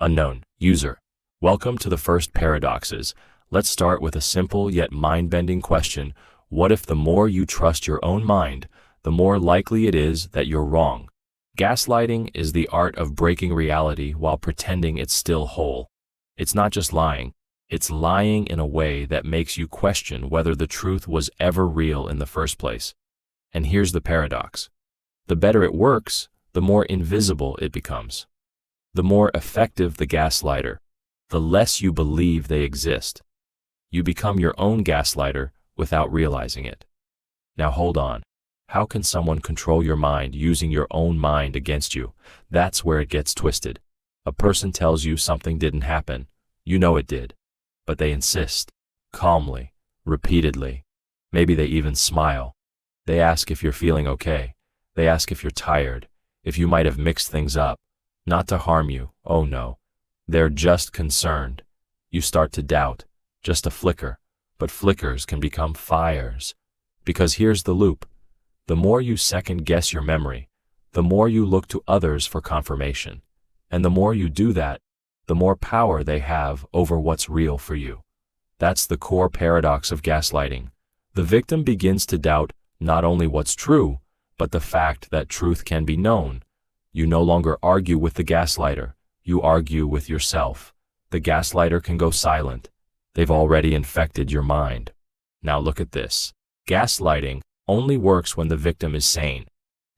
Unknown user. Welcome to the first paradoxes. Let's start with a simple yet mind-bending question. What if the more you trust your own mind, the more likely it is that you're wrong? Gaslighting is the art of breaking reality while pretending it's still whole. It's not just lying, it's lying in a way that makes you question whether the truth was ever real in the first place. And here's the paradox. The better it works, the more invisible it becomes. The more effective the gaslighter, the less you believe they exist. You become your own gaslighter without realizing it. Now hold on. How can someone control your mind using your own mind against you? That's where it gets twisted. A person tells you something didn't happen. You know it did. But they insist, calmly, repeatedly. Maybe they even smile. They ask if you're feeling okay. They ask if you're tired, if you might have mixed things up. Not to harm you, oh no. They're just concerned. You start to doubt, just a flicker. But flickers can become fires. Because here's the loop. The more you second-guess your memory, the more you look to others for confirmation. And the more you do that, the more power they have over what's real for you. That's the core paradox of gaslighting. The victim begins to doubt not only what's true, but the fact that truth can be known. You no longer argue with the gaslighter, you argue with yourself. The gaslighter can go silent. They've already infected your mind. Now look at this. Gaslighting only works when the victim is sane.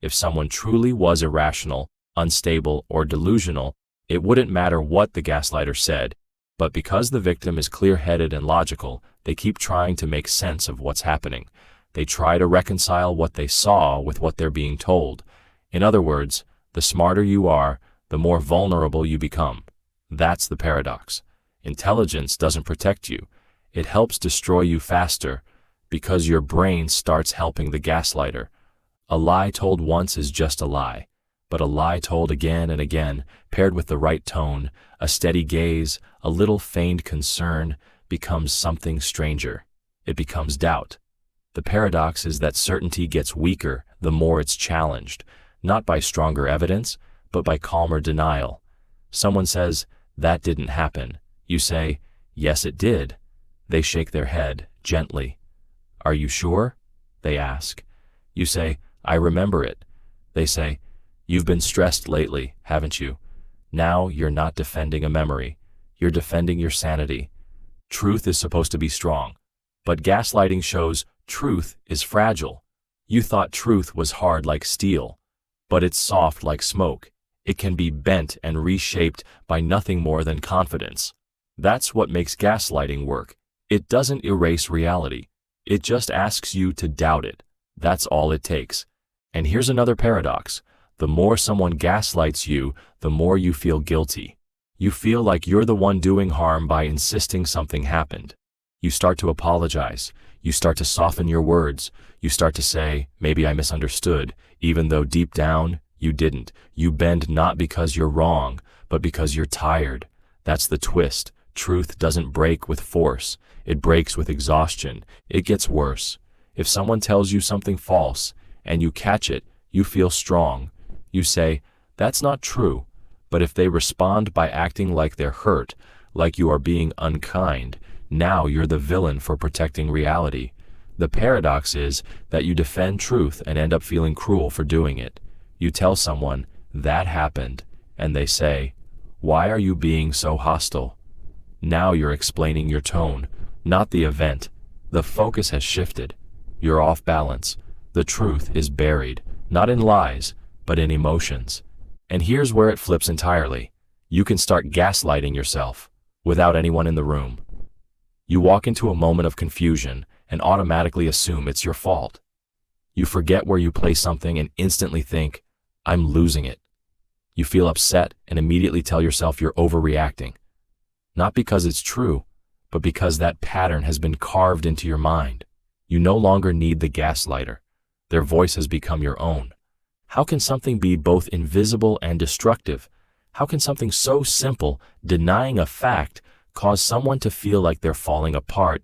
If someone truly was irrational, unstable, or delusional, it wouldn't matter what the gaslighter said. But because the victim is clear-headed and logical, they keep trying to make sense of what's happening. They try to reconcile what they saw with what they're being told. In other words, the smarter you are, the more vulnerable you become. That's the paradox. Intelligence doesn't protect you. It helps destroy you faster, because your brain starts helping the gaslighter. A lie told once is just a lie, but a lie told again and again, paired with the right tone, a steady gaze, a little feigned concern, becomes something stranger. It becomes doubt. The paradox is that certainty gets weaker the more it's challenged, not by stronger evidence, but by calmer denial. Someone says, "That didn't happen." You say, "Yes, it did." They shake their head, gently. "Are you sure?" they ask. You say, "I remember it." They say, "You've been stressed lately, haven't you?" Now you're not defending a memory. You're defending your sanity. Truth is supposed to be strong, but gaslighting shows truth is fragile. You thought truth was hard like steel, but it's soft like smoke. It can be bent and reshaped by nothing more than confidence. That's what makes gaslighting work. It doesn't erase reality. It just asks you to doubt it. That's all it takes. And here's another paradox. The more someone gaslights you, the more you feel guilty. You feel like you're the one doing harm by insisting something happened. You start to apologize. You start to soften your words. You start to say, "Maybe I misunderstood," even though deep down, you didn't. You bend not because you're wrong, but because you're tired. That's the twist. Truth doesn't break with force. It breaks with exhaustion. It gets worse. If someone tells you something false, and you catch it, you feel strong. You say, "That's not true." But if they respond by acting like they're hurt, like you are being unkind, now you're the villain for protecting reality. The paradox is that you defend truth and end up feeling cruel for doing it. You tell someone, "That happened," and they say, "Why are you being so hostile?" Now you're explaining your tone, not the event. The focus has shifted. You're off balance. The truth is buried, not in lies, but in emotions. And here's where it flips entirely. You can start gaslighting yourself, without anyone in the room. You walk into a moment of confusion and automatically assume it's your fault. You forget where you place something and instantly think, "I'm losing it." You feel upset and immediately tell yourself you're overreacting. Not because it's true, but because that pattern has been carved into your mind. You no longer need the gaslighter. Their voice has become your own. How can something be both invisible and destructive? How can something so simple, denying a fact, cause someone to feel like they're falling apart?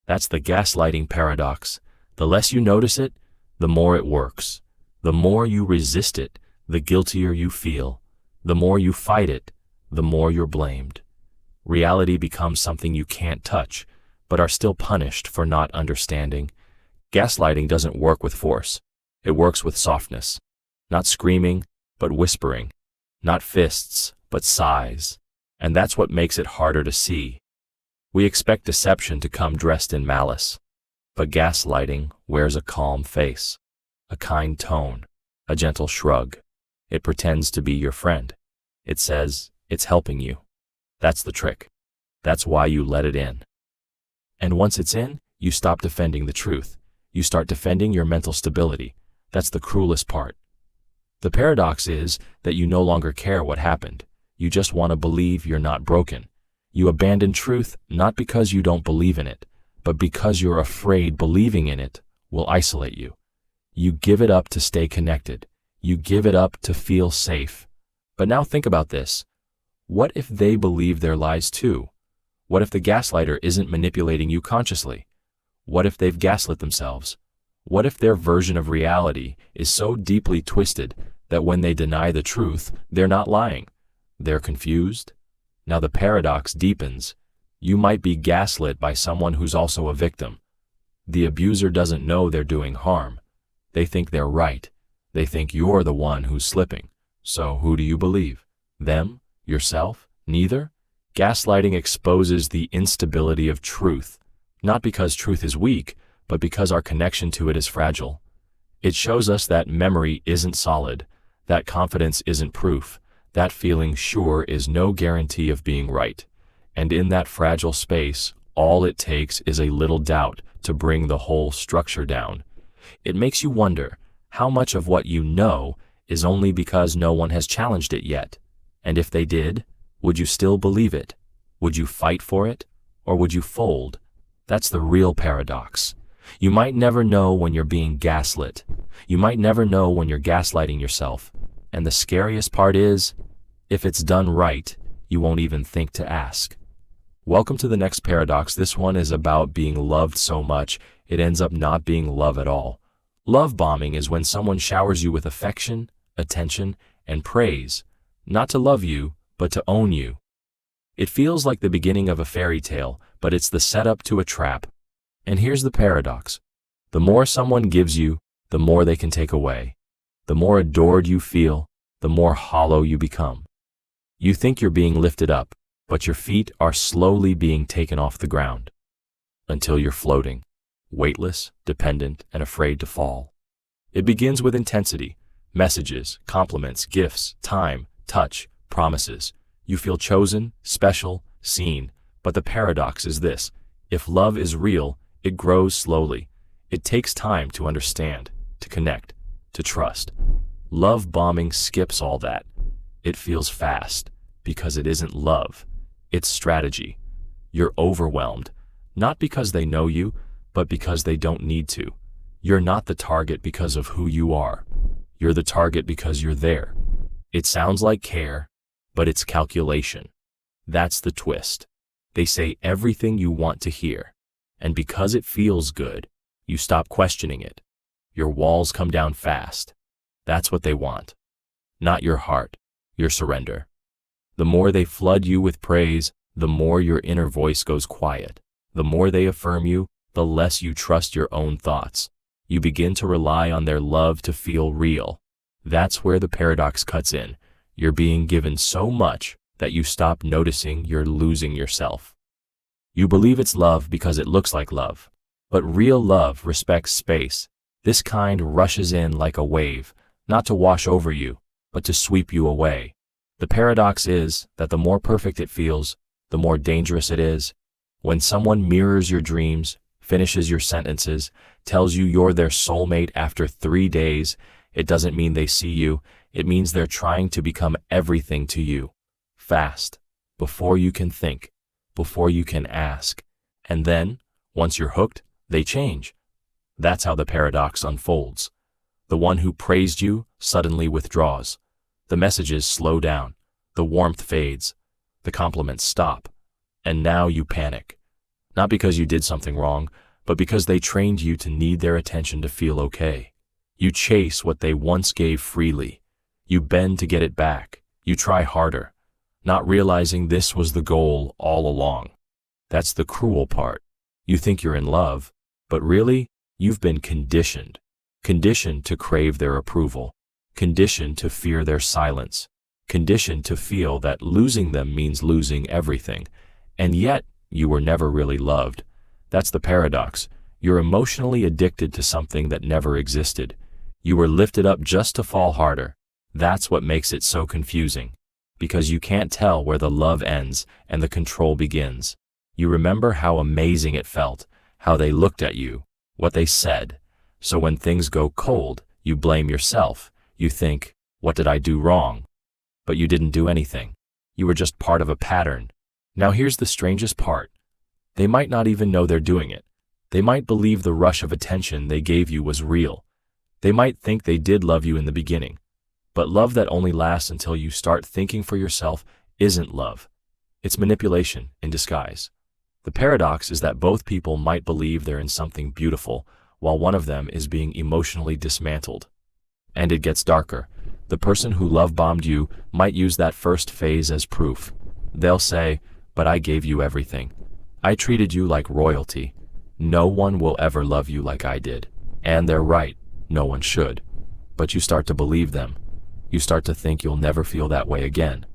That's the gaslighting paradox. The less you notice it, the more it works. The more you resist it, the guiltier you feel. The more you fight it, the more you're blamed. Reality becomes something you can't touch, but are still punished for not understanding. Gaslighting doesn't work with force. It works with softness. Not screaming, but whispering. Not fists, but sighs. And that's what makes it harder to see. We expect deception to come dressed in malice. But gaslighting wears a calm face, a kind tone, a gentle shrug. It pretends to be your friend. It says it's helping you. That's the trick. That's why you let it in. And once it's in, you stop defending the truth. You start defending your mental stability. That's the cruelest part. The paradox is that you no longer care what happened. You just want to believe you're not broken. You abandon truth not because you don't believe in it, but because you're afraid believing in it will isolate you. You give it up to stay connected. You give it up to feel safe. But now think about this. What if they believe their lies too? What if the gaslighter isn't manipulating you consciously? What if they've gaslit themselves? What if their version of reality is so deeply twisted that when they deny the truth, they're not lying? They're confused? Now the paradox deepens. You might be gaslit by someone who's also a victim. The abuser doesn't know they're doing harm. They think they're right. They think you're the one who's slipping. So who do you believe? Them? Yourself? Neither? Gaslighting exposes the instability of truth, not because truth is weak, but because our connection to it is fragile. It shows us that memory isn't solid, that confidence isn't proof, that feeling sure is no guarantee of being right. And in that fragile space, all it takes is a little doubt to bring the whole structure down. It makes you wonder how much of what you know is only because no one has challenged it yet. And if they did, would you still believe it? Would you fight for it? Or would you fold? That's the real paradox. You might never know when you're being gaslit. You might never know when you're gaslighting yourself. And the scariest part is, if it's done right, you won't even think to ask. Welcome to the next paradox. This one is about being loved so much, it ends up not being love at all. Love bombing is when someone showers you with affection, attention, and praise, not to love you, but to own you. It feels like the beginning of a fairy tale, but it's the setup to a trap. And here's the paradox. The more someone gives you, the more they can take away. The more adored you feel, the more hollow you become. You think you're being lifted up, but your feet are slowly being taken off the ground. Until you're floating, weightless, dependent, and afraid to fall. It begins with intensity, messages, compliments, gifts, time, touch, promises. You feel chosen, special, seen. But the paradox is this: if love is real, it grows slowly. It takes time to understand, to connect, to trust. Love bombing skips all that. It feels fast, because it isn't love. It's strategy. You're overwhelmed, not because they know you, but because they don't need to. You're not the target because of who you are. You're the target because you're there. It sounds like care, but it's calculation. That's the twist. They say everything you want to hear, and because it feels good, you stop questioning it. Your walls come down fast. That's what they want. Not your heart, your surrender. The more they flood you with praise, the more your inner voice goes quiet. The more they affirm you, the less you trust your own thoughts. You begin to rely on their love to feel real. That's where the paradox cuts in. You're being given so much that you stop noticing you're losing yourself. You believe it's love because it looks like love. But real love respects space. This kind rushes in like a wave, not to wash over you, but to sweep you away. The paradox is that the more perfect it feels, the more dangerous it is. When someone mirrors your dreams, finishes your sentences, tells you you're their soulmate after 3 days, it doesn't mean they see you. It means they're trying to become everything to you. Fast, before you can think, before you can ask. And then, once you're hooked, they change. That's how the paradox unfolds. The one who praised you suddenly withdraws. The messages slow down. The warmth fades. The compliments stop. And now you panic. Not because you did something wrong, but because they trained you to need their attention to feel okay. You chase what they once gave freely. You bend to get it back. You try harder. not realizing this was the goal all along. That's the cruel part. You think you're in love, but really, you've been conditioned. Conditioned to crave their approval. Conditioned to fear their silence. Conditioned to feel that losing them means losing everything. And yet, you were never really loved. That's the paradox. You're emotionally addicted to something that never existed. You were lifted up just to fall harder. That's what makes it so confusing. Because you can't tell where the love ends and the control begins. You remember how amazing it felt, how they looked at you, what they said. So when things go cold, you blame yourself. You think, what did I do wrong? But you didn't do anything. You were just part of a pattern. Now here's the strangest part. They might not even know they're doing it. They might believe the rush of attention they gave you was real. They might think they did love you in the beginning. But love that only lasts until you start thinking for yourself isn't love. It's manipulation in disguise. The paradox is that both people might believe they're in something beautiful, while one of them is being emotionally dismantled. And it gets darker. The person who love-bombed you might use that first phase as proof. They'll say, but I gave you everything. I treated you like royalty. No one will ever love you like I did. And they're right, no one should. But you start to believe them. You start to think you'll never feel that way again.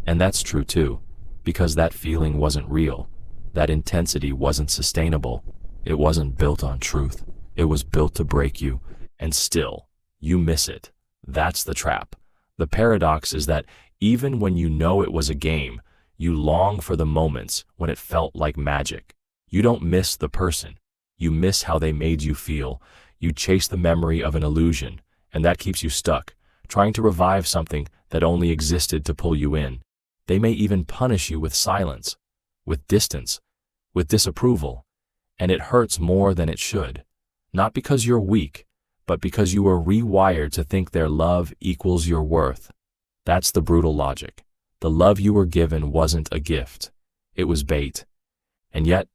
And that's true too, because that feeling wasn't real. That intensity wasn't sustainable. It wasn't built on truth. It was built to break you, and still, you miss it. That's the trap. The paradox is that even when you know it was a game, you long for the moments when it felt like magic. You don't miss the person. You miss how they made you feel. You chase the memory of an illusion, and that keeps you stuck, trying to revive something that only existed to pull you in. They may even punish you with silence, with distance, with disapproval, and it hurts more than it should. Not because you're weak, but because you were rewired to think their love equals your worth. That's the brutal logic. The love you were given wasn't a gift. It was bait. And yet,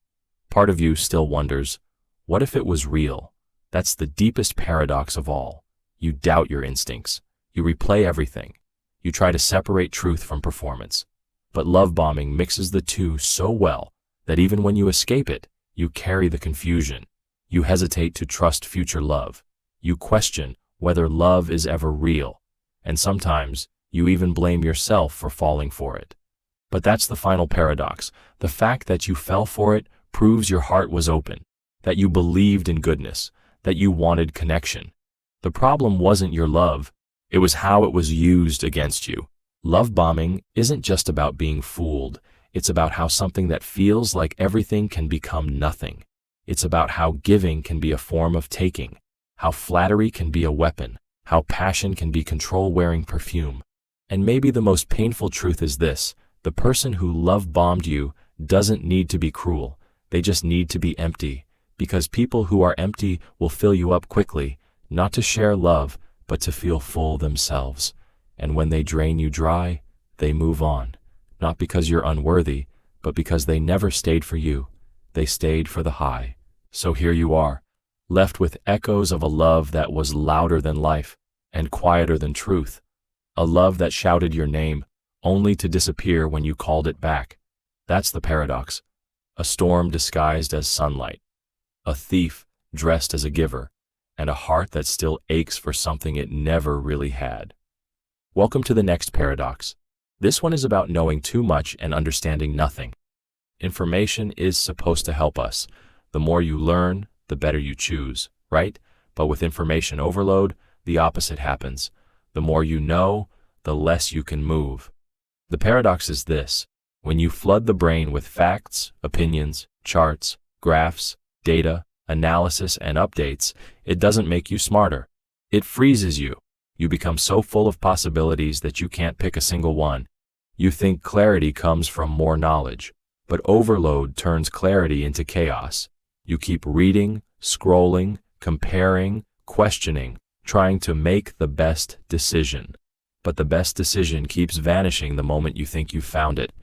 part of you still wonders, what if it was real? That's the deepest paradox of all. You doubt your instincts. You replay everything. You try to separate truth from performance. But love bombing mixes the two so well that even when you escape it, you carry the confusion. You hesitate to trust future love. You question whether love is ever real. And sometimes, you even blame yourself for falling for it. But that's the final paradox. The fact that you fell for it proves your heart was open, that you believed in goodness, that you wanted connection. The problem wasn't your love. It was how it was used against you. Love bombing isn't just about being fooled. It's about how something that feels like everything can become nothing. It's about how giving can be a form of taking, how flattery can be a weapon, how passion can be control-wearing perfume. And maybe the most painful truth is this: the person who love-bombed you doesn't need to be cruel. They just need to be empty, because people who are empty will fill you up quickly, not to share love, but to feel full themselves. And when they drain you dry, they move on, not because you're unworthy, but because they never stayed for you. They stayed for the high. So here you are, left with echoes of a love that was louder than life and quieter than truth. A love that shouted your name, only to disappear when you called it back. That's the paradox. A storm disguised as sunlight. A thief dressed as a giver. And a heart that still aches for something it never really had. Welcome to the next paradox. This one is about knowing too much and understanding nothing. Information is supposed to help us. The more you learn, the better you choose, right? But with information overload, the opposite happens. The more you know, the less you can move. The paradox is this: when you flood the brain with facts, opinions, charts, graphs, data, analysis, and updates, it doesn't make you smarter. It freezes you. You become so full of possibilities that you can't pick a single one. You think clarity comes from more knowledge, but overload turns clarity into chaos. You keep reading, scrolling, comparing, questioning, trying to make the best decision. But the best decision keeps vanishing the moment you think you've found it.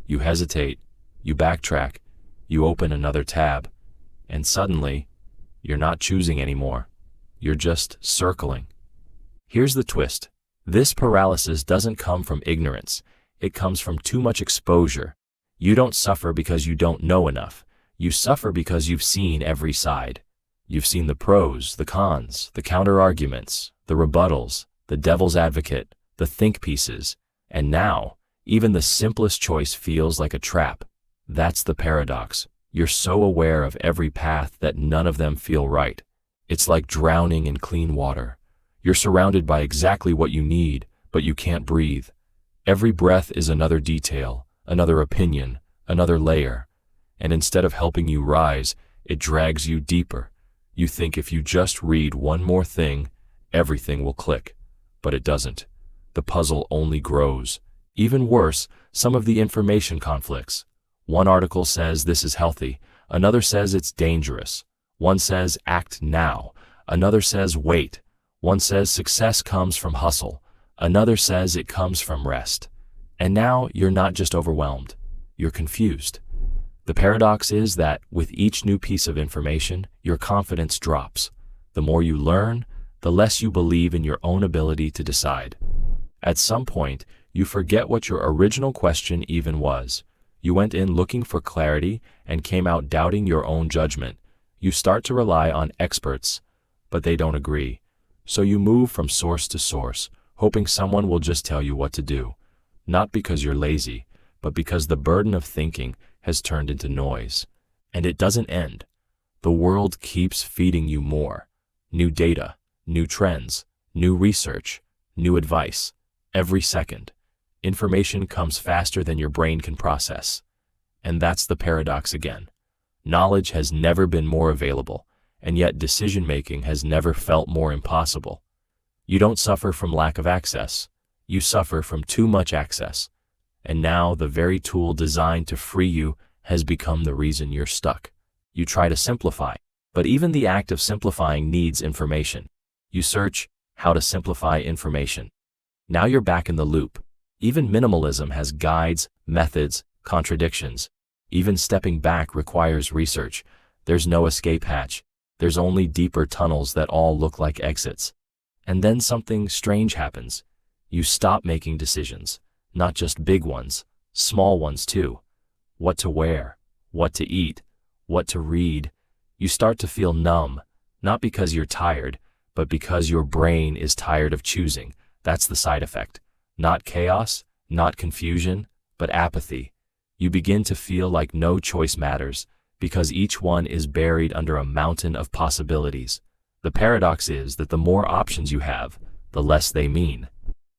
You hesitate, you backtrack, you open another tab, and suddenly, you're not choosing anymore. You're just circling. Here's the twist. This paralysis doesn't come from ignorance. it comes from too much exposure. You don't suffer because you don't know enough. You suffer because you've seen every side. You've seen the pros, the cons, the counter-arguments, the rebuttals, the devil's advocate, the think pieces, and now, even the simplest choice feels like a trap. That's the paradox. You're so aware of every path that none of them feel right. It's like drowning in clean water. You're surrounded by exactly what you need, but you can't breathe. Every breath is another detail, another opinion, another layer. And instead of helping you rise, it drags you deeper. You think if you just read one more thing, everything will click. But it doesn't. The puzzle only grows. Even worse, some of the information conflicts. One article says this is healthy, another says it's dangerous. One says act now, another says wait. One says success comes from hustle, another says it comes from rest. And now you're not just overwhelmed, you're confused. The paradox is that with each new piece of information, your confidence drops. The more you learn, the less you believe in your own ability to decide. At some point, you forget what your original question even was. You went in looking for clarity and came out doubting your own judgment. You start to rely on experts, but they don't agree. So you move from source to source, hoping someone will just tell you what to do. Not because you're lazy, but because the burden of thinking has turned into noise. And it doesn't end. The world keeps feeding you more. New data, new trends, new research, new advice. Every second, information comes faster than your brain can process. And that's the paradox again. Knowledge has never been more available, and yet decision-making has never felt more impossible. You don't suffer from lack of access. You suffer from too much access. And now the very tool designed to free you has become the reason you're stuck. You try to simplify, but even the act of simplifying needs information. You search how to simplify information. Now you're back in the loop. Even minimalism has guides, methods, contradictions. Even stepping back requires research. There's no escape hatch. There's only deeper tunnels that all look like exits. And then something strange happens. You stop making decisions, not just big ones, small ones too. What to wear, what to eat, what to read. You start to feel numb, not because you're tired, but because your brain is tired of choosing. That's the side effect. Not chaos, not confusion, but apathy. You begin to feel like no choice matters, because each one is buried under a mountain of possibilities. The paradox is that the more options you have, the less they mean.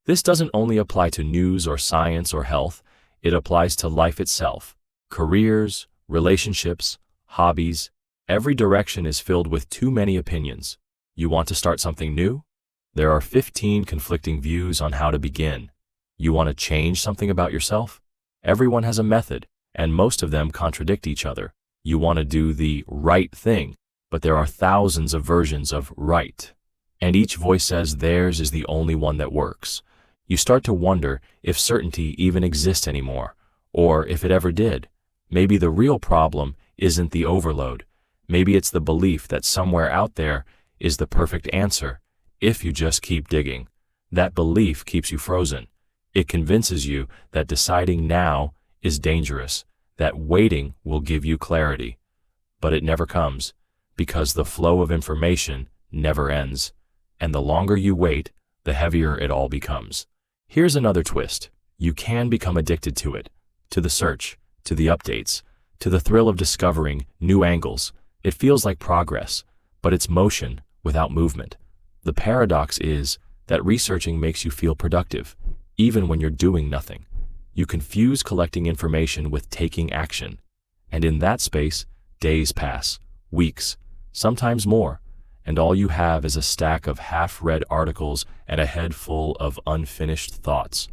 This doesn't only apply to news or science or health, it applies to life itself. Careers, relationships, hobbies, every direction is filled with too many opinions. You want to start something new? There are 15 conflicting views on how to begin. You want to change something about yourself? Everyone has a method, and most of them contradict each other. You want to do the right thing, but there are thousands of versions of right. And each voice says theirs is the only one that works. You start to wonder if certainty even exists anymore, or if it ever did. Maybe the real problem isn't the overload. Maybe it's the belief that somewhere out there is the perfect answer, if you just keep digging. That belief keeps you frozen. It convinces you that deciding now is dangerous, that waiting will give you clarity. But it never comes, because the flow of information never ends. And the longer you wait, the heavier it all becomes. Here's another twist. You can become addicted to it, to the search, to the updates, to the thrill of discovering new angles. It feels like progress, but it's motion without movement. The paradox is that researching makes you feel productive, even when you're doing nothing. You confuse collecting information with taking action. And in that space, days pass, weeks, sometimes more, and all you have is a stack of half-read articles and a head full of unfinished thoughts.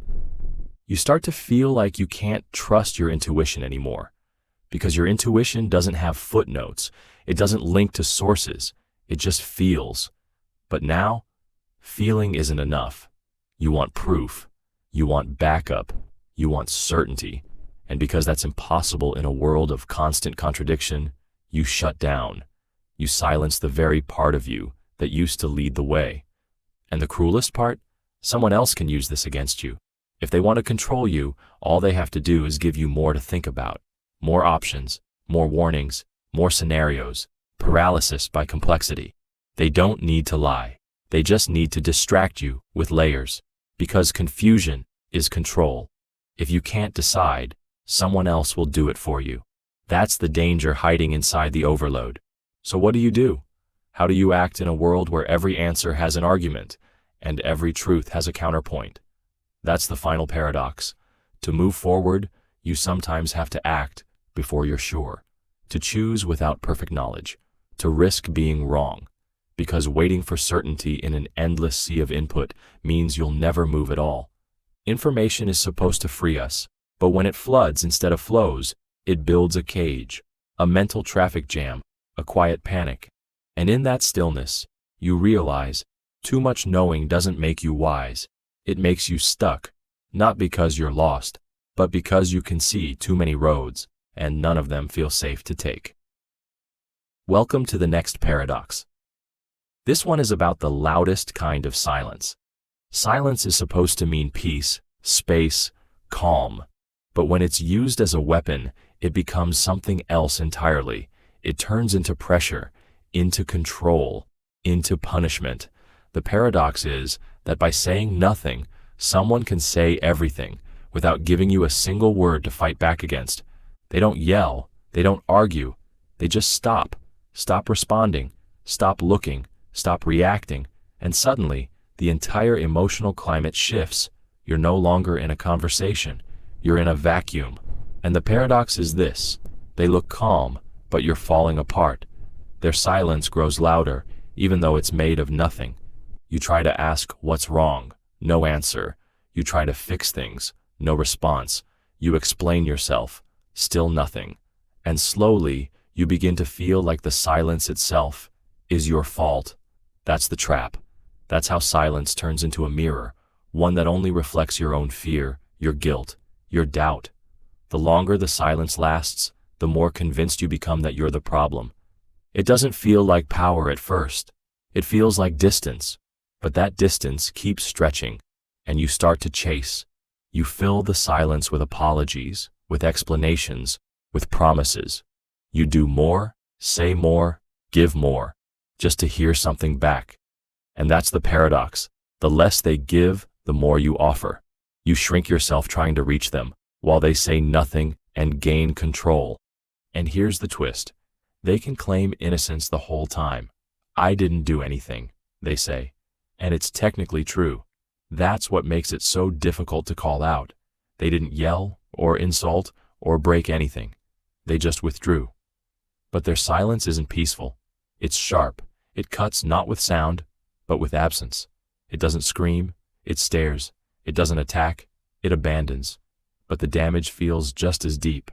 You start to feel like you can't trust your intuition anymore, because your intuition doesn't have footnotes, it doesn't link to sources, it just feels. But now, feeling isn't enough. You want proof, you want backup, you want certainty, and because that's impossible in a world of constant contradiction, you shut down. You silence the very part of you that used to lead the way. And the cruelest part? Someone else can use this against you. If they want to control you, all they have to do is give you more to think about, more options, more warnings, more scenarios, paralysis by complexity. They don't need to lie. They just need to distract you with layers, because confusion is control. If you can't decide, someone else will do it for you. That's the danger hiding inside the overload. So what do? How do you act in a world where every answer has an argument and every truth has a counterpoint? That's the final paradox. To move forward, you sometimes have to act before you're sure, to choose without perfect knowledge, to risk being wrong, because waiting for certainty in an endless sea of input means you'll never move at all. Information is supposed to free us, but when it floods instead of flows, it builds a cage, a mental traffic jam, a quiet panic. And in that stillness, you realize, too much knowing doesn't make you wise. It makes you stuck, not because you're lost, but because you can see too many roads, and none of them feel safe to take. Welcome to the next paradox. This one is about the loudest kind of silence. Silence is supposed to mean peace, space, calm. But when it's used as a weapon, it becomes something else entirely. It turns into pressure, into control, into punishment. The paradox is that by saying nothing, someone can say everything without giving you a single word to fight back against. They don't yell, they don't argue, they just stop responding, stop looking, stop reacting, and suddenly, the entire emotional climate shifts. You're no longer in a conversation, you're in a vacuum. And the paradox is this: they look calm, but you're falling apart. Their silence grows louder, even though it's made of nothing. You try to ask what's wrong, no answer. You try to fix things, no response. You explain yourself, still nothing. And slowly, you begin to feel like the silence itself is your fault. That's the trap. That's how silence turns into a mirror, one that only reflects your own fear, your guilt, your doubt. The longer the silence lasts, the more convinced you become that you're the problem. It doesn't feel like power at first. It feels like distance. But that distance keeps stretching, and you start to chase. You fill the silence with apologies, with explanations, with promises. You do more, say more, give more, just to hear something back. And that's the paradox. The less they give, the more you offer. You shrink yourself trying to reach them, while they say nothing and gain control. And here's the twist. They can claim innocence the whole time. I didn't do anything, they say. And it's technically true. That's what makes it so difficult to call out. They didn't yell, or insult, or break anything. They just withdrew. But their silence isn't peaceful. It's sharp. It cuts not with sound, but with absence. It doesn't scream, it stares. It doesn't attack, it abandons. But the damage feels just as deep.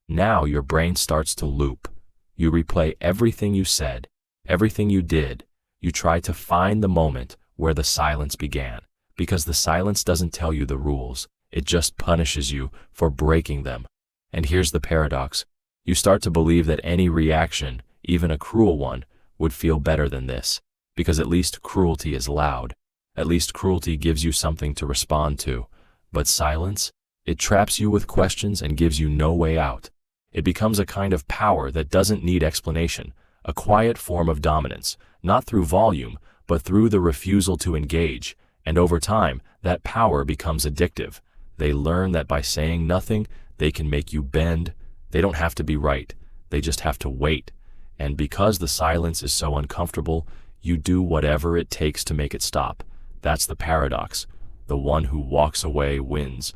Now your brain starts to loop. You replay everything you said, everything you did. You try to find the moment where the silence began, because the silence doesn't tell you the rules. It just punishes you for breaking them. And here's the paradox. You start to believe that any reaction, even a cruel one, would feel better than this, because at least cruelty is loud. At least cruelty gives you something to respond to. But silence? It traps you with questions and gives you no way out. It becomes a kind of power that doesn't need explanation, a quiet form of dominance, not through volume, but through the refusal to engage. And over time, that power becomes addictive. They learn that by saying nothing, they can make you bend. They don't have to be right. They just have to wait. And because the silence is so uncomfortable, you do whatever it takes to make it stop. That's the paradox. The one who walks away wins.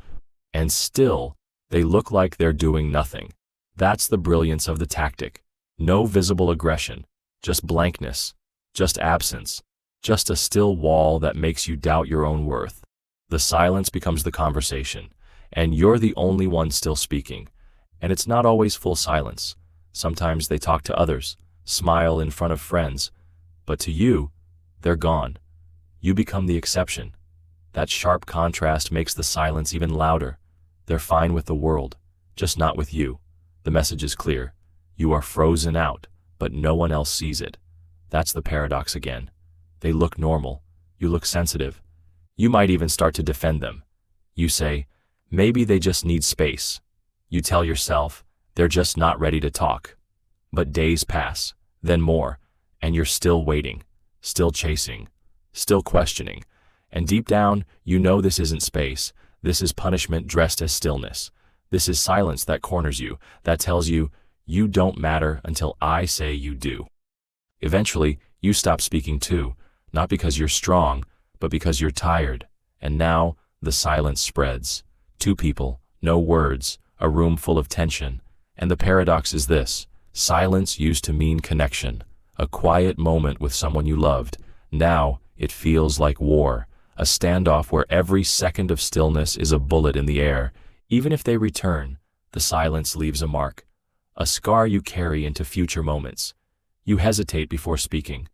And still, they look like they're doing nothing. That's the brilliance of the tactic. No visible aggression, just blankness, just absence, just a still wall that makes you doubt your own worth. The silence becomes the conversation, and you're the only one still speaking. And it's not always full silence. Sometimes they talk to others, smile in front of friends, but to you, they're gone. You become the exception. That sharp contrast makes the silence even louder. They're fine with the world, just not with you. The message is clear. You are frozen out, but no one else sees it. That's the paradox again. They look normal. You look sensitive. You might even start to defend them. You say, maybe they just need space. You tell yourself, they're just not ready to talk. But days pass, then more, and you're still waiting, still chasing, still questioning. And deep down, you know this isn't space. This is punishment dressed as stillness. This is silence that corners you, that tells you, you don't matter until I say you do. Eventually, you stop speaking too, not because you're strong, but because you're tired. And now, the silence spreads. Two people, no words, a room full of tension. And the paradox is this: silence used to mean connection, a quiet moment with someone you loved. Now, it feels like war, a standoff where every second of stillness is a bullet in the air. Even if they return, the silence leaves a mark, a scar you carry into future moments. You hesitate before speaking.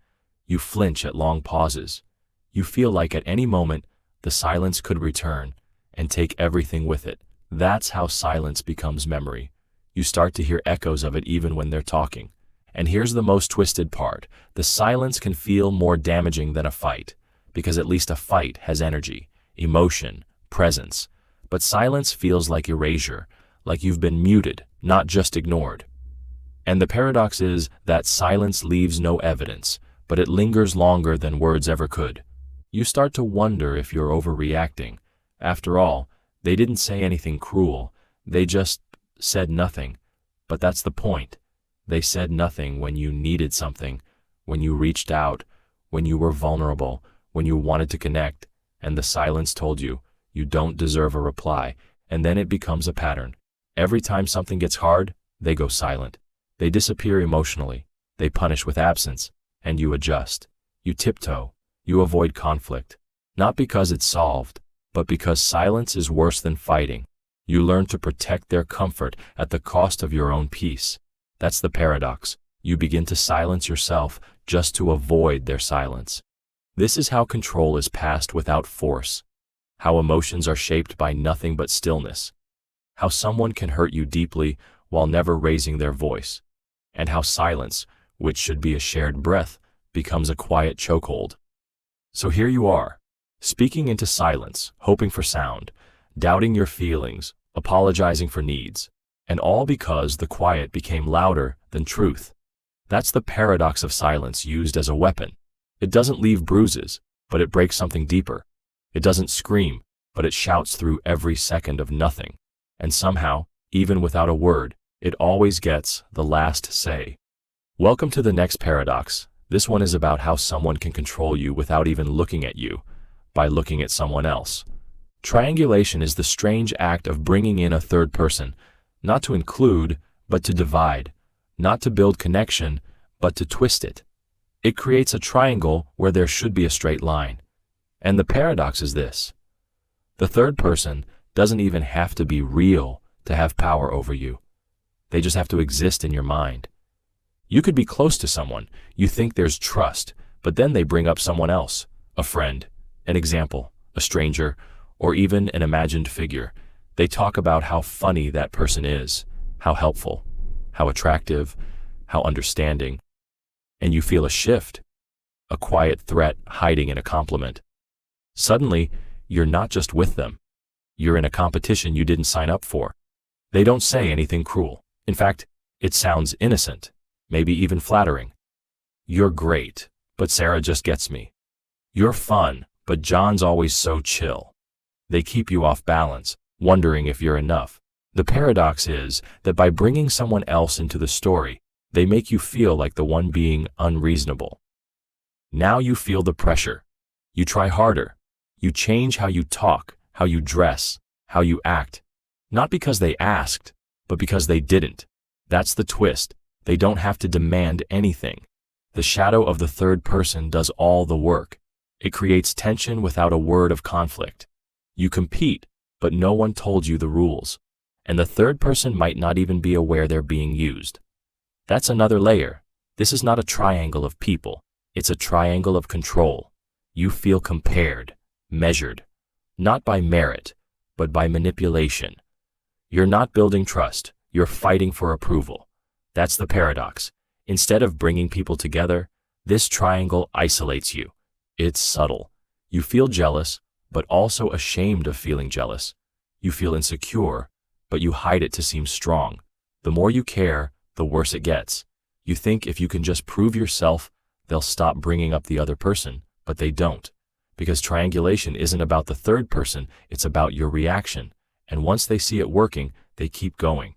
You flinch at long pauses. You feel like at any moment, the silence could return and take everything with it. That's how silence becomes memory. You start to hear echoes of it even when they're talking. And here's the most twisted part: the silence can feel more damaging than a fight, because at least a fight has energy, emotion, presence. But silence feels like erasure, like you've been muted, not just ignored. And the paradox is that silence leaves no evidence, but it lingers longer than words ever could. You start to wonder if you're overreacting. After all, they didn't say anything cruel, they just said nothing. But that's the point. They said nothing when you needed something, when you reached out, when you were vulnerable, when you wanted to connect, and the silence told you, you don't deserve a reply. And then it becomes a pattern. Every time something gets hard, they go silent. They disappear emotionally. They punish with absence. And you adjust. You tiptoe. You avoid conflict. Not because it's solved, but because silence is worse than fighting. You learn to protect their comfort at the cost of your own peace. That's the paradox. You begin to silence yourself just to avoid their silence. This is how control is passed without force. How emotions are shaped by nothing but stillness. How someone can hurt you deeply while never raising their voice. And how silence, which should be a shared breath, becomes a quiet chokehold. So here you are, speaking into silence, hoping for sound, doubting your feelings, apologizing for needs, and all because the quiet became louder than truth. That's the paradox of silence used as a weapon. It doesn't leave bruises, but it breaks something deeper. It doesn't scream, but it shouts through every second of nothing. And somehow, even without a word, it always gets the last say. Welcome to the next paradox. This one is about how someone can control you without even looking at you, by looking at someone else. Triangulation is the strange act of bringing in a third person, not to include, but to divide, not to build connection, but to twist it. It creates a triangle where there should be a straight line. And the paradox is this: the third person doesn't even have to be real to have power over you. They just have to exist in your mind. You could be close to someone, you think there's trust, but then they bring up someone else, a friend, an example, a stranger, or even an imagined figure. They talk about how funny that person is, how helpful, how attractive, how understanding. And you feel a shift, a quiet threat hiding in a compliment. Suddenly, you're not just with them. You're in a competition you didn't sign up for. They don't say anything cruel. In fact, it sounds innocent, maybe even flattering. You're great, but Sarah just gets me. You're fun, but John's always so chill. They keep you off balance, wondering if you're enough. The paradox is that by bringing someone else into the story, they make you feel like the one being unreasonable. Now you feel the pressure. You try harder. You change how you talk, how you dress, how you act. Not because they asked, but because they didn't. That's the twist. They don't have to demand anything. The shadow of the third person does all the work. It creates tension without a word of conflict. You compete, but no one told you the rules. And the third person might not even be aware they're being used. That's another layer. This is not a triangle of people. It's a triangle of control. You feel compared, measured, not by merit, but by manipulation. You're not building trust. You're fighting for approval. That's the paradox. Instead of bringing people together, this triangle isolates you. It's subtle. You feel jealous, but also ashamed of feeling jealous. You feel insecure, but you hide it to seem strong. The more you care, the worse it gets. You think if you can just prove yourself, they'll stop bringing up the other person, but they don't. Because triangulation isn't about the third person, it's about your reaction. And once they see it working, they keep going.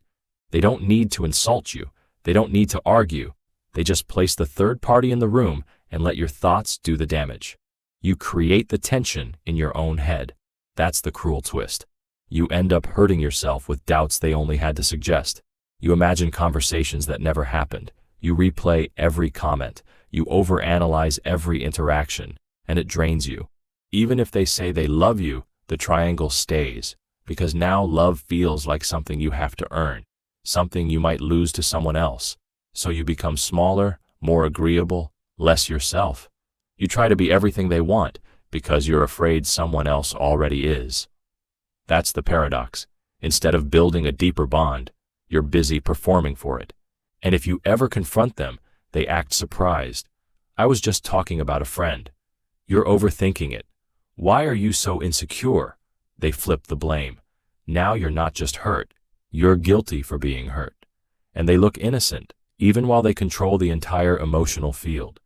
They don't need to insult you. They don't need to argue. They just place the third party in the room and let your thoughts do the damage. You create the tension in your own head. That's the cruel twist. You end up hurting yourself with doubts they only had to suggest. You imagine conversations that never happened. You replay every comment. You overanalyze every interaction, and it drains you. Even if they say they love you, the triangle stays, because now love feels like something you have to earn, something you might lose to someone else. So you become smaller, more agreeable, less yourself. You try to be everything they want because you're afraid someone else already is. That's the paradox. Instead of building a deeper bond, you're busy performing for it. And if you ever confront them, they act surprised. I was just talking about a friend. You're overthinking it. Why are you so insecure? They flip the blame. Now you're not just hurt, you're guilty for being hurt. And they look innocent, even while they control the entire emotional field.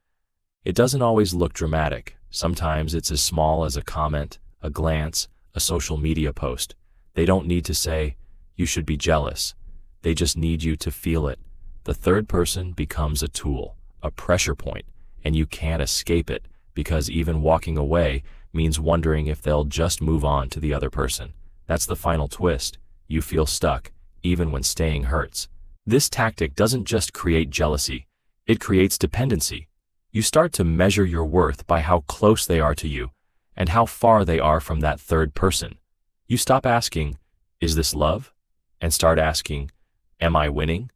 It doesn't always look dramatic. Sometimes it's as small as a comment, a glance, a social media post. They don't need to say, you should be jealous. They just need you to feel it. The third person becomes a tool, a pressure point, and you can't escape it because even walking away means wondering if they'll just move on to the other person. That's the final twist. You feel stuck, even when staying hurts. This tactic doesn't just create jealousy, it creates dependency. You start to measure your worth by how close they are to you and how far they are from that third person. You stop asking, is this love? And start asking, am I winning?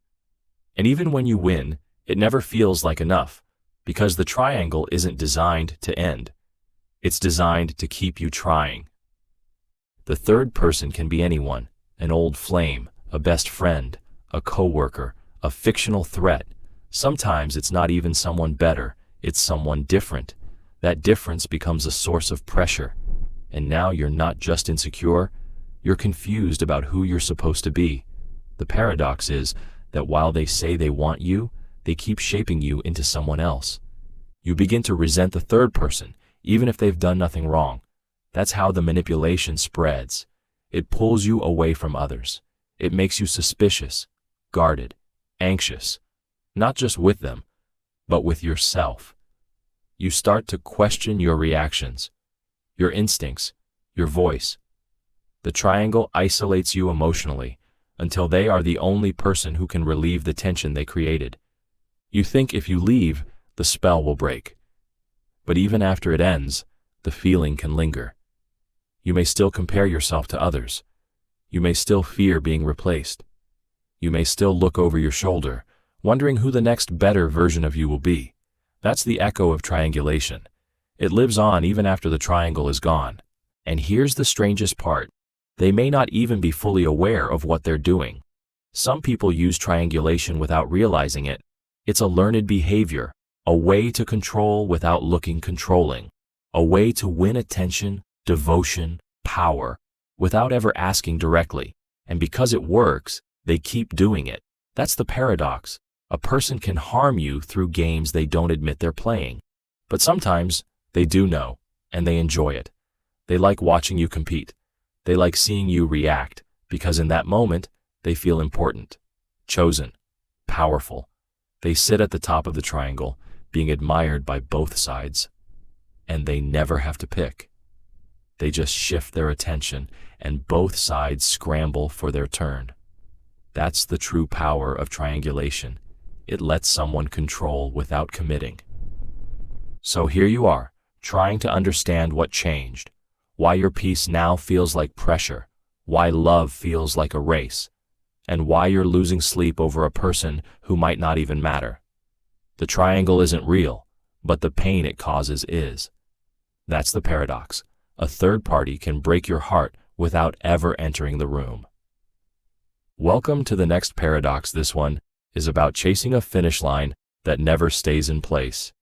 And even when you win, it never feels like enough, because the triangle isn't designed to end. It's designed to keep you trying. The third person can be anyone, an old flame, a best friend, a coworker, a fictional threat. Sometimes it's not even someone better, it's someone different. That difference becomes a source of pressure. And now you're not just insecure, you're confused about who you're supposed to be. The paradox is that while they say they want you, they keep shaping you into someone else. You begin to resent the third person, even if they've done nothing wrong. That's how the manipulation spreads. It pulls you away from others. It makes you suspicious, guarded, anxious, not just with them, but with yourself. You start to question your reactions, your instincts, your voice. The triangle isolates you emotionally until they are the only person who can relieve the tension they created. You think if you leave, the spell will break. But even after it ends, the feeling can linger. You may still compare yourself to others. You may still fear being replaced. You may still look over your shoulder, wondering who the next better version of you will be. That's the echo of triangulation. It lives on even after the triangle is gone. And here's the strangest part. They may not even be fully aware of what they're doing. Some people use triangulation without realizing it. It's a learned behavior, a way to control without looking controlling, a way to win attention, devotion, power, without ever asking directly. And because it works, they keep doing it. That's the paradox. A person can harm you through games they don't admit they're playing. But sometimes they do know, and they enjoy it. They like watching you compete. They like seeing you react, because in that moment, they feel important, chosen, powerful. They sit at the top of the triangle, being admired by both sides. And they never have to pick. They just shift their attention, and both sides scramble for their turn. That's the true power of triangulation. It lets someone control without committing. So here you are, trying to understand what changed, why your peace now feels like pressure, why love feels like a race, and why you're losing sleep over a person who might not even matter. The triangle isn't real, but the pain it causes is. That's the paradox. A third party can break your heart without ever entering the room. Welcome to the next paradox. This one is about chasing a finish line that never stays in place.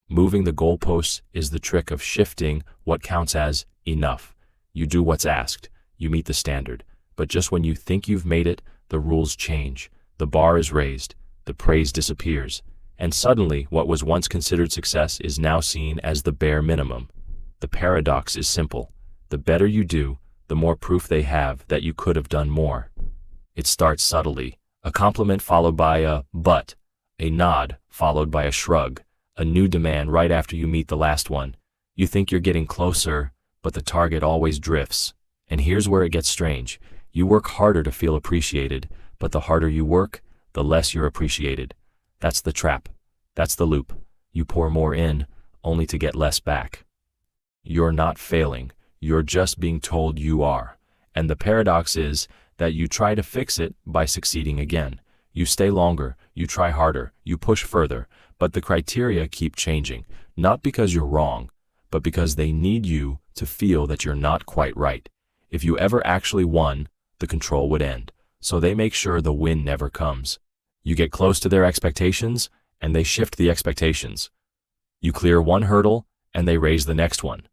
Moving the goalposts is the trick of shifting what counts as enough You do what's asked, you meet the standard, but just when you think you've made it, the rules change, the bar is raised, the praise disappears, and suddenly what was once considered success is now seen as the bare minimum. The paradox is simple. The better you do, the more proof they have that you could have done more. It starts subtly, a compliment followed by a "but," a nod followed by a shrug, a new demand right after you meet the last one. You think you're getting closer, but the target always drifts. And here's where it gets strange. You work harder to feel appreciated, but the harder you work, the less you're appreciated. That's the trap. That's the loop. You pour more in, only to get less back. You're not failing. You're just being told you are. And the paradox is that you try to fix it by succeeding again. You stay longer, you try harder, you push further, but the criteria keep changing, not because you're wrong, but because they need you to feel that you're not quite right. If you ever actually won, the control would end, so they make sure the win never comes. You get close to their expectations, and they shift the expectations. You clear one hurdle, and they raise the next one.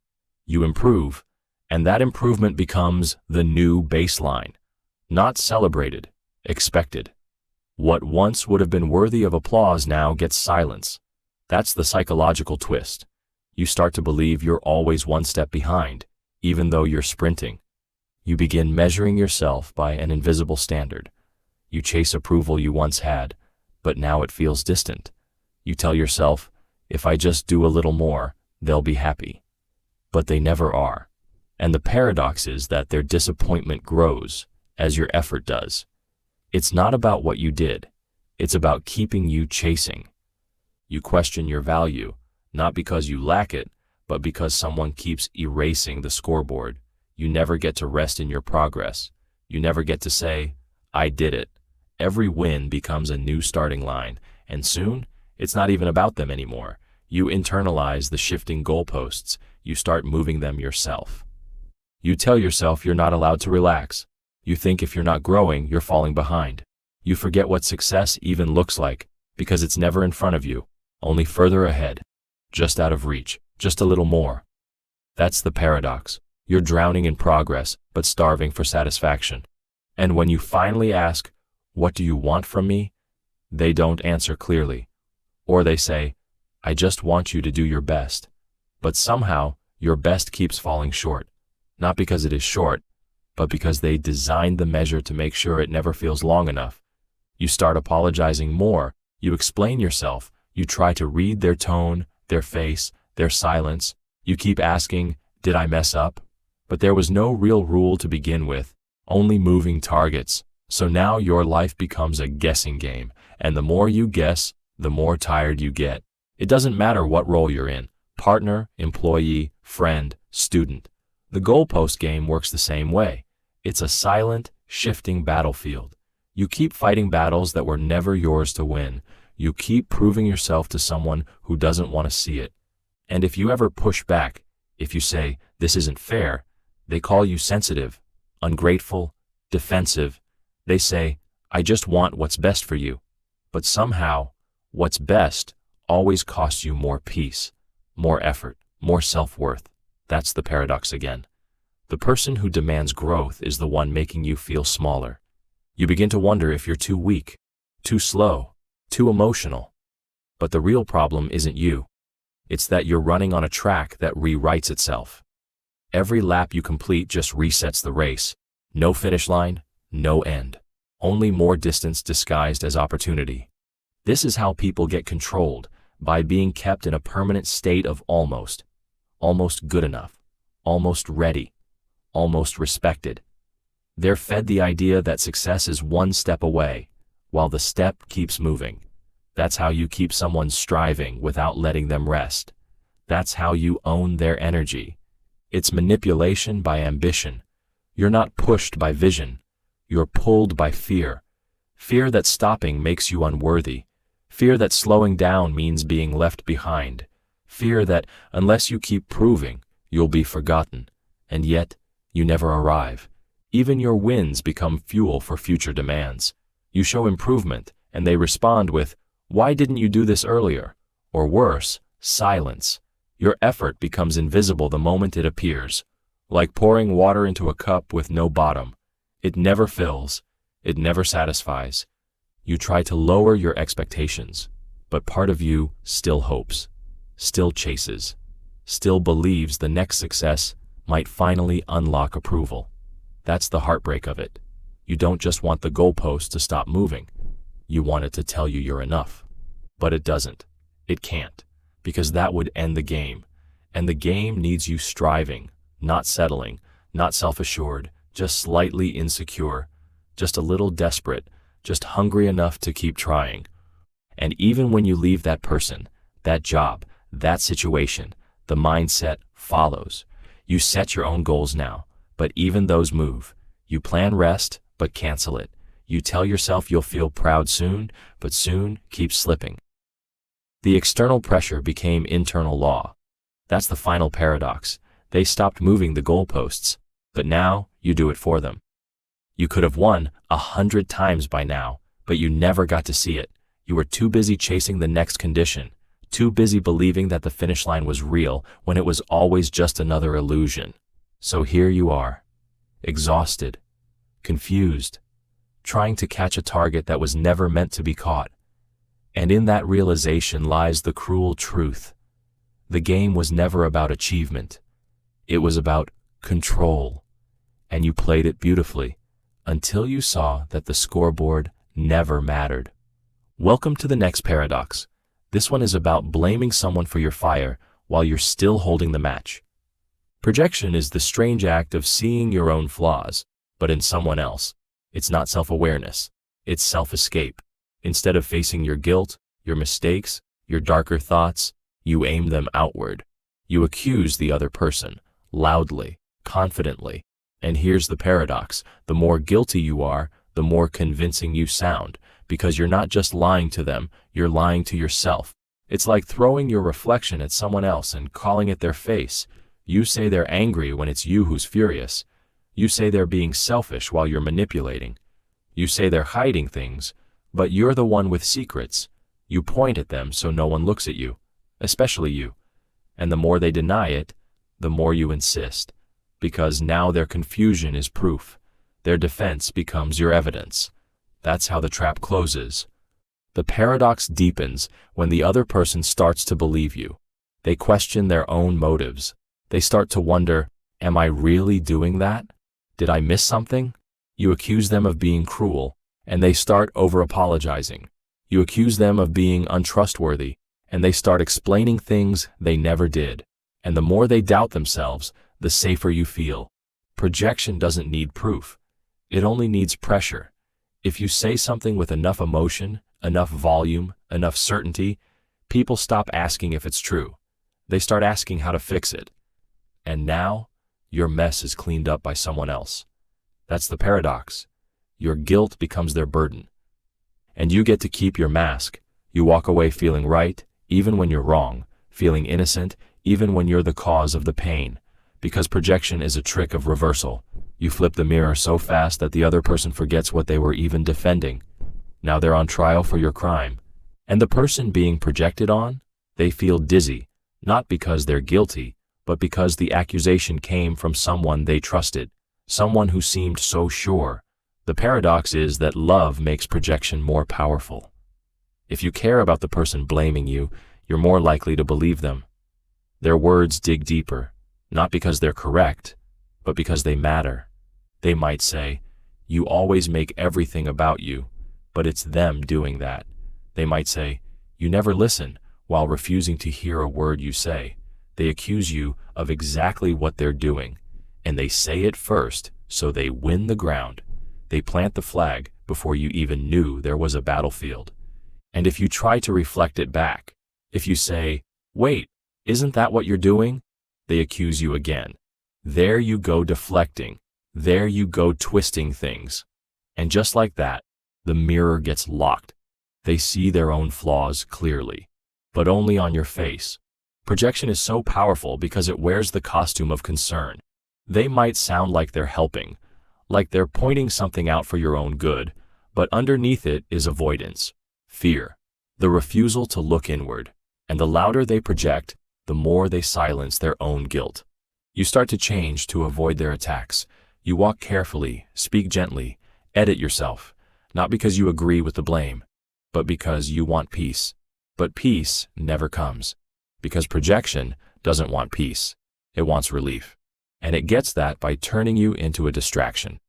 You improve, and that improvement becomes the new baseline. Not celebrated, expected. What once would have been worthy of applause now gets silence. That's the psychological twist. You start to believe you're always one step behind, even though you're sprinting. You begin measuring yourself by an invisible standard. You chase approval you once had, but now it feels distant. You tell yourself, if I just do a little more, they'll be happy. But they never are. And the paradox is that their disappointment grows as your effort does. It's not about what you did. It's about keeping you chasing. You question your value, not because you lack it, but because someone keeps erasing the scoreboard. You never get to rest in your progress. You never get to say, I did it. Every win becomes a new starting line, and soon, it's not even about them anymore. You internalize the shifting goalposts. You start moving them yourself. You tell yourself you're not allowed to relax. You think if you're not growing, you're falling behind. You forget what success even looks like, because it's never in front of you, only further ahead, just out of reach, just a little more. That's the paradox. You're drowning in progress, but starving for satisfaction. And when you finally ask, what do you want from me? They don't answer clearly. Or they say, I just want you to do your best. But somehow, your best keeps falling short. Not because it is short, but because they designed the measure to make sure it never feels long enough. You start apologizing more, you explain yourself, you try to read their tone, their face, their silence. You keep asking, did I mess up? But there was no real rule to begin with, only moving targets. So now your life becomes a guessing game, and the more you guess, the more tired you get. It doesn't matter what role you're in, partner, employee, friend, student. The goalpost game works the same way. It's a silent, shifting battlefield. You keep fighting battles that were never yours to win. You keep proving yourself to someone who doesn't want to see it. And if you ever push back, if you say, this isn't fair, they call you sensitive, ungrateful, defensive. They say, I just want what's best for you. But somehow, what's best always costs you more peace, more effort, more self-worth. That's the paradox again. The person who demands growth is the one making you feel smaller. You begin to wonder if you're too weak, too slow, too emotional. But the real problem isn't you. It's that you're running on a track that rewrites itself. Every lap you complete just resets the race. No finish line, no end. Only more distance disguised as opportunity. This is how people get controlled, by being kept in a permanent state of almost good enough, almost ready, almost respected. They're fed the idea that success is one step away, while the step keeps moving. That's how you keep someone striving without letting them rest. That's how you own their energy. It's manipulation by ambition. You're not pushed by vision. You're pulled by fear. Fear that stopping makes you unworthy. Fear that slowing down means being left behind. Fear that, unless you keep proving, you'll be forgotten. And yet, you never arrive. Even your wins become fuel for future demands. You show improvement, and they respond with, why didn't you do this earlier? Or worse, silence. Your effort becomes invisible the moment it appears. Like pouring water into a cup with no bottom. It never fills. It never satisfies. You try to lower your expectations, but part of you still hopes, still chases, still believes the next success might finally unlock approval. That's the heartbreak of it. You don't just want the goalpost to stop moving. You want it to tell you you're enough. But it doesn't. It can't. Because that would end the game. And the game needs you striving, not settling, not self-assured, just slightly insecure, just a little desperate, just hungry enough to keep trying. And even when you leave that person, that job, that situation, the mindset follows. You set your own goals now, but even those move. You plan rest, but cancel it. You tell yourself you'll feel proud soon, but soon keeps slipping. The external pressure became internal law. That's the final paradox. They stopped moving the goalposts, but now you do it for them. You could have won 100 times by now, but you never got to see it. You were too busy chasing the next condition, too busy believing that the finish line was real when it was always just another illusion. So here you are, exhausted, confused, trying to catch a target that was never meant to be caught. And in that realization lies the cruel truth. The game was never about achievement. It was about control. And you played it beautifully, until you saw that the scoreboard never mattered. Welcome to the next paradox. This one is about blaming someone for your fire while you're still holding the match. Projection is the strange act of seeing your own flaws, but in someone else. It's not self-awareness. It's self-escape. Instead of facing your guilt, your mistakes, your darker thoughts, you aim them outward. You accuse the other person, loudly, confidently. And here's the paradox. The more guilty you are, the more convincing you sound, because you're not just lying to them, you're lying to yourself. It's like throwing your reflection at someone else and calling it their face. You say they're angry when it's you who's furious. You say they're being selfish while you're manipulating. You say they're hiding things, but you're the one with secrets. You point at them so no one looks at you, especially you. And the more they deny it, the more you insist, because now their confusion is proof. Their defense becomes your evidence. That's how the trap closes. The paradox deepens when the other person starts to believe you. They question their own motives. They start to wonder, am I really doing that? Did I miss something? You accuse them of being cruel, and they start over-apologizing. You accuse them of being untrustworthy, and they start explaining things they never did. And the more they doubt themselves, the safer you feel. Projection doesn't need proof. It only needs pressure. If you say something with enough emotion, enough volume, enough certainty, people stop asking if it's true. They start asking how to fix it. And now, your mess is cleaned up by someone else. That's the paradox. Your guilt becomes their burden. And you get to keep your mask. You walk away feeling right, even when you're wrong, feeling innocent, even when you're the cause of the pain. Because projection is a trick of reversal. You flip the mirror so fast that the other person forgets what they were even defending. Now they're on trial for your crime. And the person being projected on, they feel dizzy, not because they're guilty, but because the accusation came from someone they trusted, someone who seemed so sure. The paradox is that love makes projection more powerful. If you care about the person blaming you, you're more likely to believe them. Their words dig deeper, not because they're correct, but because they matter. They might say, "You always make everything about you," but it's them doing that. They might say, "You never listen," while refusing to hear a word you say. They accuse you of exactly what they're doing, and they say it first, so they win the ground. They plant the flag before you even knew there was a battlefield. And if you try to reflect it back, if you say, "Wait, isn't that what you're doing?" they accuse you again. There you go deflecting. There you go twisting things. And just like that, the mirror gets locked. They see their own flaws clearly, but only on your face. Projection is so powerful because it wears the costume of concern. They might sound like they're helping, like they're pointing something out for your own good, but underneath it is avoidance, fear, the refusal to look inward. And the louder they project, the more they silence their own guilt. You start to change to avoid their attacks. You walk carefully, speak gently, edit yourself, not because you agree with the blame, but because you want peace. But peace never comes, because projection doesn't want peace. It wants relief. And it gets that by turning you into a distraction.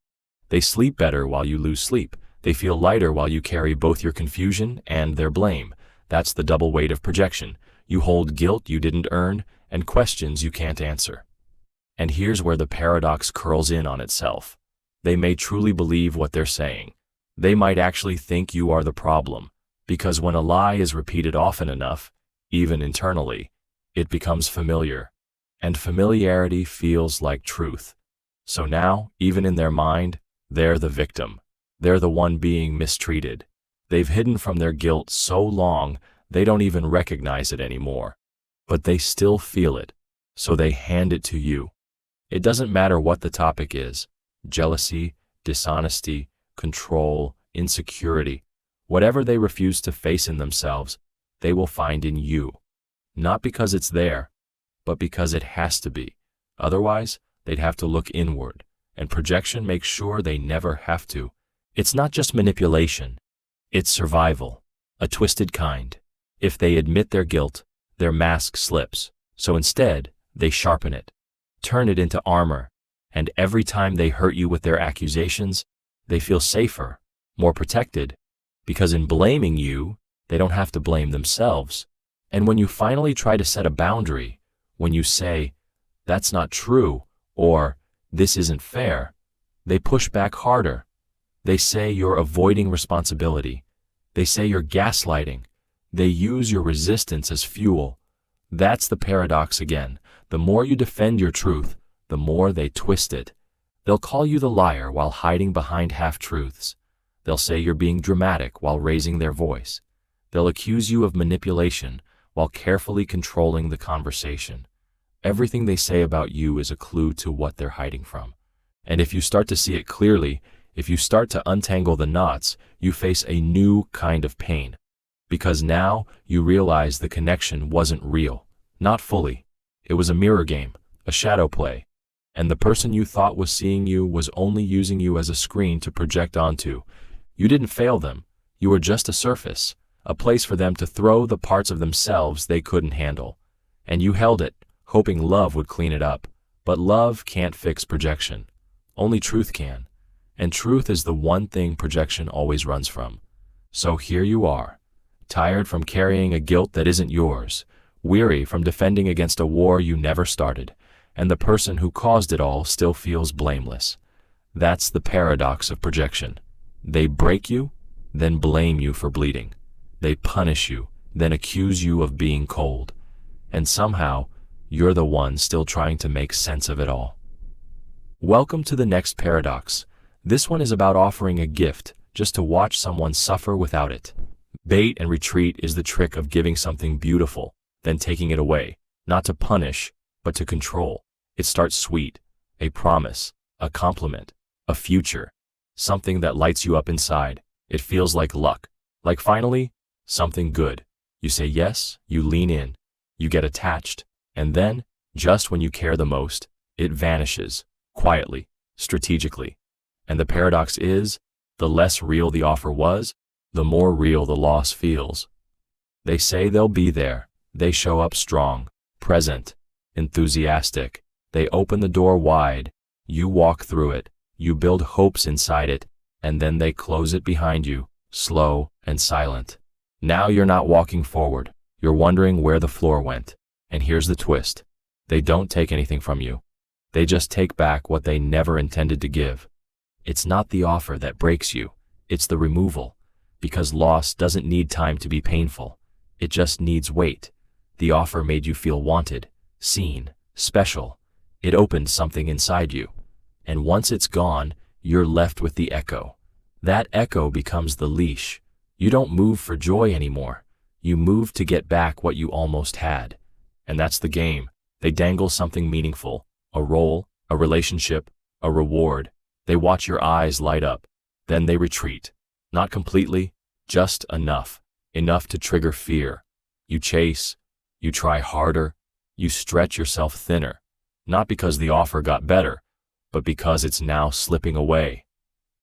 They sleep better while you lose sleep. They feel lighter while you carry both your confusion and their blame. That's the double weight of projection. You hold guilt you didn't earn and questions you can't answer. And here's where the paradox curls in on itself. They may truly believe what they're saying. They might actually think you are the problem, because when a lie is repeated often enough, even internally, it becomes familiar. And familiarity feels like truth. So now, even in their mind, they're the victim. They're the one being mistreated. They've hidden from their guilt so long, they don't even recognize it anymore. But they still feel it, so they hand it to you. It doesn't matter what the topic is: jealousy, dishonesty, control, insecurity. Whatever they refuse to face in themselves, they will find in you. Not because it's there, but because it has to be. Otherwise, they'd have to look inward, and projection makes sure they never have to. It's not just manipulation, it's survival, a twisted kind. If they admit their guilt, their mask slips, so instead, they sharpen it, turn it into armor, and every time they hurt you with their accusations, they feel safer, more protected, because in blaming you, they don't have to blame themselves. And when you finally try to set a boundary, when you say, "That's not true," or "This isn't fair," they push back harder. They say you're avoiding responsibility. They say you're gaslighting. They use your resistance as fuel. That's the paradox again. The more you defend your truth, the more they twist it. They'll call you the liar while hiding behind half-truths. They'll say you're being dramatic while raising their voice. They'll accuse you of manipulation while carefully controlling the conversation. Everything they say about you is a clue to what they're hiding from. And if you start to see it clearly, if you start to untangle the knots, you face a new kind of pain. Because now you realize the connection wasn't real, not fully. It was a mirror game, a shadow play. And the person you thought was seeing you was only using you as a screen to project onto. You didn't fail them. You were just a surface, a place for them to throw the parts of themselves they couldn't handle. And you held it, hoping love would clean it up. But love can't fix projection. Only truth can. And truth is the one thing projection always runs from. So here you are, tired from carrying a guilt that isn't yours, weary from defending against a war you never started, and the person who caused it all still feels blameless. That's the paradox of projection. They break you, then blame you for bleeding. They punish you, then accuse you of being cold. And somehow, you're the one still trying to make sense of it all. Welcome to the next paradox. This one is about offering a gift just to watch someone suffer without it. Bait and retreat is the trick of giving something beautiful, then taking it away, not to punish, but to control. It starts sweet, a promise, a compliment, a future, something that lights you up inside. It feels like luck, like finally, something good. You say yes, you lean in, you get attached, and then, just when you care the most, it vanishes, quietly, strategically. And the paradox is, the less real the offer was, the more real the loss feels. They say they'll be there. They show up strong, present, enthusiastic. They open the door wide. You walk through it. You build hopes inside it, and then they close it behind you, slow and silent. Now you're not walking forward. You're wondering where the floor went. And here's the twist. They don't take anything from you. They just take back what they never intended to give. It's not the offer that breaks you. It's the removal. Because loss doesn't need time to be painful. It just needs weight. The offer made you feel wanted, seen, special. It opened something inside you. And once it's gone, you're left with the echo. That echo becomes the leash. You don't move for joy anymore. You move to get back what you almost had. And that's the game. They dangle something meaningful, a role, a relationship, a reward. They watch your eyes light up. Then they retreat. Not completely, just enough. Enough to trigger fear. You chase. You try harder. You stretch yourself thinner. not because the offer got better, but because it's now slipping away.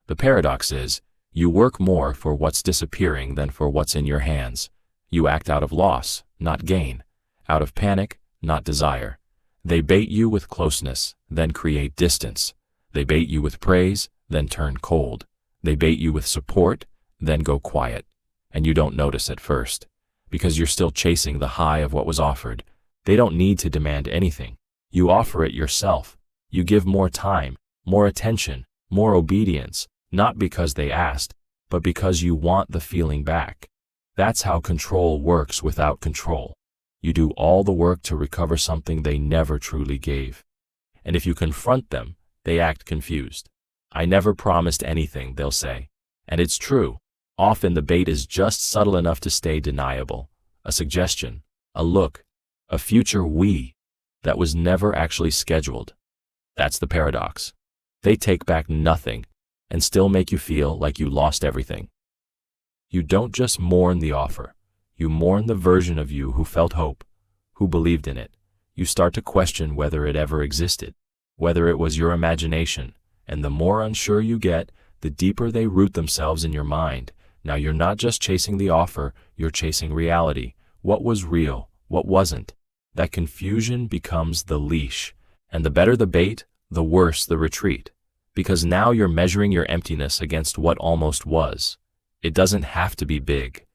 The paradox is, you work more for what's disappearing than for what's in your hands. You act out of loss, not gain, out of panic, not desire. They bait you with closeness, then create distance. They bait you with praise, then turn cold. They bait you with support, then go quiet. And you don't notice at first, because you're still chasing the high of what was offered. They don't need to demand anything. You offer it yourself. You give more time, more attention, more obedience, not because they asked, but because you want the feeling back. That's how control works without control. You do all the work to recover something they never truly gave. And if you confront them, they act confused. I never promised anything, they'll say. And it's true. Often the bait is just subtle enough to stay deniable. A suggestion, a look, a future we that was never actually scheduled. That's the paradox. They take back nothing and still make you feel like you lost everything. You don't just mourn the offer. You mourn the version of you who felt hope, who believed in it. You start to question whether it ever existed, whether it was your imagination, and the more unsure you get, the deeper they root themselves in your mind. Now you're not just chasing the offer, you're chasing reality. What was real? What wasn't? That confusion becomes the leash. And the better the bait, the worse the retreat. Because now you're measuring your emptiness against what almost was. It doesn't have to be big.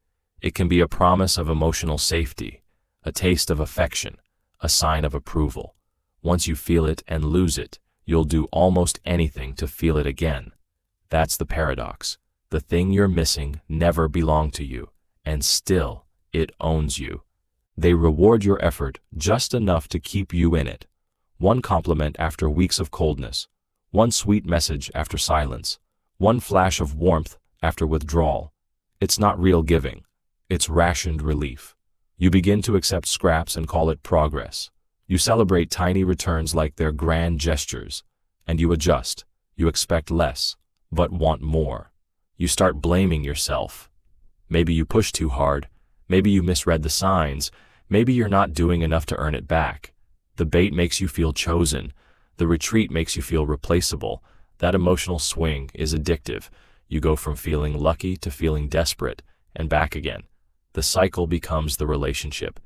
It can be a promise of emotional safety, a taste of affection, a sign of approval. Once you feel it and lose it, you'll do almost anything to feel it again. That's the paradox. The thing you're missing never belonged to you, and still, it owns you. They reward your effort just enough to keep you in it. One compliment after weeks of coldness, one sweet message after silence, one flash of warmth after withdrawal. It's not real giving. It's rationed relief. You begin to accept scraps and call it progress. You celebrate tiny returns like they're grand gestures. And you adjust. You expect less, but want more. You start blaming yourself. Maybe you push too hard. Maybe you misread the signs. Maybe you're not doing enough to earn it back. The bait makes you feel chosen. The retreat makes you feel replaceable. That emotional swing is addictive. You go from feeling lucky to feeling desperate, and back again. The cycle becomes the relationship.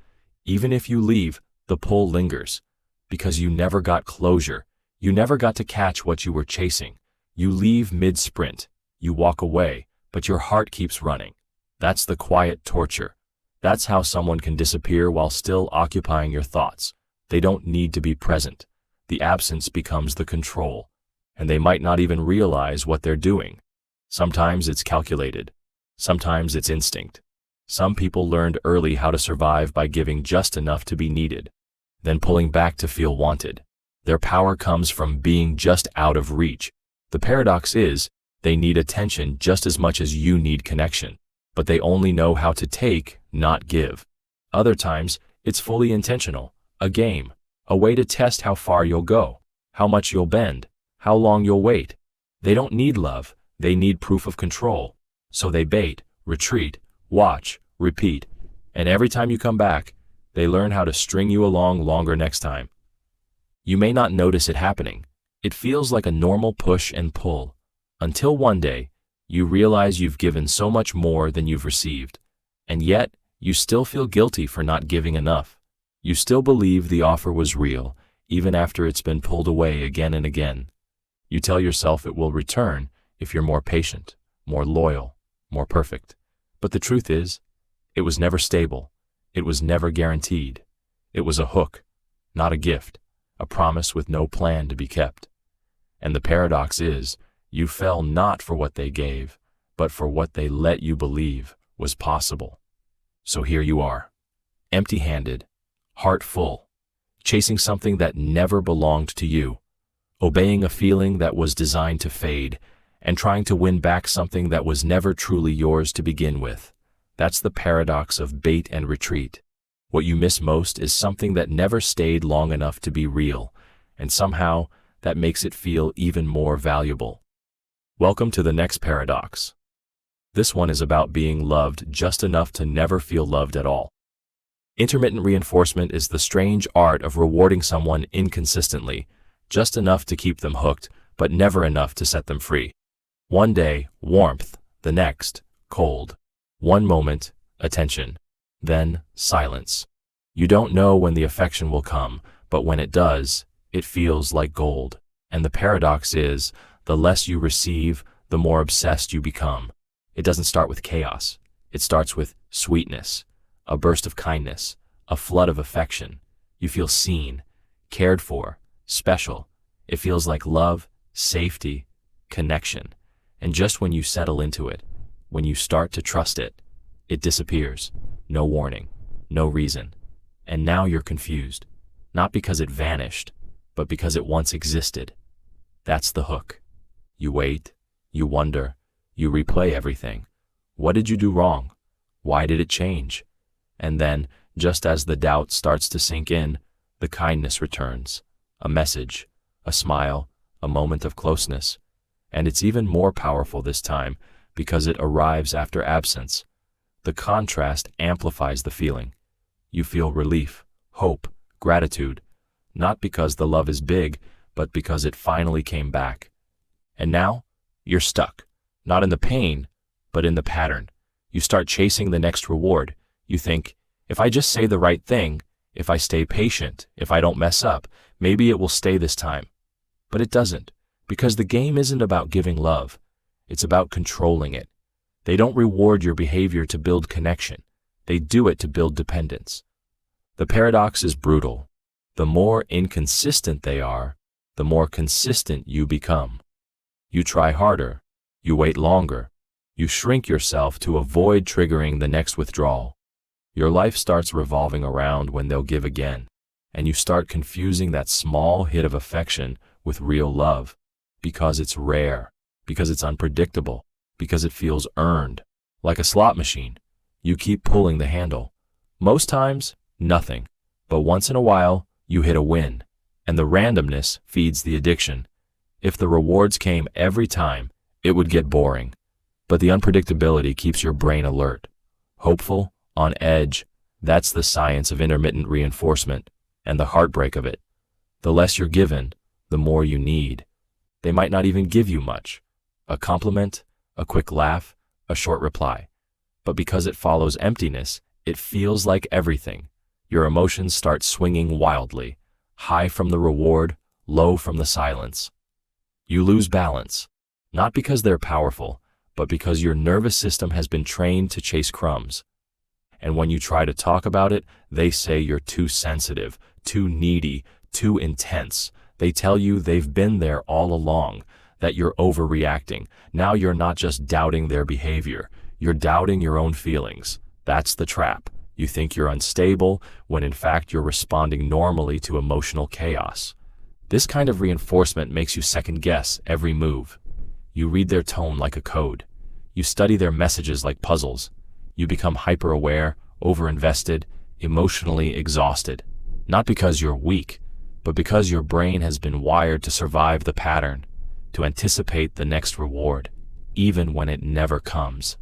Even if you leave, the pull lingers. Because you never got closure. You never got to catch what you were chasing. You leave mid-sprint. You walk away, but your heart keeps running. That's the quiet torture. That's how someone can disappear while still occupying your thoughts. They don't need to be present. The absence becomes the control, and they might not even realize what they're doing. Sometimes it's calculated. Sometimes it's instinct. Some people learned early how to survive by giving just enough to be needed, then pulling back to feel wanted. Their power comes from being just out of reach. The paradox is, they need attention just as much as you need connection, but they only know how to take, not give. Other times, it's fully intentional, a game, a way to test how far you'll go, how much you'll bend, how long you'll wait. They don't need love, they need proof of control. So they bait, retreat, watch, repeat, and every time you come back, they learn how to string you along longer next time. You may not notice it happening. It feels like a normal push and pull, until one day, you realize you've given so much more than you've received, and yet, you still feel guilty for not giving enough. You still believe the offer was real, even after it's been pulled away again and again. You tell yourself it will return if you're more patient, more loyal, more perfect. But the truth is, it was never stable. It was never guaranteed. It was a hook, not a gift, a promise with no plan to be kept. And the paradox is, you fell not for what they gave, but for what they let you believe was possible. So here you are, empty-handed, heart full, chasing something that never belonged to you, obeying a feeling that was designed to fade, and trying to win back something that was never truly yours to begin with. That's the paradox of bait and retreat. What you miss most is something that never stayed long enough to be real, and somehow that makes it feel even more valuable. Welcome to the next paradox. This one is about being loved just enough to never feel loved at all. Intermittent reinforcement is the strange art of rewarding someone inconsistently, just enough to keep them hooked, but never enough to set them free. One day, warmth, the next, cold. One moment, attention, then silence. You don't know when the affection will come, but when it does, it feels like gold. And the paradox is, the less you receive, the more obsessed you become. It doesn't start with chaos. It starts with sweetness, a burst of kindness, a flood of affection. You feel seen, cared for, special. It feels like love, safety, connection. And just when you settle into it, when you start to trust it, it disappears. No warning, no reason. And now you're confused. Not because it vanished, but because it once existed. That's the hook. You wait, you wonder, you replay everything. What did you do wrong? Why did it change? And then, just as the doubt starts to sink in, the kindness returns. A message, a smile, a moment of closeness. And it's even more powerful this time because it arrives after absence. The contrast amplifies the feeling. You feel relief, hope, gratitude, not because the love is big, but because it finally came back. And now, you're stuck, not in the pain, but in the pattern. You start chasing the next reward. You think, if I just say the right thing, if I stay patient, if I don't mess up, maybe it will stay this time. But it doesn't, because the game isn't about giving love. It's about controlling it. They don't reward your behavior to build connection. They do it to build dependence. The paradox is brutal. The more inconsistent they are, the more consistent you become. You try harder. You wait longer. You shrink yourself to avoid triggering the next withdrawal. Your life starts revolving around when they'll give again, and you start confusing that small hit of affection with real love, because it's rare, because it's unpredictable, because it feels earned. Like a slot machine, you keep pulling the handle. Most times, nothing, but once in a while, you hit a win, and the randomness feeds the addiction. If the rewards came every time, it would get boring, but the unpredictability keeps your brain alert, hopeful, on edge. That's the science of intermittent reinforcement, and the heartbreak of it. The less you're given, the more you need. They might not even give you much. A compliment, a quick laugh, a short reply. But because it follows emptiness, it feels like everything. Your emotions start swinging wildly, high from the reward, low from the silence. You lose balance, not because they're powerful, but because your nervous system has been trained to chase crumbs. And when you try to talk about it, they say you're too sensitive, too needy, too intense. They tell you they've been there all along, that you're overreacting. Now you're not just doubting their behavior, you're doubting your own feelings. That's the trap. You think you're unstable, when in fact you're responding normally to emotional chaos. This kind of reinforcement makes you second-guess every move. You read their tone like a code. You study their messages like puzzles. You become hyper-aware, over-invested, emotionally exhausted. Not because you're weak, but because your brain has been wired to survive the pattern, to anticipate the next reward, even when it never comes.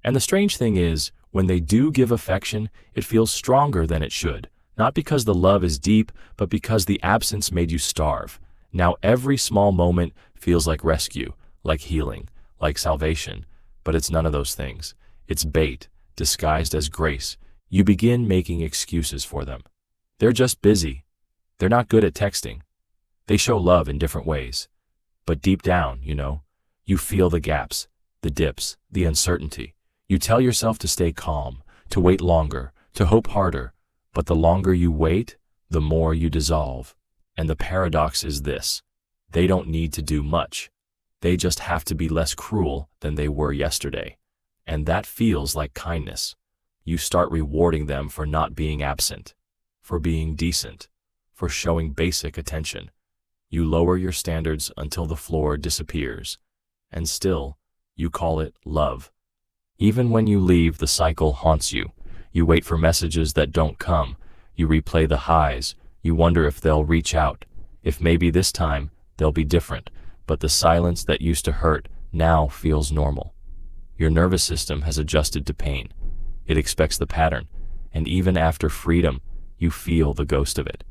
And the strange thing is, when they do give affection, it feels stronger than it should, not because the love is deep, but because the absence made you starve. Now every small moment feels like rescue, like healing, like salvation, but it's none of those things. It's bait, disguised as grace. You begin making excuses for them. They're just busy. They're not good at texting. They show love in different ways. But deep down, you feel the gaps, the dips, the uncertainty. You tell yourself to stay calm, to wait longer, to hope harder. But the longer you wait, the more you dissolve. And the paradox is this: they don't need to do much. They just have to be less cruel than they were yesterday. And that feels like kindness. You start rewarding them for not being absent, for being decent, for showing basic attention. You lower your standards until the floor disappears. And still, you call it love. Even when you leave, the cycle haunts you. You wait for messages that don't come. You replay the highs. You wonder if they'll reach out, if maybe this time they'll be different. But the silence that used to hurt now feels normal. Your nervous system has adjusted to pain. It expects the pattern. and even after freedom, you feel the ghost of it.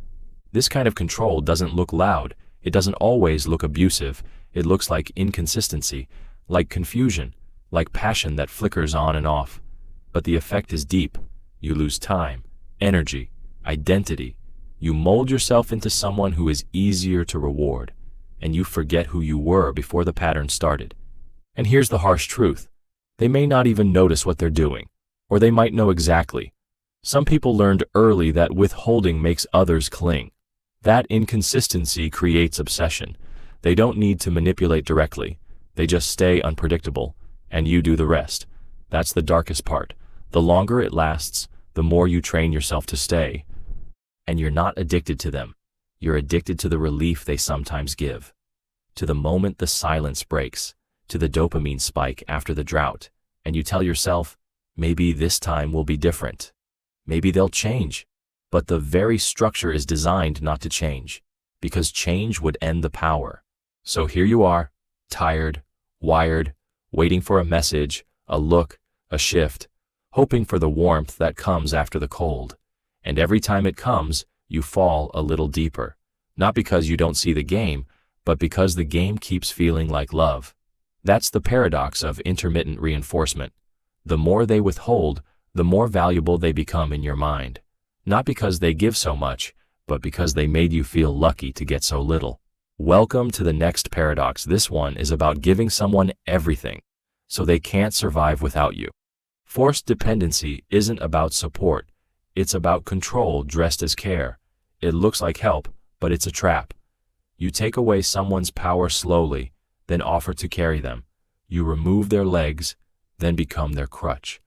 This kind of control doesn't look loud, it doesn't always look abusive, it looks like inconsistency, like confusion, like passion that flickers on and off. But the effect is deep. You lose time, energy, identity. You mold yourself into someone who is easier to reward, and you forget who you were before the pattern started. And here's the harsh truth. They may not even notice what they're doing, or they might know exactly. Some people learned early that withholding makes others cling. That inconsistency creates obsession. They don't need to manipulate directly. They just stay unpredictable, and you do the rest. That's the darkest part. The longer it lasts, the more you train yourself to stay. And you're not addicted to them. You're addicted to the relief they sometimes give. To the moment the silence breaks, to the dopamine spike after the drought, and you tell yourself, maybe this time will be different. Maybe they'll change. But the very structure is designed not to change, because change would end the power. So here you are, tired, wired, waiting for a message, a look, a shift, hoping for the warmth that comes after the cold. And every time it comes, you fall a little deeper. Not because you don't see the game, but because the game keeps feeling like love. That's the paradox of intermittent reinforcement. The more they withhold, the more valuable they become in your mind. Not because they give so much, but because they made you feel lucky to get so little. Welcome to the next paradox. This one is about giving someone everything, so they can't survive without you. Forced dependency isn't about support. It's about control dressed as care. It looks like help, but it's a trap. You take away someone's power slowly, then offer to carry them. You remove their legs, then become their crutch.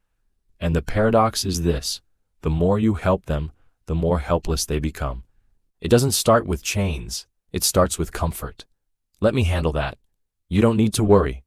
And the paradox is this: the more you help them, the more helpless they become. It doesn't start with chains, it starts with comfort. Let me handle that. You don't need to worry.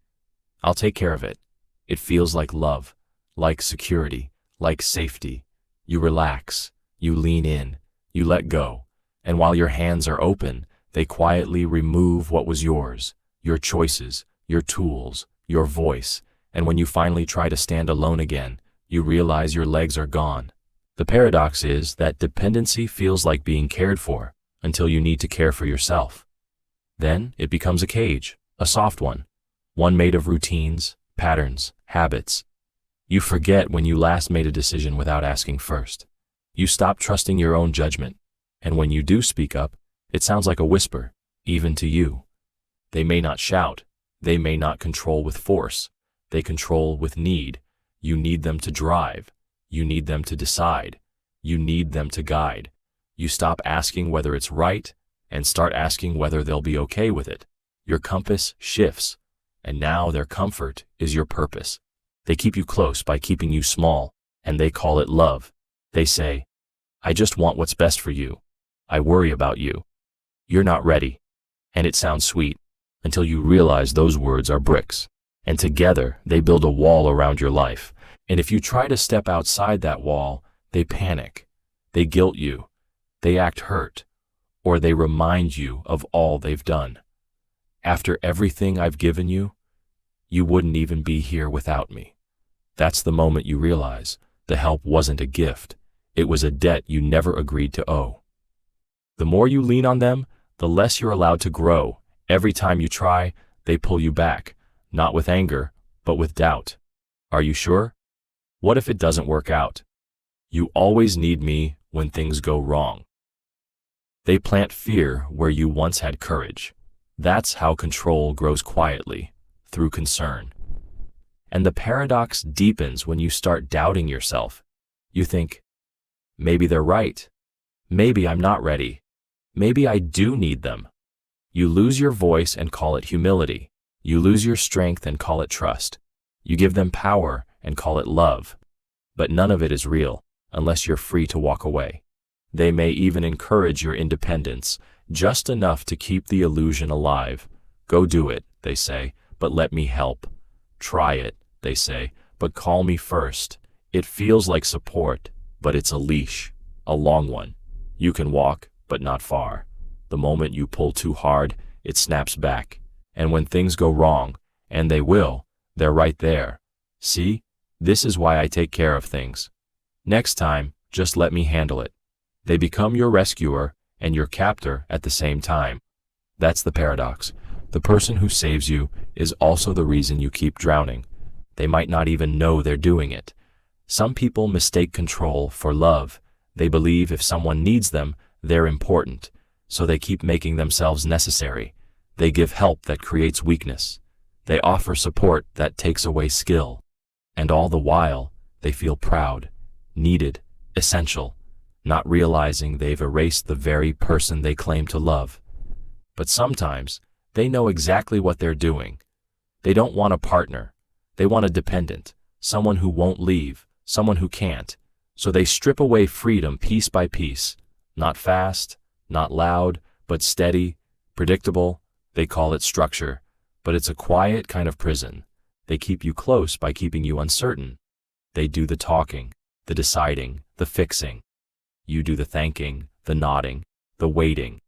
I'll take care of it. It feels like love, like security, like safety. You relax, you lean in, you let go, and while your hands are open, they quietly remove what was yours, your choices, your tools, your voice, and when you finally try to stand alone again, you realize your legs are gone. The paradox is that dependency feels like being cared for until you need to care for yourself. Then it becomes a cage, a soft one made of routines, patterns, habits. You forget when you last made a decision without asking first. You stop trusting your own judgment, and when you do speak up, it sounds like a whisper, even to you. They may not shout, they may not control with force, they control with need. You need them to drive. You need them to decide. You need them to guide. You stop asking whether it's right and start asking whether they'll be okay with it. Your compass shifts, and now their comfort is your purpose. They keep you close by keeping you small, and they call it love. They say, I just want what's best for you. I worry about you. You're not ready. And it sounds sweet, until you realize those words are bricks. And together, they build a wall around your life. And if you try to step outside that wall, they panic. They guilt you. They act hurt. Or they remind you of all they've done. After everything I've given you, you wouldn't even be here without me. That's the moment you realize the help wasn't a gift. It was a debt you never agreed to owe. The more you lean on them, the less you're allowed to grow. Every time you try, they pull you back, not with anger, but with doubt. Are you sure? What if it doesn't work out? You always need me when things go wrong. They plant fear where you once had courage. That's how control grows quietly, through concern. And the paradox deepens when you start doubting yourself. You think, maybe they're right. Maybe I'm not ready. Maybe I do need them. You lose your voice and call it humility. You lose your strength and call it trust. You give them power and call it love. But none of it is real, unless you're free to walk away. They may even encourage your independence, just enough to keep the illusion alive. Go do it, they say, but let me help. Try it, they say, but call me first. It feels like support, but it's a leash, a long one. You can walk, but not far. The moment you pull too hard, it snaps back. And when things go wrong, and they will, they're right there. See, this is why I take care of things. Next time, Just let me handle it. They become your rescuer and your captor at the same time. That's the paradox. The person who saves you is also the reason you keep drowning. They might not even know they're doing it. Some people mistake control for love. They believe if someone needs them, they're important, so they keep making themselves necessary. They give help that creates weakness. They offer support that takes away skill. And all the while, they feel proud, needed, essential, not realizing they've erased the very person they claim to love. But sometimes, they know exactly what they're doing. They don't want a partner. They want a dependent, someone who won't leave, someone who can't. So they strip away freedom piece by piece. Not fast, not loud, but steady, predictable. They call it structure, but it's a quiet kind of prison. They keep you close by keeping you uncertain. They do the talking, the deciding, the fixing. You do the thanking, the nodding, the waiting.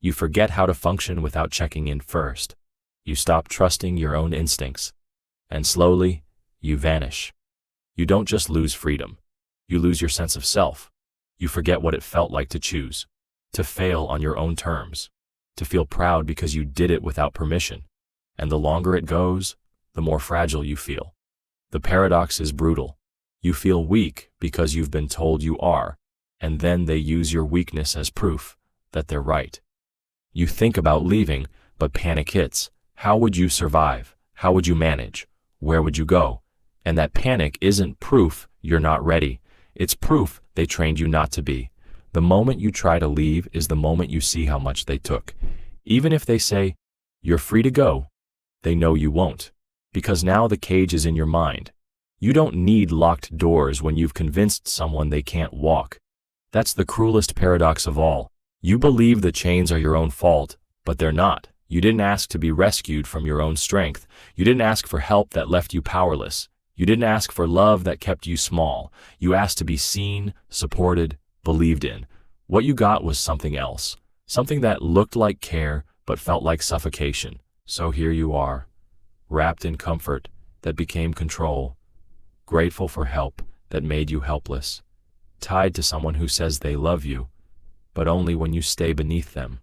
You forget how to function without checking in first. You stop trusting your own instincts. And slowly, you vanish. You don't just lose freedom. You lose your sense of self. You forget what it felt like to choose, to fail on your own terms, to feel proud because you did it without permission. And the longer it goes, the more fragile you feel. The paradox is brutal. You feel weak because you've been told you are, and then they use your weakness as proof that they're right. You think about leaving, but panic hits. How would you survive? How would you manage? Where would you go? And that panic isn't proof you're not ready. It's proof they trained you not to be. The moment you try to leave is the moment you see how much they took. Even if they say, you're free to go, they know you won't. Because now the cage is in your mind. You don't need locked doors when you've convinced someone they can't walk. That's the cruelest paradox of all. You believe the chains are your own fault, but they're not. You didn't ask to be rescued from your own strength. You didn't ask for help that left you powerless. You didn't ask for love that kept you small. You asked to be seen, supported, believed in. What you got was something else. Something that looked like care, but felt like suffocation. So here you are, wrapped in comfort that became control, grateful for help that made you helpless, tied to someone who says they love you, but only when you stay beneath them.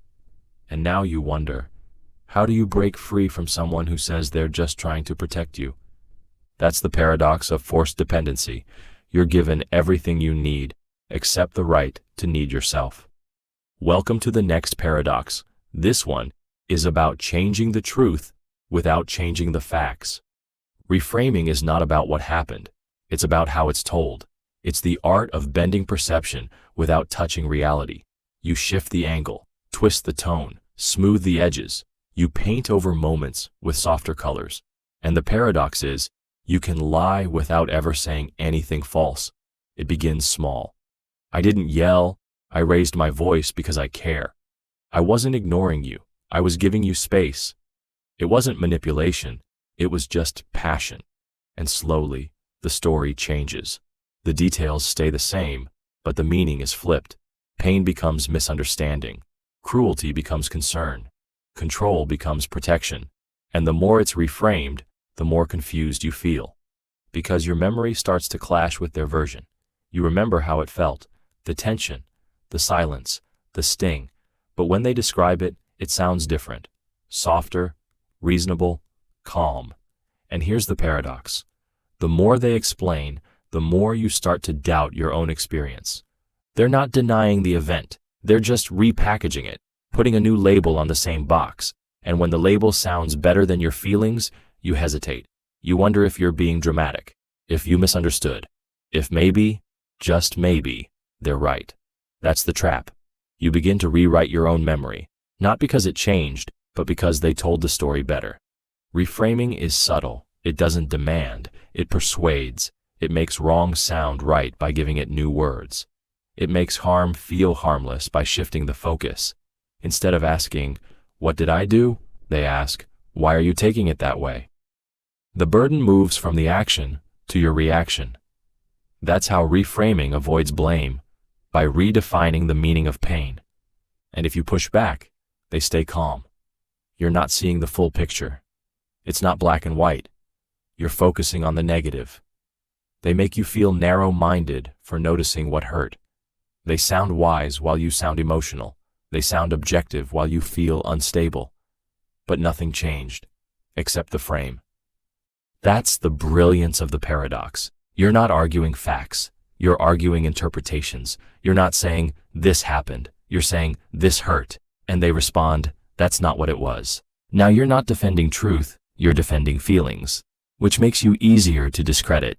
And now you wonder, how do you break free from someone who says they're just trying to protect you? That's the paradox of forced dependency. You're given everything you need, except the right to need yourself. Welcome to the next paradox. This one is about changing the truth without changing the facts. Reframing is not about what happened. It's about how it's told. It's the art of bending perception without touching reality. You shift the angle, twist the tone, smooth the edges. You paint over moments with softer colors. And the paradox is, you can lie without ever saying anything false. It begins small. I didn't yell. I raised my voice because I care. I wasn't ignoring you. I was giving you space. It wasn't manipulation. It was just passion. And slowly, the story changes. The details stay the same, but the meaning is flipped. Pain becomes misunderstanding. Cruelty becomes concern. Control becomes protection. And the more it's reframed, the more confused you feel. Because your memory starts to clash with their version. You remember how it felt, the tension, the silence, the sting. But when they describe it, it sounds different. Softer, reasonable, calm. And here's the paradox. The more they explain, the more you start to doubt your own experience. They're not denying the event. They're just repackaging it, putting a new label on the same box. And when the label sounds better than your feelings, you hesitate. You wonder if you're being dramatic, if you misunderstood, if maybe, just maybe, they're right. That's the trap. You begin to rewrite your own memory, not because it changed, but because they told the story better. Reframing is subtle. It doesn't demand. It persuades. It makes wrong sound right by giving it new words. It makes harm feel harmless by shifting the focus. Instead of asking, "What did I do?" they ask, "Why are you taking it that way?" The burden moves from the action to your reaction. That's how reframing avoids blame, by redefining the meaning of pain. And if you push back, they stay calm. You're not seeing the full picture. It's not black and white. You're focusing on the negative. They make you feel narrow-minded for noticing what hurt. They sound wise while you sound emotional. They sound objective while you feel unstable. But nothing changed, except the frame. That's the brilliance of the paradox. You're not arguing facts. You're arguing interpretations. You're not saying, this happened. You're saying, this hurt. And they respond, that's not what it was. Now you're not defending truth, you're defending feelings, which makes you easier to discredit.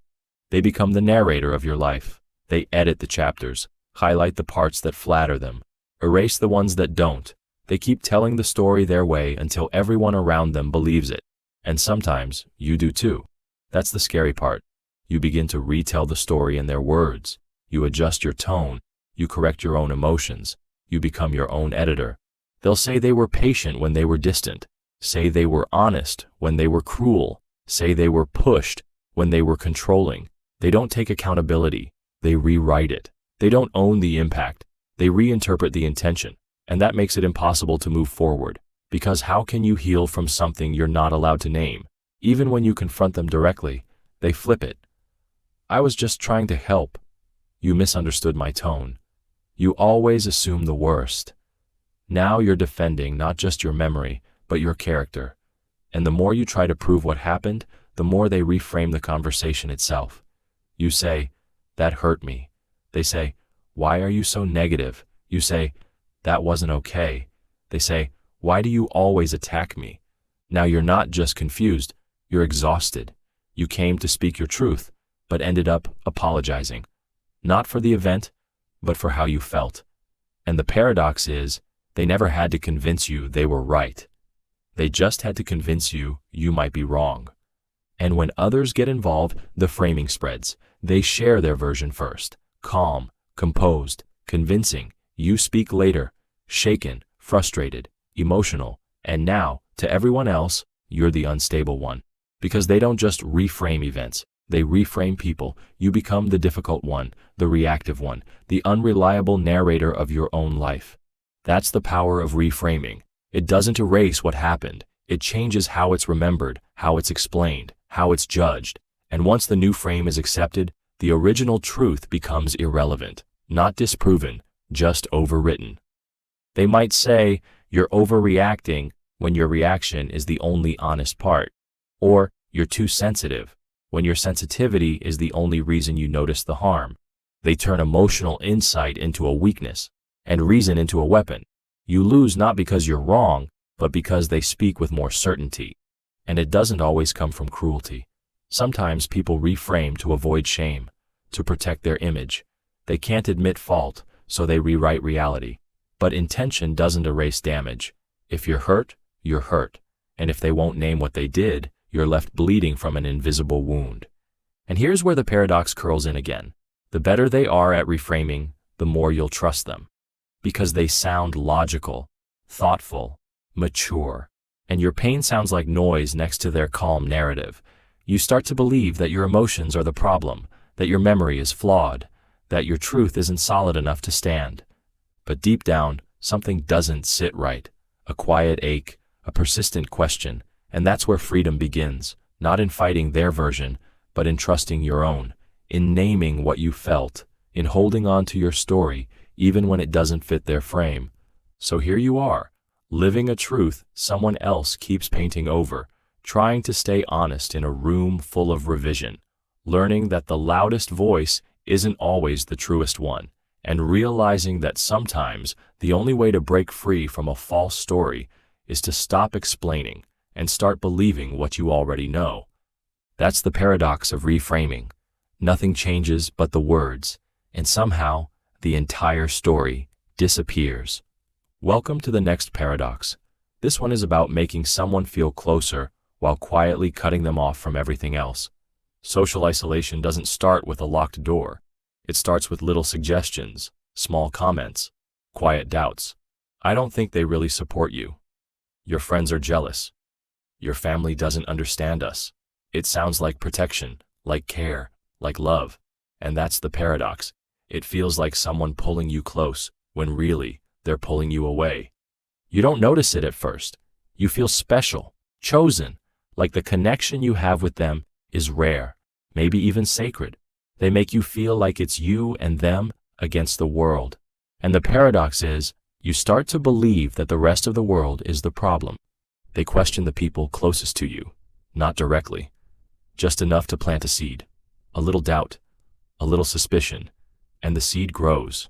They become the narrator of your life. They edit the chapters, highlight the parts that flatter them, erase the ones that don't. They keep telling the story their way until everyone around them believes it. And sometimes, you do too. That's the scary part. You begin to retell the story in their words. You adjust your tone. You correct your own emotions. You become your own editor. They'll say they were patient when they were distant. Say they were honest when they were cruel. Say they were pushed when they were controlling. They don't take accountability. They rewrite it. They don't own the impact. They reinterpret the intention. And that makes it impossible to move forward. Because how can you heal from something you're not allowed to name? Even when you confront them directly, they flip it. I was just trying to help. You misunderstood my tone. You always assume the worst. Now you're defending not just your memory, but your character. And the more you try to prove what happened, the more they reframe the conversation itself. You say, that hurt me. They say, why are you so negative? You say, that wasn't okay. They say, why do you always attack me? Now you're not just confused, you're exhausted. You came to speak your truth, but ended up apologizing. Not for the event, but for how you felt. And the paradox is, they never had to convince you they were right. They just had to convince you you might be wrong. And when others get involved, the framing spreads. They share their version first. Calm, composed, convincing. You speak later, shaken, frustrated, emotional, and now, to everyone else, you're the unstable one. Because they don't just reframe events, they reframe people. You become the difficult one, the reactive one, the unreliable narrator of your own life. That's the power of reframing. It doesn't erase what happened. It changes how it's remembered, how it's explained, how it's judged. And once the new frame is accepted, the original truth becomes irrelevant, not disproven, just overwritten. They might say, you're overreacting when your reaction is the only honest part. Or, you're too sensitive when your sensitivity is the only reason you notice the harm. They turn emotional insight into a weakness, and reason into a weapon. You lose not because you're wrong, but because they speak with more certainty. And it doesn't always come from cruelty. Sometimes people reframe to avoid shame, to protect their image. They can't admit fault, so they rewrite reality. But intention doesn't erase damage. If you're hurt, you're hurt. And if they won't name what they did, you're left bleeding from an invisible wound. And here's where the paradox curls in again. The better they are at reframing, the more you'll trust them. Because they sound logical, thoughtful, mature. And your pain sounds like noise next to their calm narrative. You start to believe that your emotions are the problem, that your memory is flawed, that your truth isn't solid enough to stand. But deep down, something doesn't sit right. A quiet ache, a persistent question, and that's where freedom begins, not in fighting their version, but in trusting your own, in naming what you felt, in holding on to your story, even when it doesn't fit their frame. So here you are, living a truth someone else keeps painting over, trying to stay honest in a room full of revision, learning that the loudest voice isn't always the truest one, and realizing that sometimes the only way to break free from a false story is to stop explaining and start believing what you already know. That's the paradox of reframing. Nothing changes but the words, and somehow the entire story disappears. Welcome to the next paradox. This one is about making someone feel closer while quietly cutting them off from everything else. Social isolation doesn't start with a locked door. It starts with little suggestions, small comments, quiet doubts. I don't think they really support you. Your friends are jealous. Your family doesn't understand us. It sounds like protection, like care, like love. And that's the paradox. It feels like someone pulling you close, when really, they're pulling you away. You don't notice it at first. You feel special, chosen, like the connection you have with them is rare, maybe even sacred. They make you feel like it's you and them, against the world. And the paradox is, you start to believe that the rest of the world is the problem. They question the people closest to you, not directly, just enough to plant a seed, a little doubt, a little suspicion, and the seed grows.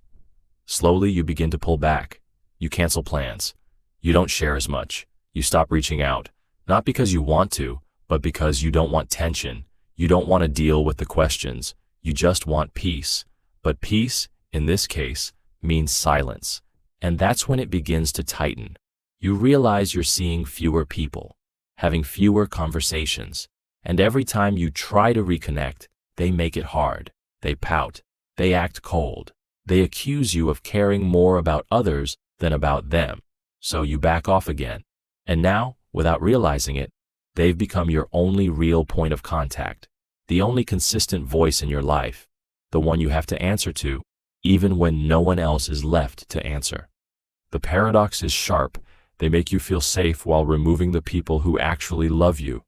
Slowly you begin to pull back. You cancel plans. You don't share as much. You stop reaching out, not because you want to, but because you don't want tension. You don't want to deal with the questions. You just want peace. But peace, in this case, means silence. And that's when it begins to tighten. You realize you're seeing fewer people, having fewer conversations, and every time you try to reconnect, they make it hard. They pout. They act cold. They accuse you of caring more about others than about them. So you back off again. And now, without realizing it, they've become your only real point of contact, the only consistent voice in your life, the one you have to answer to, even when no one else is left to answer. The paradox is sharp. They make you feel safe while removing the people who actually love you.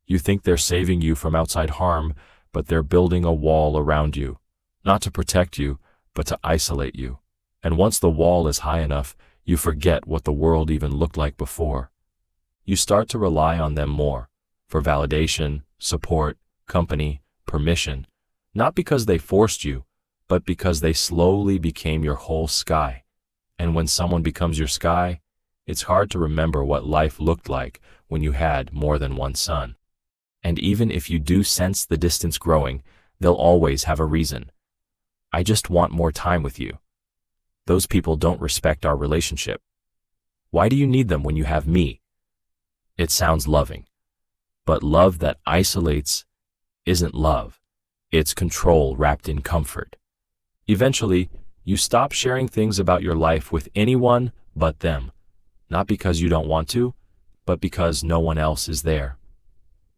You think they're saving you from outside harm, but they're building a wall around you, not to protect you, but to isolate you. And once the wall is high enough, you forget what the world even looked like before. You start to rely on them more, for validation, support, company, permission, not because they forced you, but because they slowly became your whole sky. And when someone becomes your sky, it's hard to remember what life looked like when you had more than one sun. And even if you do sense the distance growing, they'll always have a reason. I just want more time with you. Those people don't respect our relationship. Why do you need them when you have me? It sounds loving. But love that isolates isn't love. It's control wrapped in comfort. Eventually, you stop sharing things about your life with anyone but them, not because you don't want to, but because no one else is there.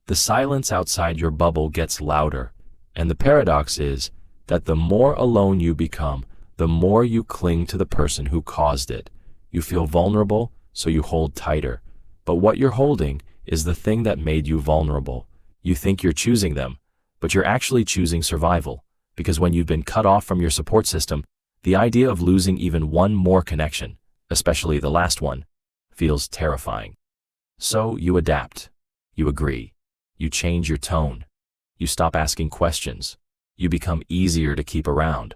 The silence outside your bubble gets louder, and the paradox is that the more alone you become, the more you cling to the person who caused it. You feel vulnerable, so you hold tighter. But what you're holding is the thing that made you vulnerable. You think you're choosing them, but you're actually choosing survival, because when you've been cut off from your support system, the idea of losing even one more connection, especially the last one, feels terrifying. So you adapt. You agree. You change your tone. You stop asking questions. You become easier to keep around.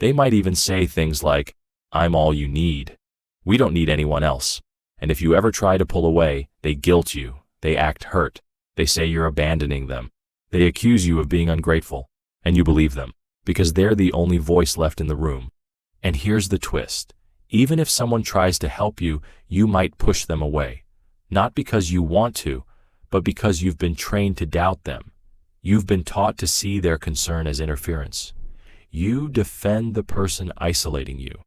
They might even say things like, "I'm all you need. We don't need anyone else." And if you ever try to pull away, they guilt you. They act hurt. They say you're abandoning them. They accuse you of being ungrateful. And you believe them, because they're the only voice left in the room. And here's the twist. Even if someone tries to help you, you might push them away. Not because you want to, but because you've been trained to doubt them. You've been taught to see their concern as interference. You defend the person isolating you.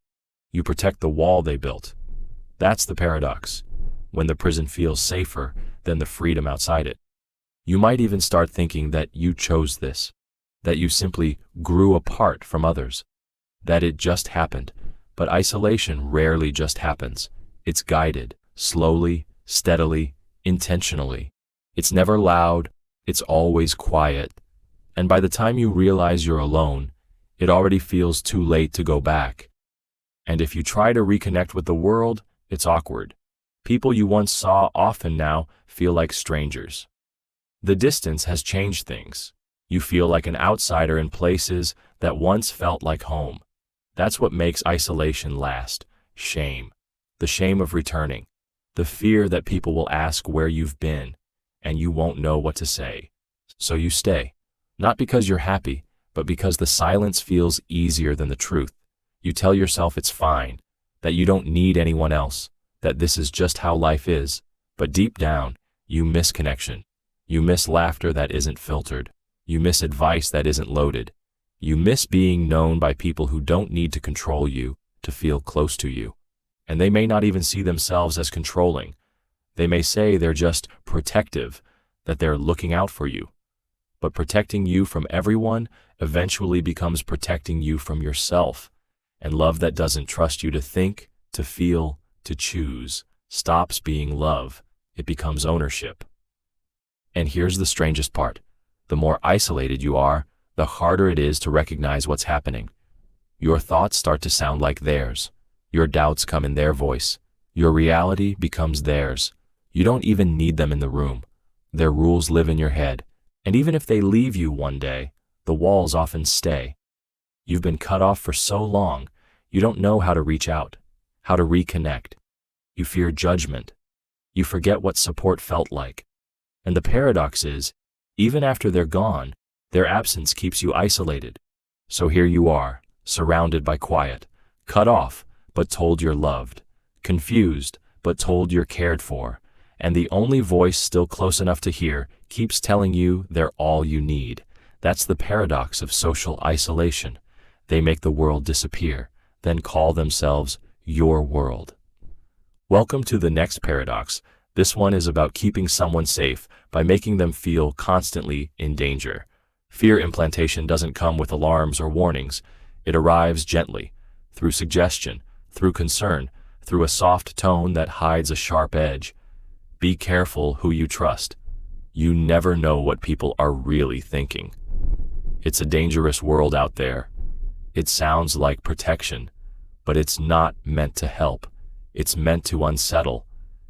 You protect the wall they built. That's the paradox. When the prison feels safer than the freedom outside it. You might even start thinking that you chose this, that you simply grew apart from others, that it just happened. But isolation rarely just happens. It's guided, slowly, steadily, intentionally. It's never loud, it's always quiet. And by the time you realize you're alone, it already feels too late to go back. And if you try to reconnect with the world, it's awkward. People you once saw often now feel like strangers. The distance has changed things. You feel like an outsider in places that once felt like home. That's what makes isolation last. Shame. The shame of returning. The fear that people will ask where you've been, and you won't know what to say. So you stay. Not because you're happy, but because the silence feels easier than the truth. You tell yourself it's fine, that you don't need anyone else, that this is just how life is. But deep down, you miss connection. You miss laughter that isn't filtered. You miss advice that isn't loaded. You miss being known by people who don't need to control you to feel close to you. And they may not even see themselves as controlling. They may say they're just protective, that they're looking out for you. But protecting you from everyone eventually becomes protecting you from yourself. And love that doesn't trust you to think, to feel, to choose, stops being love. It becomes ownership. And here's the strangest part. The more isolated you are, the harder it is to recognize what's happening. Your thoughts start to sound like theirs. Your doubts come in their voice. Your reality becomes theirs. You don't even need them in the room. Their rules live in your head. And even if they leave you one day, the walls often stay. You've been cut off for so long, you don't know how to reach out, how to reconnect. You fear judgment. You forget what support felt like. And the paradox is, even after they're gone, their absence keeps you isolated. So here you are, surrounded by quiet, cut off, but told you're loved, confused, but told you're cared for, and the only voice still close enough to hear keeps telling you they're all you need. That's the paradox of social isolation. They make the world disappear, then call themselves your world. Welcome to the next paradox. This one is about keeping someone safe by making them feel constantly in danger. Fear implantation doesn't come with alarms or warnings. It arrives gently, through suggestion, through concern, through a soft tone that hides a sharp edge. Be careful who you trust. You never know what people are really thinking. It's a dangerous world out there. It sounds like protection, but it's not meant to help. It's meant to unsettle.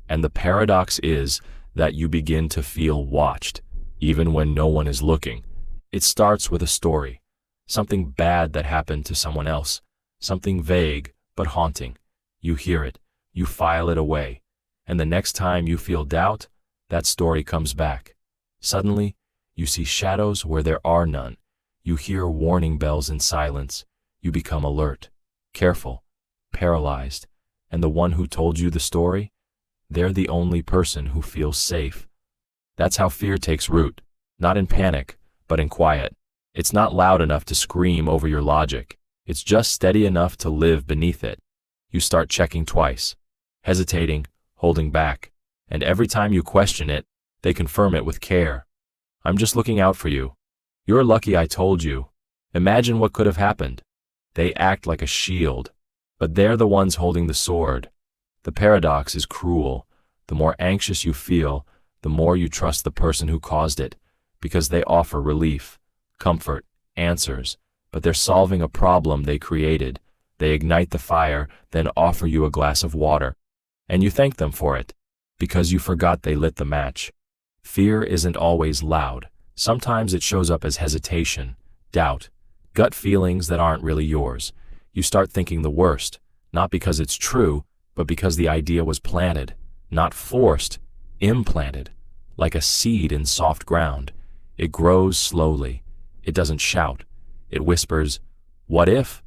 And the paradox is that you begin to feel watched, even when no one is looking. It starts with a story, something bad that happened to someone else, something vague but haunting. You hear it, you file it away, and the next time you feel doubt, that story comes back. Suddenly, you see shadows where there are none. You hear warning bells in silence. You become alert, careful, paralyzed, and the one who told you the story, they're the only person who feels safe. That's how fear takes root, not in panic, but in quiet. It's not loud enough to scream over your logic. It's just steady enough to live beneath it. You start checking twice, hesitating, holding back, and every time you question it, they confirm it with care. I'm just looking out for you. You're lucky I told you. Imagine what could have happened. They act like a shield, but they're the ones holding the sword. The paradox is cruel. The more anxious you feel, the more you trust the person who caused it, because they offer relief, comfort, answers, but they're solving a problem they created. They ignite the fire, then offer you a glass of water. And you thank them for it, because you forgot they lit the match. Fear isn't always loud. Sometimes it shows up as hesitation, doubt, gut feelings that aren't really yours. You start thinking the worst, not because it's true, but because the idea was planted, not forced, implanted, like a seed in soft ground. It grows slowly. It doesn't shout. It whispers, what if?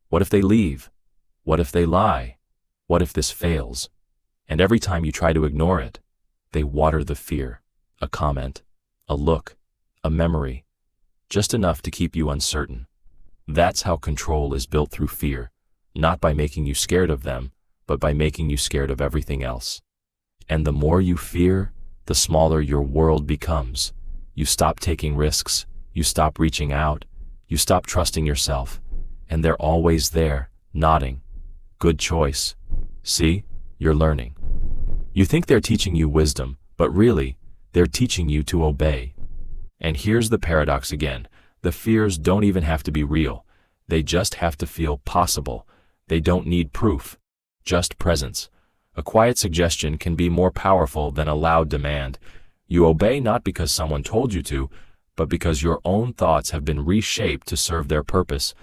What if they leave? What if they lie? What if this fails? And every time you try to ignore it, they water the fear. A comment, a look, a memory, just enough to keep you uncertain. That's how control is built through fear, not by making you scared of them, but by making you scared of everything else. And the more you fear, the smaller your world becomes. You stop taking risks, you stop reaching out, you stop trusting yourself, and they're always there, nodding. Good choice. See, you're learning. You think they're teaching you wisdom, but really, they're teaching you to obey. And here's the paradox again. The fears don't even have to be real. They just have to feel possible. They don't need proof, just presence. A quiet suggestion can be more powerful than a loud demand. You obey not because someone told you to, but because your own thoughts have been reshaped to serve their purpose.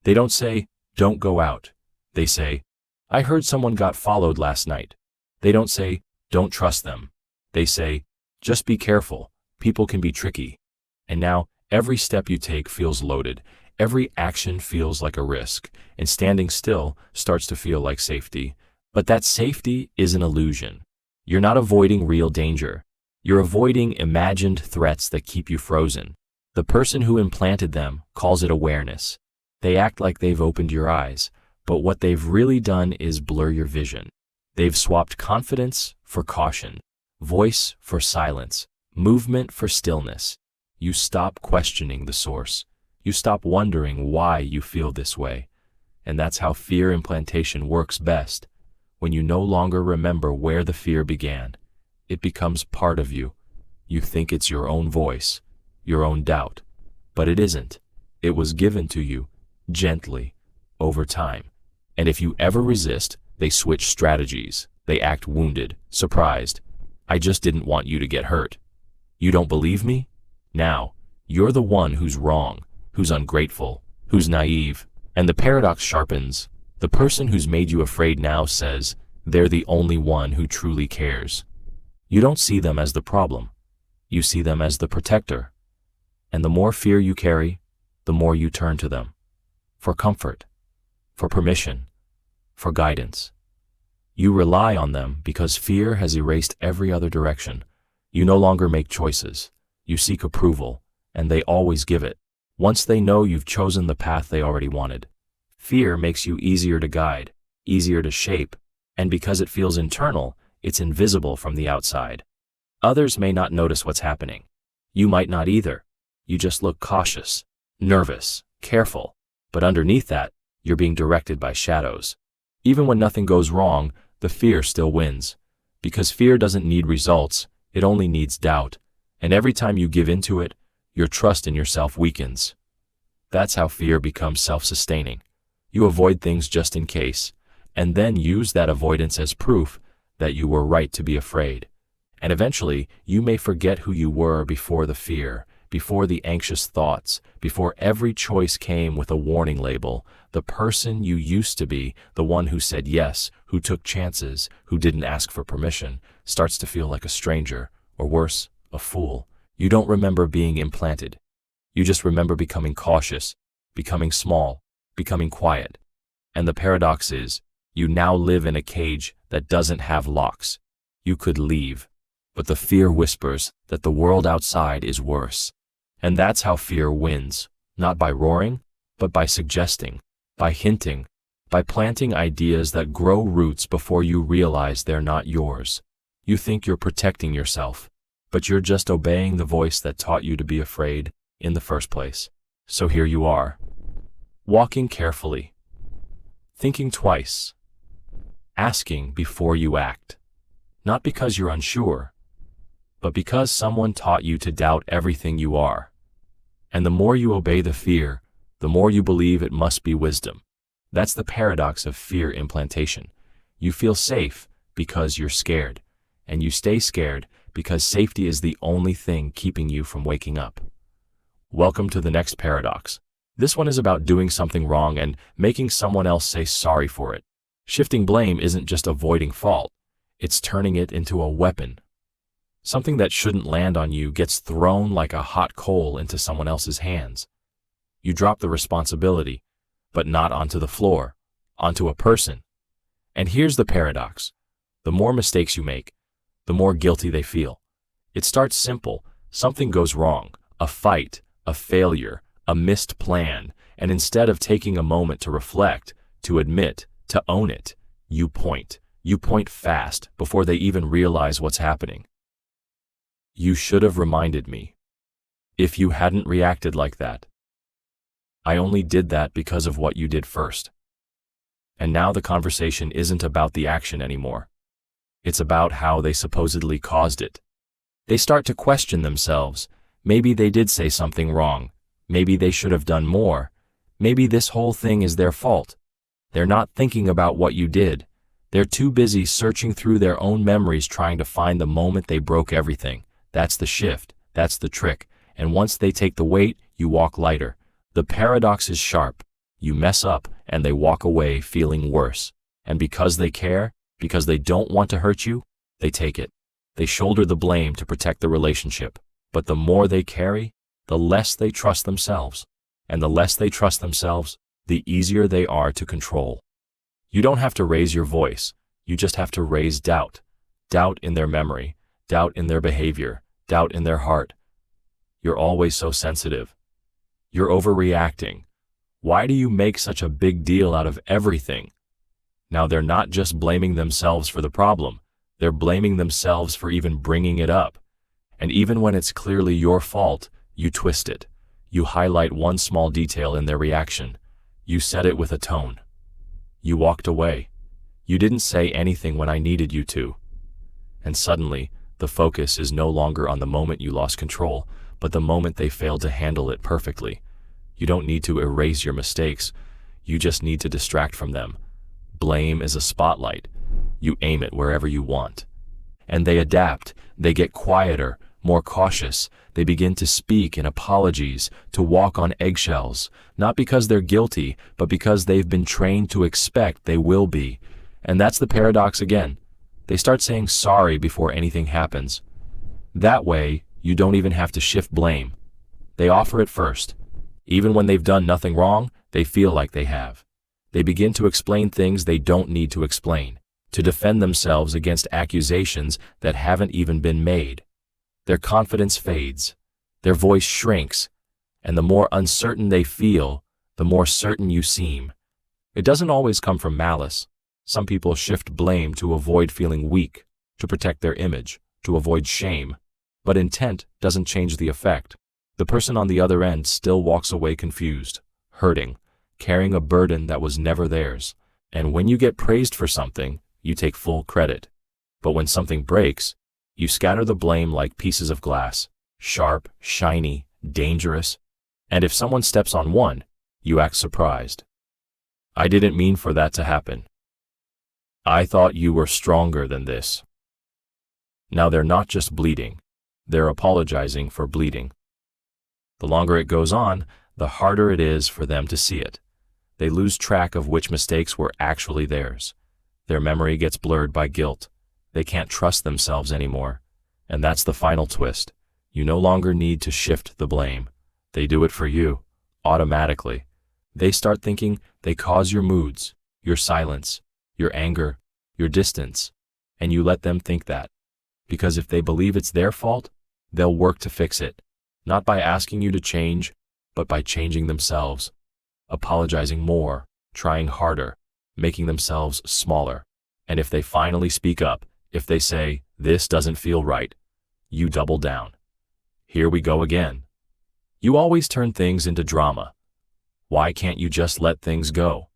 They don't say, don't go out. They say, I heard someone got followed last night. They don't say, don't trust them. They say, just be careful. People can be tricky. And now, every step you take feels loaded. Every action feels like a risk, and standing still starts to feel like safety. But that safety is an illusion. You're not avoiding real danger. You're avoiding imagined threats that keep you frozen. The person who implanted them calls it awareness. They act like they've opened your eyes, but what they've really done is blur your vision. They've swapped confidence for caution, voice for silence, movement for stillness. You stop questioning the source. You stop wondering why you feel this way. And that's how fear implantation works best. When you no longer remember where the fear began, it becomes part of you. You think it's your own voice, your own doubt. But it isn't. It was given to you, gently, over time. And if you ever resist, they switch strategies. They act wounded, surprised. I just didn't want you to get hurt. You don't believe me? Now, you're the one who's wrong, who's ungrateful, who's naive. And the paradox sharpens. The person who's made you afraid now says they're the only one who truly cares. You don't see them as the problem. You see them as the protector. And the more fear you carry, the more you turn to them. For comfort, for permission, for guidance. You rely on them because fear has erased every other direction. You no longer make choices. You seek approval, and they always give it. Once they know you've chosen the path they already wanted. Fear makes you easier to guide, easier to shape, and because it feels internal, it's invisible from the outside. Others may not notice what's happening. You might not either. You just look cautious, nervous, careful, but underneath that, you're being directed by shadows. Even when nothing goes wrong, the fear still wins. Because fear doesn't need results, it only needs doubt. And every time you give into it, your trust in yourself weakens. That's how fear becomes self-sustaining. You avoid things just in case, and then use that avoidance as proof that you were right to be afraid. And eventually, you may forget who you were before the fear, before the anxious thoughts, before every choice came with a warning label. The person you used to be, the one who said yes, who took chances, who didn't ask for permission, starts to feel like a stranger, or worse, a fool. You don't remember being implanted. You just remember becoming cautious, becoming small, becoming quiet. And the paradox is, you now live in a cage that doesn't have locks. You could leave, but the fear whispers that the world outside is worse. And that's how fear wins, not by roaring, but by suggesting, by hinting, by planting ideas that grow roots before you realize they're not yours. You think you're protecting yourself, but you're just obeying the voice that taught you to be afraid in the first place. So here you are, walking carefully, thinking twice, asking before you act, not because you're unsure, but because someone taught you to doubt everything you are. And the more you obey the fear, the more you believe it must be wisdom. That's the paradox of fear implantation. You feel safe because you're scared, and you stay scared because safety is the only thing keeping you from waking up. Welcome to the next paradox. This one is about doing something wrong and making someone else say sorry for it. Shifting blame isn't just avoiding fault, it's turning it into a weapon. Something that shouldn't land on you gets thrown like a hot coal into someone else's hands. You drop the responsibility, but not onto the floor, onto a person. And here's the paradox. The more mistakes you make, the more guilty they feel. It starts simple. Something goes wrong, a fight, a failure, a missed plan, and instead of taking a moment to reflect, to admit, to own it, you point. You point fast before they even realize what's happening. You should have reminded me. If you hadn't reacted like that. I only did that because of what you did first. And now the conversation isn't about the action anymore. It's about how they supposedly caused it. They start to question themselves. Maybe they did say something wrong. Maybe they should have done more. Maybe this whole thing is their fault. They're not thinking about what you did. They're too busy searching through their own memories trying to find the moment they broke everything. That's the shift. That's the trick. And once they take the weight, you walk lighter. The paradox is sharp. You mess up, and they walk away feeling worse. And because they care, because they don't want to hurt you, they take it. They shoulder the blame to protect the relationship. But the more they carry, the less they trust themselves. And the less they trust themselves, the easier they are to control. You don't have to raise your voice. You just have to raise doubt. Doubt in their memory, doubt in their behavior, doubt in their heart. You're always so sensitive. You're overreacting. Why do you make such a big deal out of everything? Now they're not just blaming themselves for the problem. They're blaming themselves for even bringing it up. And even when it's clearly your fault, you twist it. You highlight one small detail in their reaction. You said it with a tone. You walked away. You didn't say anything when I needed you to. And suddenly, the focus is no longer on the moment you lost control, but the moment they failed to handle it perfectly. You don't need to erase your mistakes. You just need to distract from them. Blame is a spotlight. You aim it wherever you want. And they adapt. They get quieter, more cautious. They begin to speak in apologies, to walk on eggshells, not because they're guilty, but because they've been trained to expect they will be. And that's the paradox again. They start saying sorry before anything happens. That way, you don't even have to shift blame. They offer it first. Even when they've done nothing wrong, they feel like they have. They begin to explain things they don't need to explain, to defend themselves against accusations that haven't even been made. Their confidence fades. Their voice shrinks. And the more uncertain they feel, the more certain you seem. It doesn't always come from malice. Some people shift blame to avoid feeling weak, to protect their image, to avoid shame. But intent doesn't change the effect. The person on the other end still walks away confused, hurting, carrying a burden that was never theirs. And when you get praised for something, you take full credit. But when something breaks, you scatter the blame like pieces of glass, sharp, shiny, dangerous. And if someone steps on one, you act surprised. I didn't mean for that to happen. I thought you were stronger than this. Now they're not just bleeding, they're apologizing for bleeding. The longer it goes on, the harder it is for them to see it. They lose track of which mistakes were actually theirs. Their memory gets blurred by guilt. They can't trust themselves anymore. And that's the final twist. You no longer need to shift the blame. They do it for you, automatically. They start thinking they cause your moods, your silence, your anger, your distance, and you let them think that. Because if they believe it's their fault, they'll work to fix it, not by asking you to change, but by changing themselves, apologizing more, trying harder, making themselves smaller. And if they finally speak up, if they say, "This doesn't feel right," you double down. Here we go again. You always turn things into drama. Why can't you just let things go?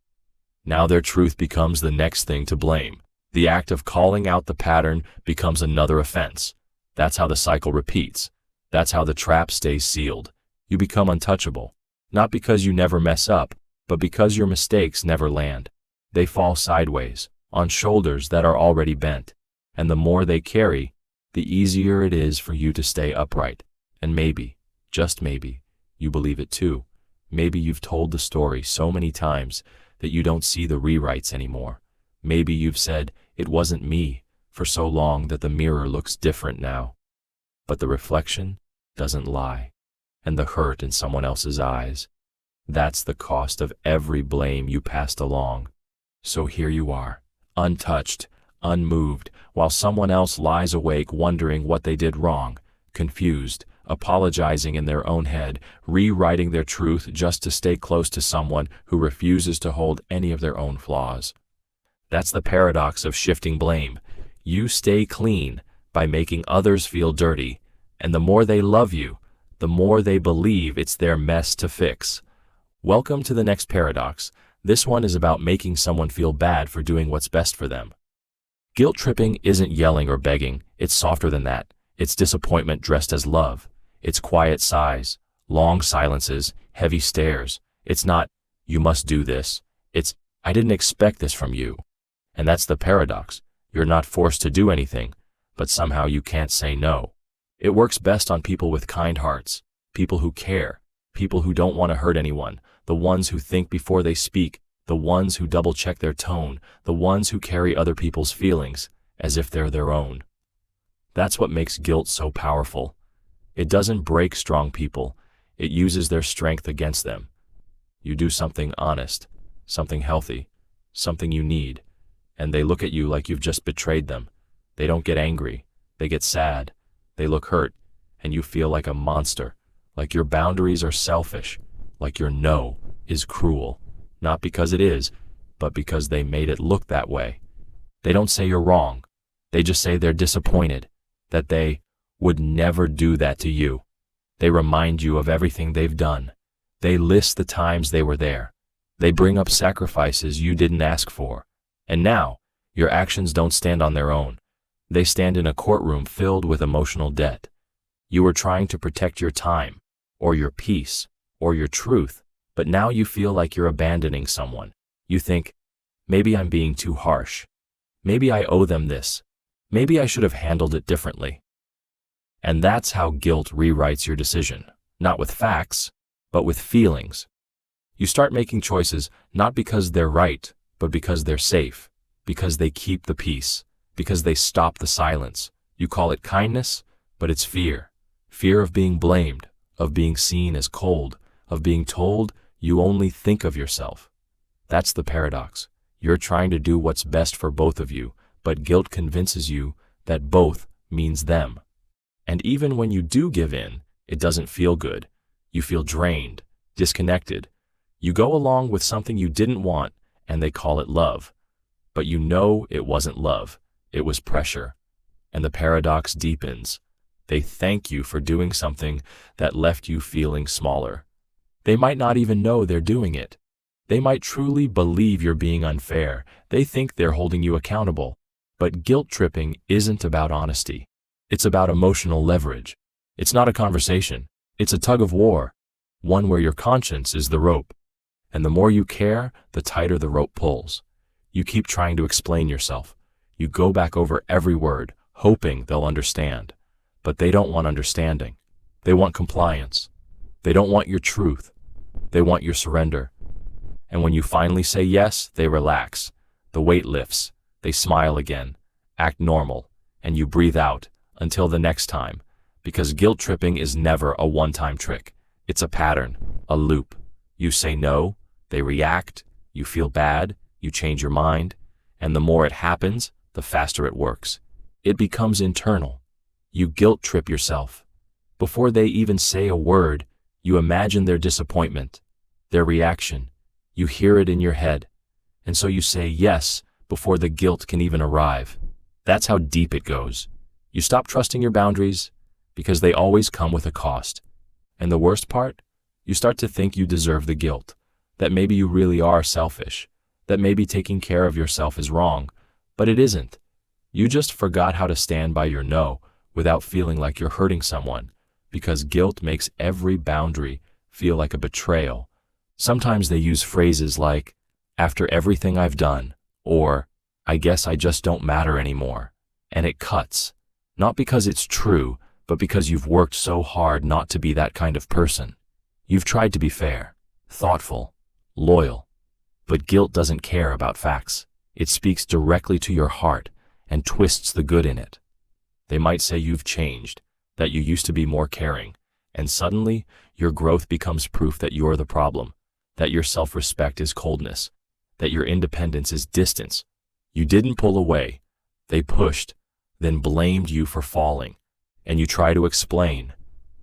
Now their truth becomes the next thing to blame. The act of calling out the pattern becomes another offense. That's how the cycle repeats. That's how the trap stays sealed. You become untouchable, not because you never mess up, but because your mistakes never land. They fall sideways, on shoulders that are already bent. And the more they carry, the easier it is for you to stay upright. And maybe, just maybe, you believe it too. Maybe you've told the story so many times that you don't see the rewrites anymore. Maybe you've said, "It wasn't me," for so long that the mirror looks different now. But the reflection doesn't lie, and the hurt in someone else's eyes, that's the cost of every blame you passed along. So here you are, untouched, unmoved, while someone else lies awake wondering what they did wrong, confused, apologizing in their own head, rewriting their truth just to stay close to someone who refuses to hold any of their own flaws. That's the paradox of shifting blame. You stay clean by making others feel dirty, and the more they love you, the more they believe it's their mess to fix. Welcome to the next paradox. This one is about making someone feel bad for doing what's best for them. Guilt tripping isn't yelling or begging. It's softer than that. It's disappointment dressed as love. It's quiet sighs, long silences, heavy stares. It's not, "You must do this." It's, "I didn't expect this from you." And that's the paradox. You're not forced to do anything, but somehow you can't say no. It works best on people with kind hearts, people who care, people who don't want to hurt anyone, the ones who think before they speak, the ones who double-check their tone, the ones who carry other people's feelings as if they're their own. That's what makes guilt so powerful. It doesn't break strong people. It uses their strength against them. You do something honest, something healthy, something you need, and they look at you like you've just betrayed them. They don't get angry. They get sad. They look hurt, and you feel like a monster, like your boundaries are selfish, like your no is cruel, not because it is, but because they made it look that way. They don't say you're wrong. They just say they're disappointed, that they would never do that to you. They remind you of everything they've done. They list the times they were there. They bring up sacrifices you didn't ask for. And now, your actions don't stand on their own. They stand in a courtroom filled with emotional debt. You were trying to protect your time, or your peace, or your truth, But now you feel like you're abandoning someone. You think, maybe I'm being too harsh. Maybe I owe them this. Maybe I should have handled it differently. And that's how guilt rewrites your decision, not with facts, but with feelings. You start making choices not because they're right, but because they're safe, because they keep the peace, because they stop the silence. You call it kindness, but it's fear. Fear of being blamed, of being seen as cold, of being told you only think of yourself. That's the paradox. You're trying to do what's best for both of you, but guilt convinces you that both means them. And even when you do give in, it doesn't feel good. You feel drained, disconnected. You go along with something you didn't want, and they call it love. But you know it wasn't love, it was pressure. And the paradox deepens. They thank you for doing something that left you feeling smaller. They might not even know they're doing it. They might truly believe you're being unfair. They think they're holding you accountable. But guilt tripping isn't about honesty. It's about emotional leverage. It's not a conversation. It's a tug of war, one where your conscience is the rope. And the more you care, the tighter the rope pulls. You keep trying to explain yourself. You go back over every word, hoping they'll understand. But they don't want understanding. They want compliance. They don't want your truth. They want your surrender. And when you finally say yes, they relax. The weight lifts. They smile again, act normal, and you breathe out until the next time. Because guilt tripping is never a one-time trick. It's a pattern, a loop. You say no, they react, you feel bad, you change your mind, and the more it happens, the faster it works. It becomes internal. You guilt trip yourself. Before they even say a word, you imagine their disappointment, their reaction. You hear it in your head. And so you say yes before the guilt can even arrive. That's how deep it goes. You stop trusting your boundaries because they always come with a cost. And the worst part? You start to think you deserve the guilt, that maybe you really are selfish, that maybe taking care of yourself is wrong, but it isn't. You just forgot how to stand by your no without feeling like you're hurting someone, because guilt makes every boundary feel like a betrayal. Sometimes they use phrases like, after everything I've done, or, I guess I just don't matter anymore. And it cuts. Not because it's true, but because you've worked so hard not to be that kind of person. You've tried to be fair, thoughtful, loyal. But guilt doesn't care about facts. It speaks directly to your heart and twists the good in it. They might say you've changed, that you used to be more caring, and suddenly your growth becomes proof that you're the problem, that your self-respect is coldness, that your independence is distance. You didn't pull away. They pushed, then blamed you for falling. And you try to explain,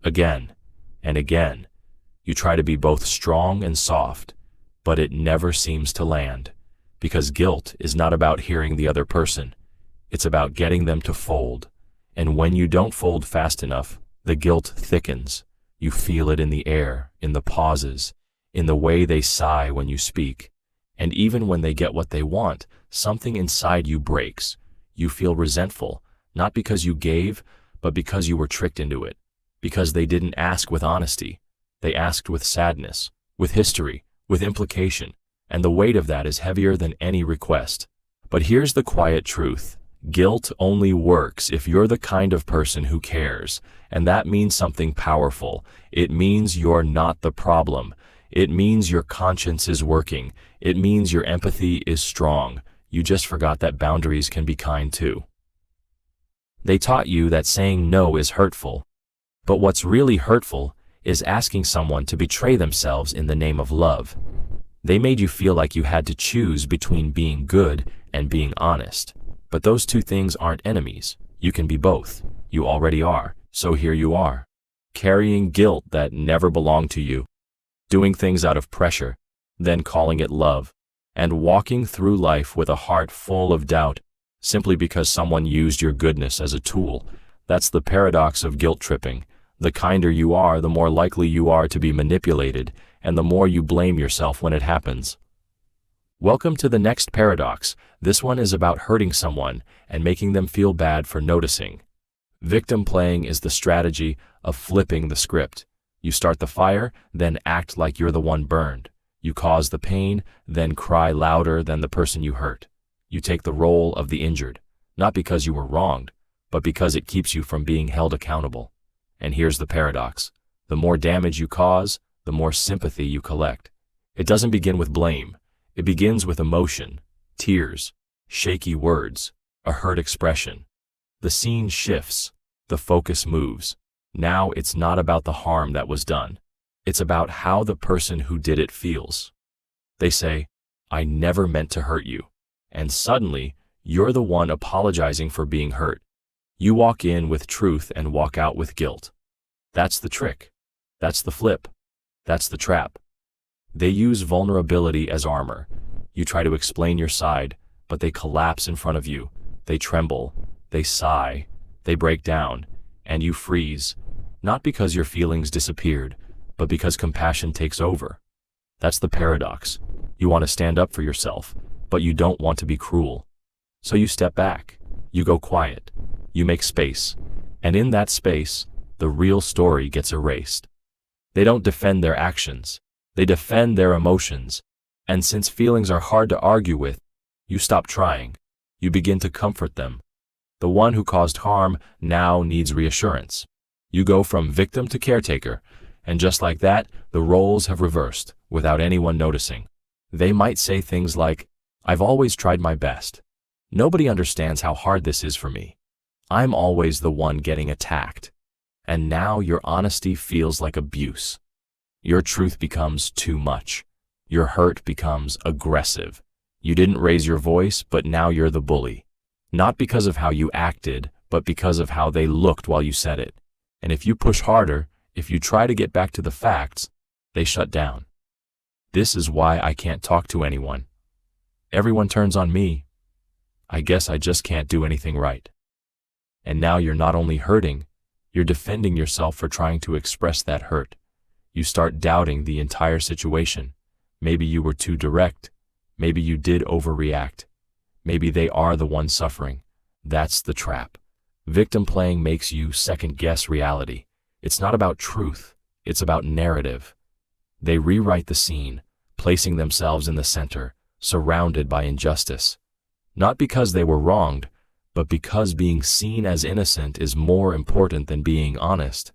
again and again. You try to be both strong and soft, but it never seems to land. Because guilt is not about hearing the other person. It's about getting them to fold. And when you don't fold fast enough, the guilt thickens. You feel it in the air, in the pauses, in the way they sigh when you speak. And even when they get what they want, something inside you breaks. You feel resentful, not because you gave, but because you were tricked into it. Because they didn't ask with honesty. They asked with sadness, with history, with implication. And the weight of that is heavier than any request. But here's the quiet truth. Guilt only works if you're the kind of person who cares. And that means something powerful. It means you're not the problem. It means your conscience is working. It means your empathy is strong. You just forgot that boundaries can be kind too. They taught you that saying no is hurtful. But what's really hurtful is asking someone to betray themselves in the name of love. They made you feel like you had to choose between being good and being honest. But those two things aren't enemies. You can be both. You already are. So here you are, carrying guilt that never belonged to you, doing things out of pressure, then calling it love, and walking through life with a heart full of doubt, simply because someone used your goodness as a tool. That's the paradox of guilt tripping. The kinder you are, the more likely you are to be manipulated, and the more you blame yourself when it happens. Welcome to the next paradox. This one is about hurting someone and making them feel bad for noticing. Victim playing is the strategy of flipping the script. You start the fire, then act like you're the one burned. You cause the pain, then cry louder than the person you hurt. You take the role of the injured, not because you were wronged, but because it keeps you from being held accountable. And here's the paradox. The more damage you cause, the more sympathy you collect. It doesn't begin with blame. It begins with emotion, tears, shaky words, a hurt expression. The scene shifts, the focus moves. Now it's not about the harm that was done. It's about how the person who did it feels. They say, "I never meant to hurt you." And suddenly, you're the one apologizing for being hurt. You walk in with truth and walk out with guilt. That's the trick. That's the flip. That's the trap. They use vulnerability as armor. You try to explain your side, but they collapse in front of you. They tremble, they sigh, they break down, and you freeze. Not because your feelings disappeared, but because compassion takes over. That's the paradox. You want to stand up for yourself, but you don't want to be cruel. So you step back, you go quiet, you make space, and in that space, the real story gets erased. They don't defend their actions, they defend their emotions, and since feelings are hard to argue with, you stop trying. You begin to comfort them. The one who caused harm now needs reassurance. You go from victim to caretaker, and just like that, the roles have reversed, without anyone noticing. They might say things like, "I've always tried my best. Nobody understands how hard this is for me. I'm always the one getting attacked." And now your honesty feels like abuse. Your truth becomes too much. Your hurt becomes aggressive. You didn't raise your voice, but now you're the bully. Not because of how you acted, but because of how they looked while you said it. And if you push harder, if you try to get back to the facts, they shut down. This is why I can't talk to anyone. Everyone turns on me. I guess I just can't do anything right. And now you're not only hurting, you're defending yourself for trying to express that hurt. You start doubting the entire situation. Maybe you were too direct. Maybe you did overreact. Maybe they are the ones suffering. That's the trap. Victim playing makes you second-guess reality. It's not about truth, it's about narrative. They rewrite the scene, placing themselves in the center, surrounded by injustice. Not because they were wronged, but because being seen as innocent is more important than being honest.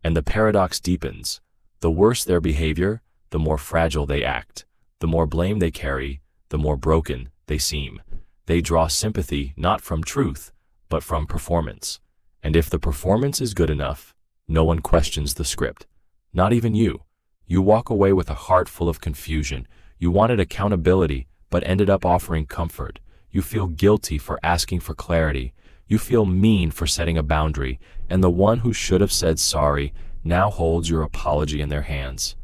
And the paradox deepens. The worse their behavior, the more fragile they act. The more blame they carry, the more broken they seem. They draw sympathy not from truth, but from performance. And if the performance is good enough, no one questions the script. Not even you. You walk away with a heart full of confusion. You wanted accountability, but ended up offering comfort. You feel guilty for asking for clarity. You feel mean for setting a boundary. And the one who should have said sorry now holds your apology in their hands.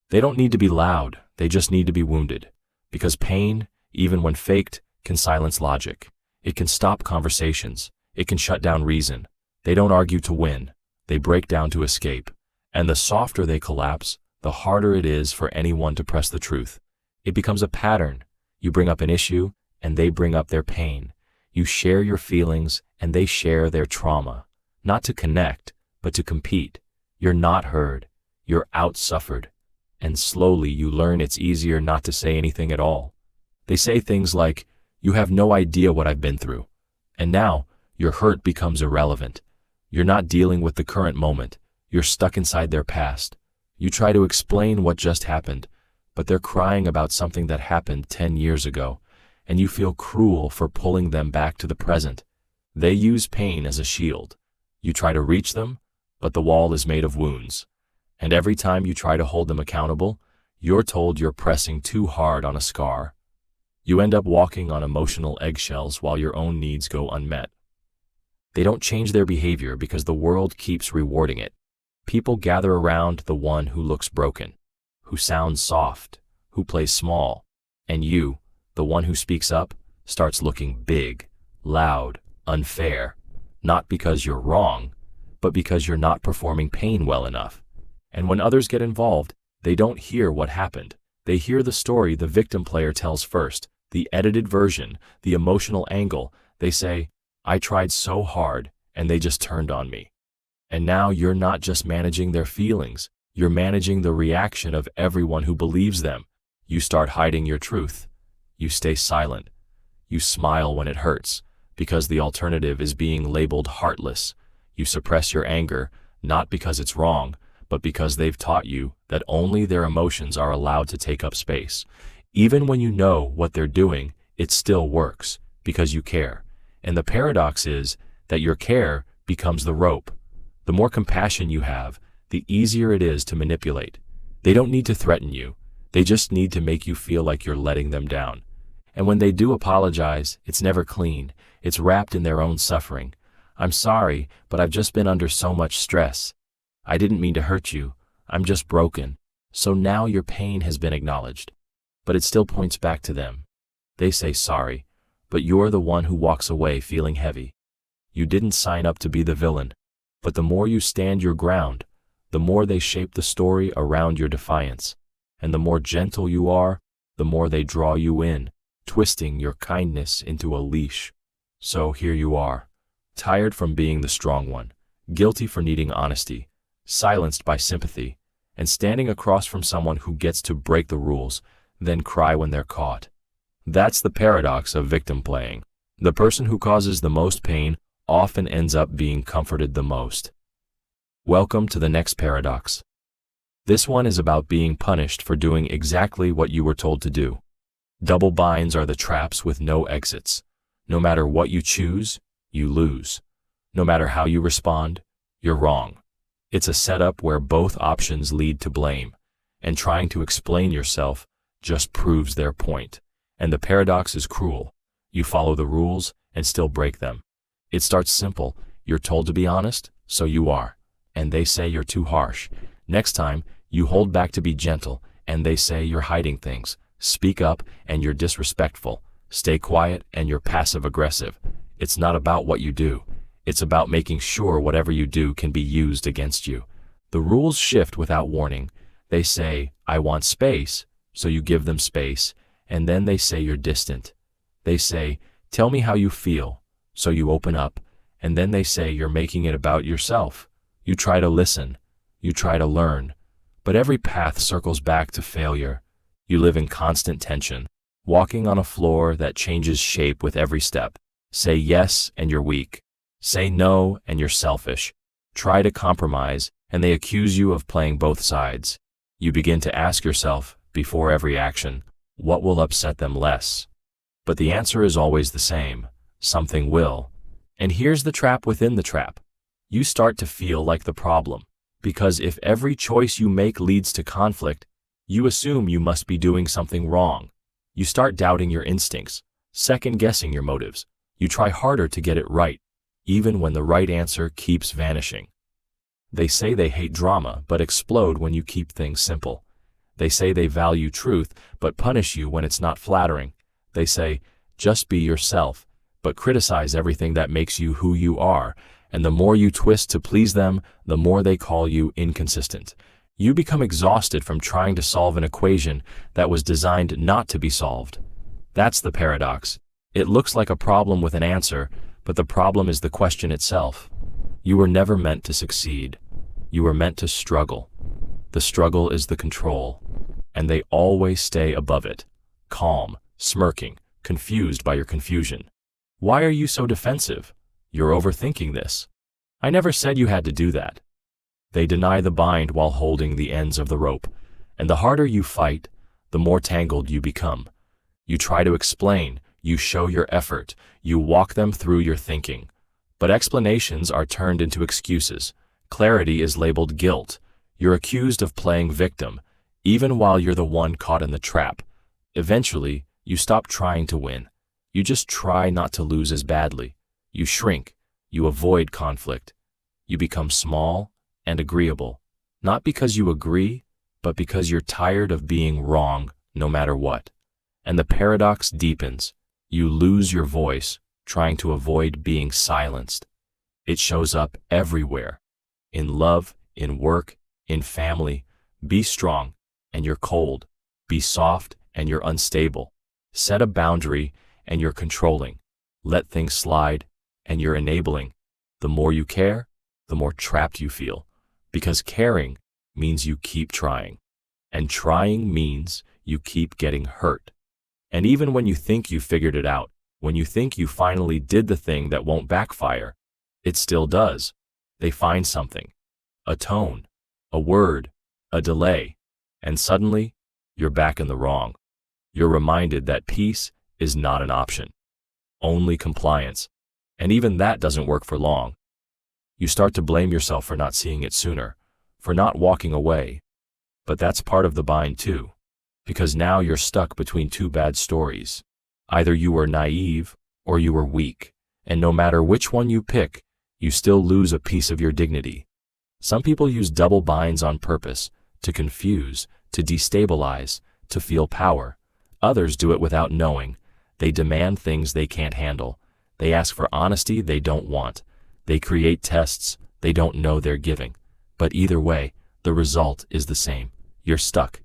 They don't need to be loud. They just need to be wounded. Because pain, even when faked, can silence logic. It can stop conversations. It can shut down reason. They don't argue to win. They break down to escape. And the softer they collapse, the harder it is for anyone to press the truth. It becomes a pattern. You bring up an issue, and they bring up their pain. You share your feelings, and they share their trauma. Not to connect, but to compete. You're not heard. You're out-suffered. And slowly you learn it's easier not to say anything at all. They say things like, "You have no idea what I've been through." And now, your hurt becomes irrelevant. You're not dealing with the current moment. You're stuck inside their past. You try to explain what just happened, but they're crying about something that happened 10 years ago, and you feel cruel for pulling them back to the present. They use pain as a shield. You try to reach them, but the wall is made of wounds. And every time you try to hold them accountable, you're told you're pressing too hard on a scar. You end up walking on emotional eggshells while your own needs go unmet. They don't change their behavior because the world keeps rewarding it. People gather around the one who looks broken, who sounds soft, who plays small, and you, the one who speaks up, starts looking big, loud, unfair, not because you're wrong, but because you're not performing pain well enough. And when others get involved, they don't hear what happened. They hear the story the victim player tells first, the edited version, the emotional angle. They say, "I tried so hard, and they just turned on me." And now you're not just managing their feelings, You're managing the reaction of everyone who believes them. You start hiding your truth. You stay silent. You smile when it hurts, because the alternative is being labeled heartless. You suppress your anger, not because it's wrong, but because they've taught you that only their emotions are allowed to take up space. Even when you know what they're doing, it still works, because you care. And the paradox is that your care becomes the rope. The more compassion you have, the easier it is to manipulate. They don't need to threaten you. They just need to make you feel like you're letting them down. And when they do apologize, it's never clean. It's wrapped in their own suffering. I'm sorry, but I've just been under so much stress. I didn't mean to hurt you. I'm just broken. So now your pain has been acknowledged. But it still points back to them. They say sorry, but you're the one who walks away feeling heavy. You didn't sign up to be the villain. But the more you stand your ground, the more they shape the story around your defiance. And the more gentle you are, the more they draw you in, twisting your kindness into a leash. So here you are, tired from being the strong one, guilty for needing honesty, silenced by sympathy, and standing across from someone who gets to break the rules, then cry when they're caught. That's the paradox of victim playing. The person who causes the most pain often ends up being comforted the most. Welcome to the next paradox. This one is about being punished for doing exactly what you were told to do. Double binds are the traps with no exits. No matter what you choose, you lose. No matter how you respond, you're wrong. It's a setup where both options lead to blame, and trying to explain yourself just proves their point. And the paradox is cruel. You follow the rules and still break them. It starts simple. You're told to be honest, so you are. And they say you're too harsh. Next time, you hold back to be gentle, and they say you're hiding things. Speak up, and you're disrespectful. Stay quiet, and you're passive-aggressive. It's not about what you do. It's about making sure whatever you do can be used against you. The rules shift without warning. They say, I want space, so you give them space, and then they say you're distant. They say, tell me how you feel, so you open up, and then they say you're making it about yourself. You try to listen. You try to learn. But every path circles back to failure. You live in constant tension, walking on a floor that changes shape with every step. Say yes, and you're weak. Say no, and you're selfish. Try to compromise, and they accuse you of playing both sides. You begin to ask yourself, before every action, what will upset them less? But the answer is always the same. Something will. And here's the trap within the trap. You start to feel like the problem. Because if every choice you make leads to conflict, you assume you must be doing something wrong. You start doubting your instincts, second-guessing your motives. You try harder to get it right, even when the right answer keeps vanishing. They say they hate drama, but explode when you keep things simple. They say they value truth, but punish you when it's not flattering. They say, just be yourself, but criticize everything that makes you who you are. And the more you twist to please them, the more they call you inconsistent. You become exhausted from trying to solve an equation that was designed not to be solved. That's the paradox. It looks like a problem with an answer, but the problem is the question itself. You were never meant to succeed. You were meant to struggle. The struggle is the control, and they always stay above it, calm, smirking, confused by your confusion. Why are you so defensive? You're overthinking this. I never said you had to do that. They deny the bind while holding the ends of the rope, and the harder you fight, the more tangled you become. You try to explain, you show your effort, you walk them through your thinking. But explanations are turned into excuses. Clarity is labeled guilt. You're accused of playing victim, even while you're the one caught in the trap. Eventually, you stop trying to win. You just try not to lose as badly. You shrink. You avoid conflict. You become small and agreeable, not because you agree, but because you're tired of being wrong no matter what. And the paradox deepens. You lose your voice, trying to avoid being silenced. It shows up everywhere. In love, in work, in family. Be strong, and you're cold. Be soft, and you're unstable. Set a boundary, and you're controlling. Let things slide, and you're enabling. The more you care, the more trapped you feel. Because caring means you keep trying. And trying means you keep getting hurt. And even when you think you figured it out, when you think you finally did the thing that won't backfire, it still does. They find something, a tone, a word, a delay, and suddenly you're back in the wrong. You're reminded that peace is not an option, only compliance. And even that doesn't work for long. You start to blame yourself for not seeing it sooner, for not walking away. But that's part of the bind too, because now you're stuck between two bad stories. Either you were naive or you were weak, and no matter which one you pick, you still lose a piece of your dignity. Some people use double binds on purpose, to confuse, to destabilize, to feel power. Others do it without knowing. They demand things they can't handle. They ask for honesty they don't want. They create tests they don't know they're giving. But either way, the result is the same. You're stuck.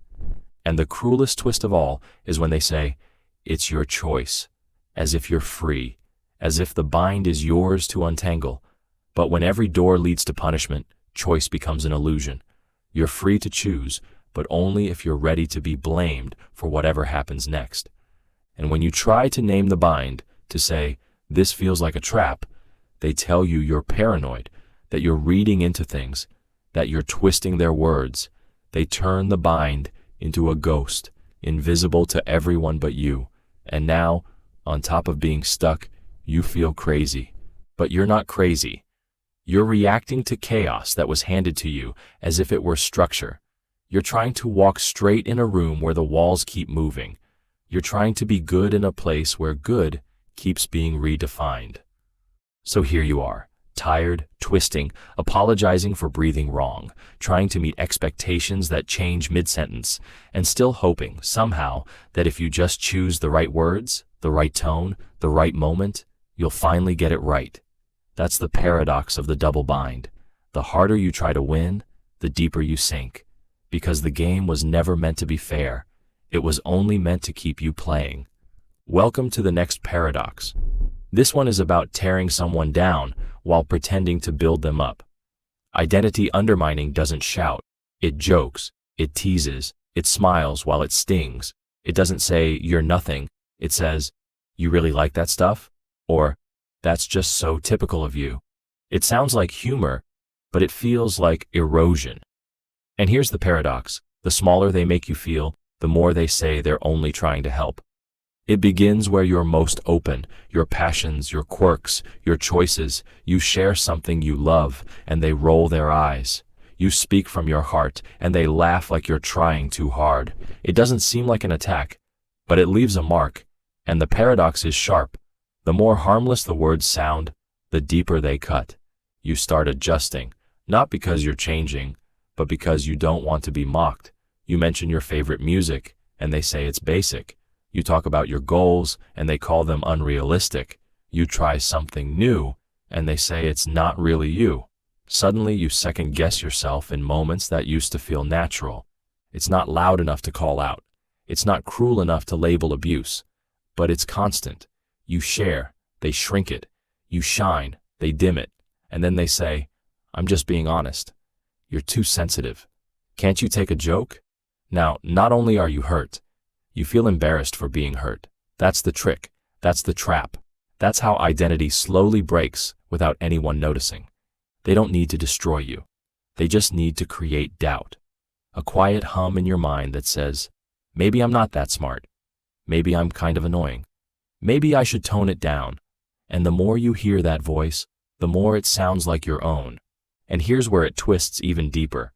And the cruelest twist of all is when they say, "It's your choice," as if you're free, as if the bind is yours to untangle. But when every door leads to punishment, choice becomes an illusion. You're free to choose, but only if you're ready to be blamed for whatever happens next. And when you try to name the bind, to say, "This feels like a trap," they tell you you're paranoid, that you're reading into things, that you're twisting their words. They turn the bind into a ghost, invisible to everyone but you. And now, on top of being stuck, you feel crazy. But you're not crazy. You're reacting to chaos that was handed to you as if it were structure. You're trying to walk straight in a room where the walls keep moving. You're trying to be good in a place where good keeps being redefined. So here you are, tired, twisting, apologizing for breathing wrong, trying to meet expectations that change mid-sentence, and still hoping, somehow, that if you just choose the right words, the right tone, the right moment, you'll finally get it right. That's the paradox of the double bind. The harder you try to win, the deeper you sink. Because the game was never meant to be fair. It was only meant to keep you playing. Welcome to the next paradox. This one is about tearing someone down while pretending to build them up. Identity undermining doesn't shout. It jokes, it teases, it smiles while it stings. It doesn't say, "You're nothing." It says, "You really like that stuff?" Or, "That's just so typical of you." It sounds like humor, but it feels like erosion. And here's the paradox. The smaller they make you feel, the more they say they're only trying to help. It begins where you're most open, your passions, your quirks, your choices. You share something you love, and they roll their eyes. You speak from your heart, and they laugh like you're trying too hard. It doesn't seem like an attack, but it leaves a mark. And the paradox is sharp. The more harmless the words sound, the deeper they cut. You start adjusting, not because you're changing, but because you don't want to be mocked. You mention your favorite music, and they say it's basic. You talk about your goals, and they call them unrealistic. You try something new, and they say it's not really you. Suddenly you second-guess yourself in moments that used to feel natural. It's not loud enough to call out. It's not cruel enough to label abuse. But it's constant. You share, they shrink it. You shine, they dim it. And then they say, "I'm just being honest." You're too sensitive. Can't you take a joke? Now, not only are you hurt, you feel embarrassed for being hurt. That's the trick. That's the trap. That's how identity slowly breaks without anyone noticing. They don't need to destroy you. They just need to create doubt. A quiet hum in your mind that says, "Maybe I'm not that smart. Maybe I'm kind of annoying. Maybe I should tone it down." And the more you hear that voice, the more it sounds like your own. And here's where it twists even deeper.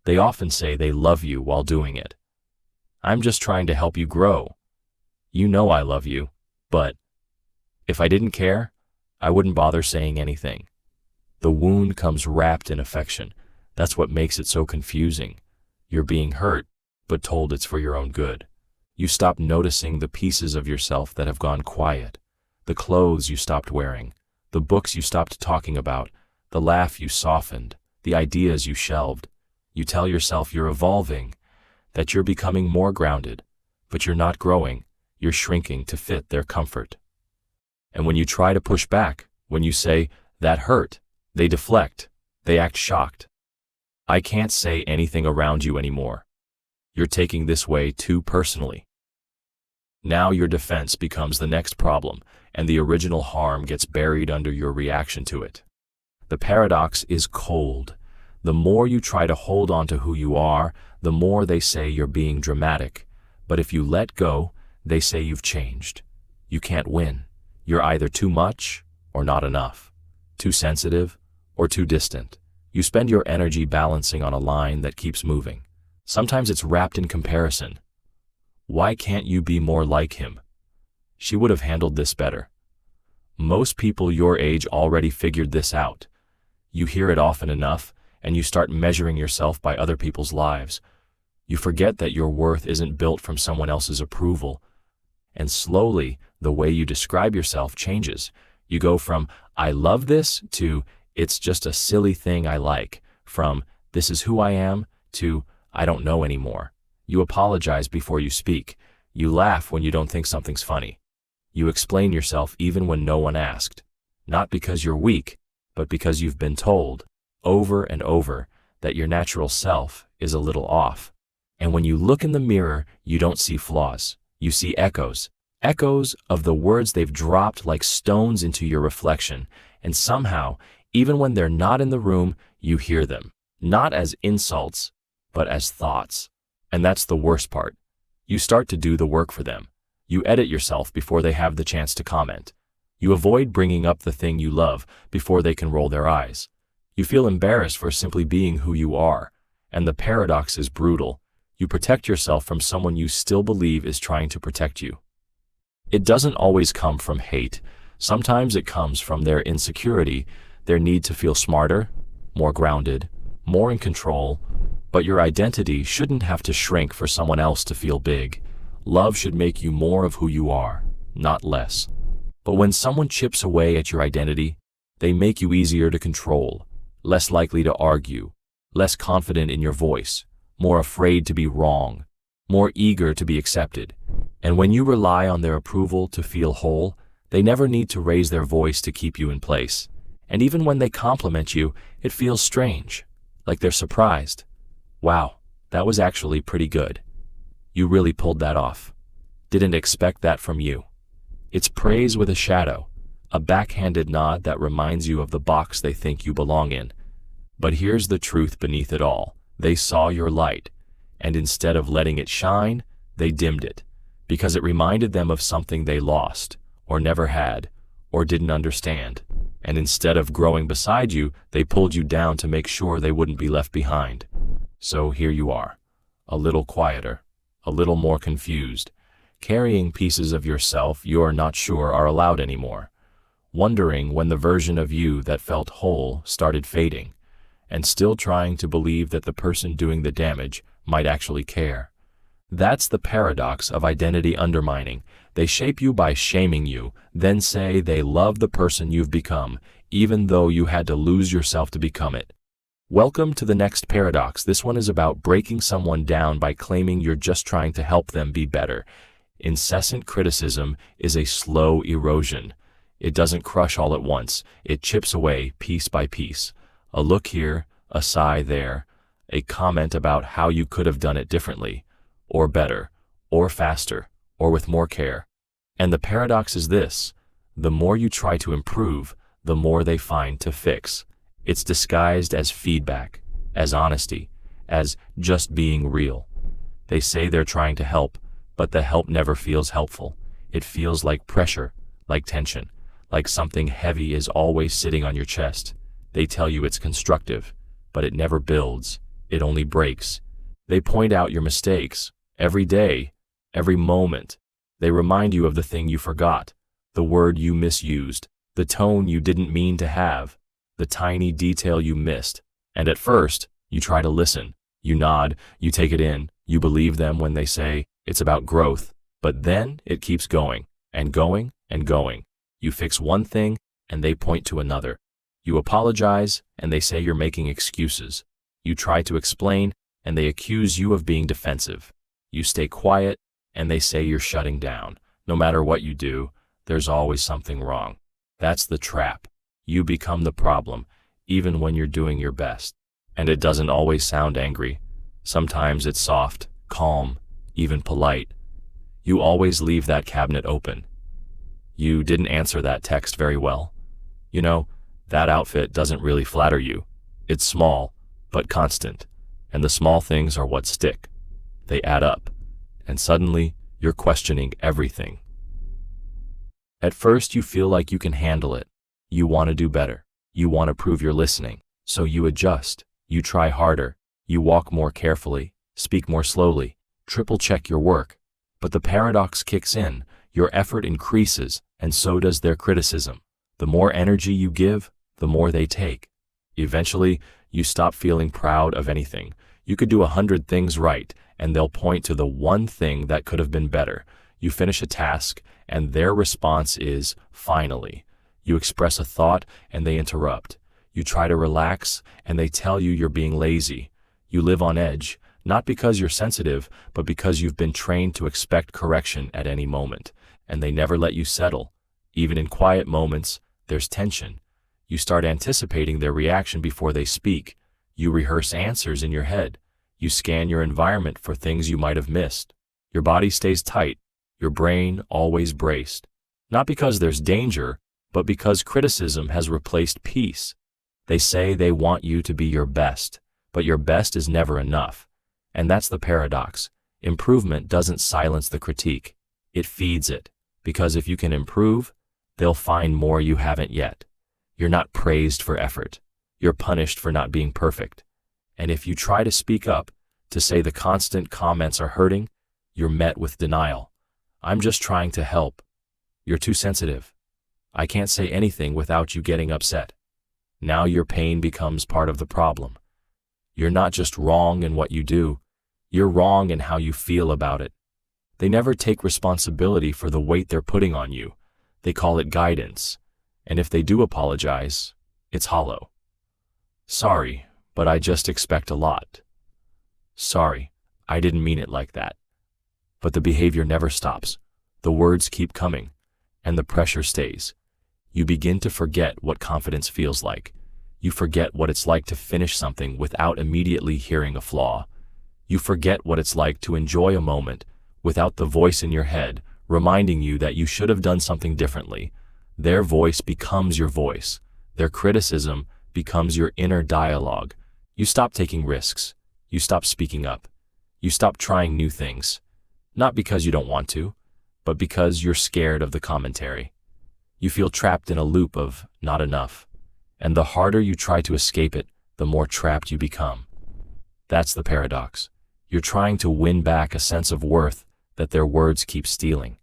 They often say they love you while doing it. "I'm just trying to help you grow. You know I love you, but if I didn't care, I wouldn't bother saying anything." The wound comes wrapped in affection. That's what makes it so confusing. You're being hurt, but told it's for your own good. You stop noticing the pieces of yourself that have gone quiet, the clothes you stopped wearing, the books you stopped talking about, the laugh you softened, the ideas you shelved. You tell yourself you're evolving, that you're becoming more grounded, but you're not growing, you're shrinking to fit their comfort. And when you try to push back, when you say, "That hurt," they deflect, they act shocked. I can't say anything around you anymore. You're taking this way too personally. Now your defense becomes the next problem, and the original harm gets buried under your reaction to it. The paradox is cold. The more you try to hold on to who you are, the more they say you're being dramatic. But if you let go, they say you've changed. You can't win. You're either too much or not enough, too sensitive or too distant. You spend your energy balancing on a line that keeps moving. Sometimes it's wrapped in comparison. Why can't you be more like him? She would have handled this better. Most people your age already figured this out. You hear it often enough, and you start measuring yourself by other people's lives. You forget that your worth isn't built from someone else's approval. And slowly, the way you describe yourself changes. You go from, I love this, to, it's just a silly thing I like, from, this is who I am, to, I don't know anymore. You apologize before you speak. You laugh when you don't think something's funny. You explain yourself even when no one asked. Not because you're weak, but because you've been told, over and over, that your natural self is a little off. And when you look in the mirror, you don't see flaws. You see echoes. Echoes of the words they've dropped like stones into your reflection. And somehow, even when they're not in the room, you hear them. Not as insults, but as thoughts. And that's the worst part. You start to do the work for them. You edit yourself before they have the chance to comment. You avoid bringing up the thing you love before they can roll their eyes. You feel embarrassed for simply being who you are. And the paradox is brutal. You protect yourself from someone you still believe is trying to protect you. It doesn't always come from hate. Sometimes it comes from their insecurity, their need to feel smarter, more grounded, more in control. But your identity shouldn't have to shrink for someone else to feel big. Love should make you more of who you are, not less. But when someone chips away at your identity, they make you easier to control, less likely to argue, less confident in your voice, more afraid to be wrong, more eager to be accepted. And when you rely on their approval to feel whole, they never need to raise their voice to keep you in place. And even when they compliment you, it feels strange, like they're surprised. Wow, that was actually pretty good. You really pulled that off. Didn't expect that from you. It's praise with a shadow, a backhanded nod that reminds you of the box they think you belong in. But here's the truth beneath it all. They saw your light, and instead of letting it shine, they dimmed it, because it reminded them of something they lost, or never had, or didn't understand. And instead of growing beside you, they pulled you down to make sure they wouldn't be left behind. So here you are, a little quieter, a little more confused, carrying pieces of yourself you're not sure are allowed anymore, wondering when the version of you that felt whole started fading, and still trying to believe that the person doing the damage might actually care. That's the paradox of identity undermining. They shape you by shaming you, then say they love the person you've become, even though you had to lose yourself to become it. Welcome to the next paradox. This one is about breaking someone down by claiming you're just trying to help them be better. Incessant criticism is a slow erosion. It doesn't crush all at once. It chips away piece by piece. A look here, a sigh there, a comment about how you could have done it differently, or better, or faster, or with more care. And the paradox is this: the more you try to improve, the more they find to fix. It's disguised as feedback, as honesty, as just being real. They say they're trying to help, but the help never feels helpful. It feels like pressure, like tension, like something heavy is always sitting on your chest. They tell you it's constructive, but it never builds. It only breaks. They point out your mistakes every day, every moment. They remind you of the thing you forgot, the word you misused, the tone you didn't mean to have, the tiny detail you missed. And at first, you try to listen. You nod, you take it in, you believe them when they say it's about growth. But then it keeps going, and going, and going. You fix one thing, and they point to another. You apologize, and they say you're making excuses. You try to explain, and they accuse you of being defensive. You stay quiet, and they say you're shutting down. No matter what you do, there's always something wrong. That's the trap. You become the problem, even when you're doing your best. And it doesn't always sound angry. Sometimes it's soft, calm, even polite. You always leave that cabinet open. You didn't answer that text very well. You know, that outfit doesn't really flatter you. It's small, but constant. And the small things are what stick. They add up. And suddenly, you're questioning everything. At first, you feel like you can handle it. You want to do better. You want to prove you're listening. So you adjust. You try harder. You walk more carefully, speak more slowly, triple check your work. But the paradox kicks in. Your effort increases, and so does their criticism. The more energy you give, the more they take. Eventually, you stop feeling proud of anything. You could do 100 things right, and they'll point to the one thing that could have been better. You finish a task, and their response is, finally. You express a thought, and they interrupt. You try to relax, and they tell you you're being lazy. You live on edge, not because you're sensitive, but because you've been trained to expect correction at any moment. And they never let you settle. Even in quiet moments, there's tension. You start anticipating their reaction before they speak. You rehearse answers in your head. You scan your environment for things you might have missed. Your body stays tight, your brain always braced. Not because there's danger, but because criticism has replaced peace. They say they want you to be your best, but your best is never enough. And that's the paradox. Improvement doesn't silence the critique. It feeds it. Because if you can improve, they'll find more you haven't yet. You're not praised for effort. You're punished for not being perfect. And if you try to speak up, to say the constant comments are hurting, you're met with denial. I'm just trying to help. You're too sensitive. I can't say anything without you getting upset. Now your pain becomes part of the problem. You're not just wrong in what you do, you're wrong in how you feel about it. They never take responsibility for the weight they're putting on you. They call it guidance. And if they do apologize, it's hollow. Sorry, but I just expect a lot. Sorry, I didn't mean it like that. But the behavior never stops. The words keep coming, and the pressure stays. You begin to forget what confidence feels like. You forget what it's like to finish something without immediately hearing a flaw. You forget what it's like to enjoy a moment without the voice in your head reminding you that you should have done something differently. Their voice becomes your voice. Their criticism becomes your inner dialogue. You stop taking risks. You stop speaking up. You stop trying new things. Not because you don't want to, but because you're scared of the commentary. You feel trapped in a loop of not enough. And the harder you try to escape it, the more trapped you become. That's the paradox. You're trying to win back a sense of worth that their words keep stealing.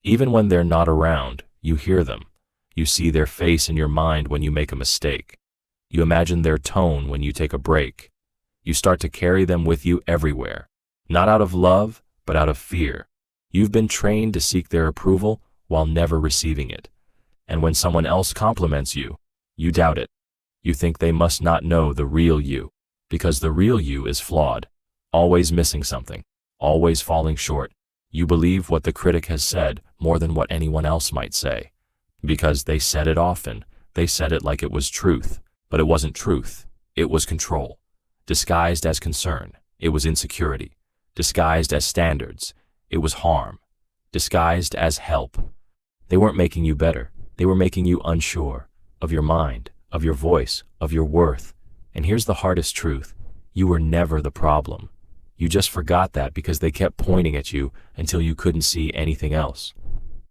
Even when they're not around, you hear them. You see their face in your mind when you make a mistake. You imagine their tone when you take a break. You start to carry them with you everywhere. Not out of love, but out of fear. You've been trained to seek their approval while never receiving it. And when someone else compliments you, you doubt it. You think they must not know the real you, because the real you is flawed, always missing something, always falling short. You believe what the critic has said more than what anyone else might say. Because they said it often, they said it like it was truth, but it wasn't truth. It was control. Disguised as concern, it was insecurity. Disguised as standards, it was harm. Disguised as help. They weren't making you better. They were making you unsure of your mind, of your voice, of your worth. And here's the hardest truth. You were never the problem. You just forgot that because they kept pointing at you until you couldn't see anything else.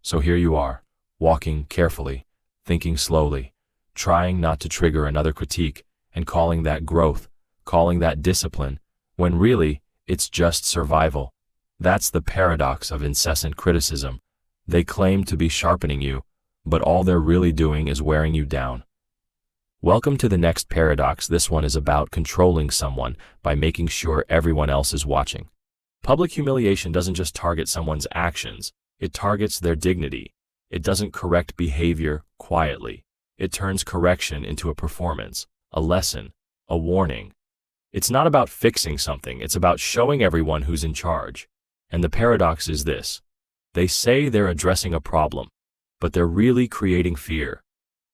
So here you are, walking carefully, thinking slowly, trying not to trigger another critique, and calling that growth, calling that discipline, when really, it's just survival. That's the paradox of incessant criticism. They claim to be sharpening you, but all they're really doing is wearing you down. Welcome to the next paradox. This one is about controlling someone by making sure everyone else is watching. Public humiliation doesn't just target someone's actions, it targets their dignity. It doesn't correct behavior quietly. It turns correction into a performance, a lesson, a warning. It's not about fixing something, it's about showing everyone who's in charge. And the paradox is this. They say they're addressing a problem, but they're really creating fear.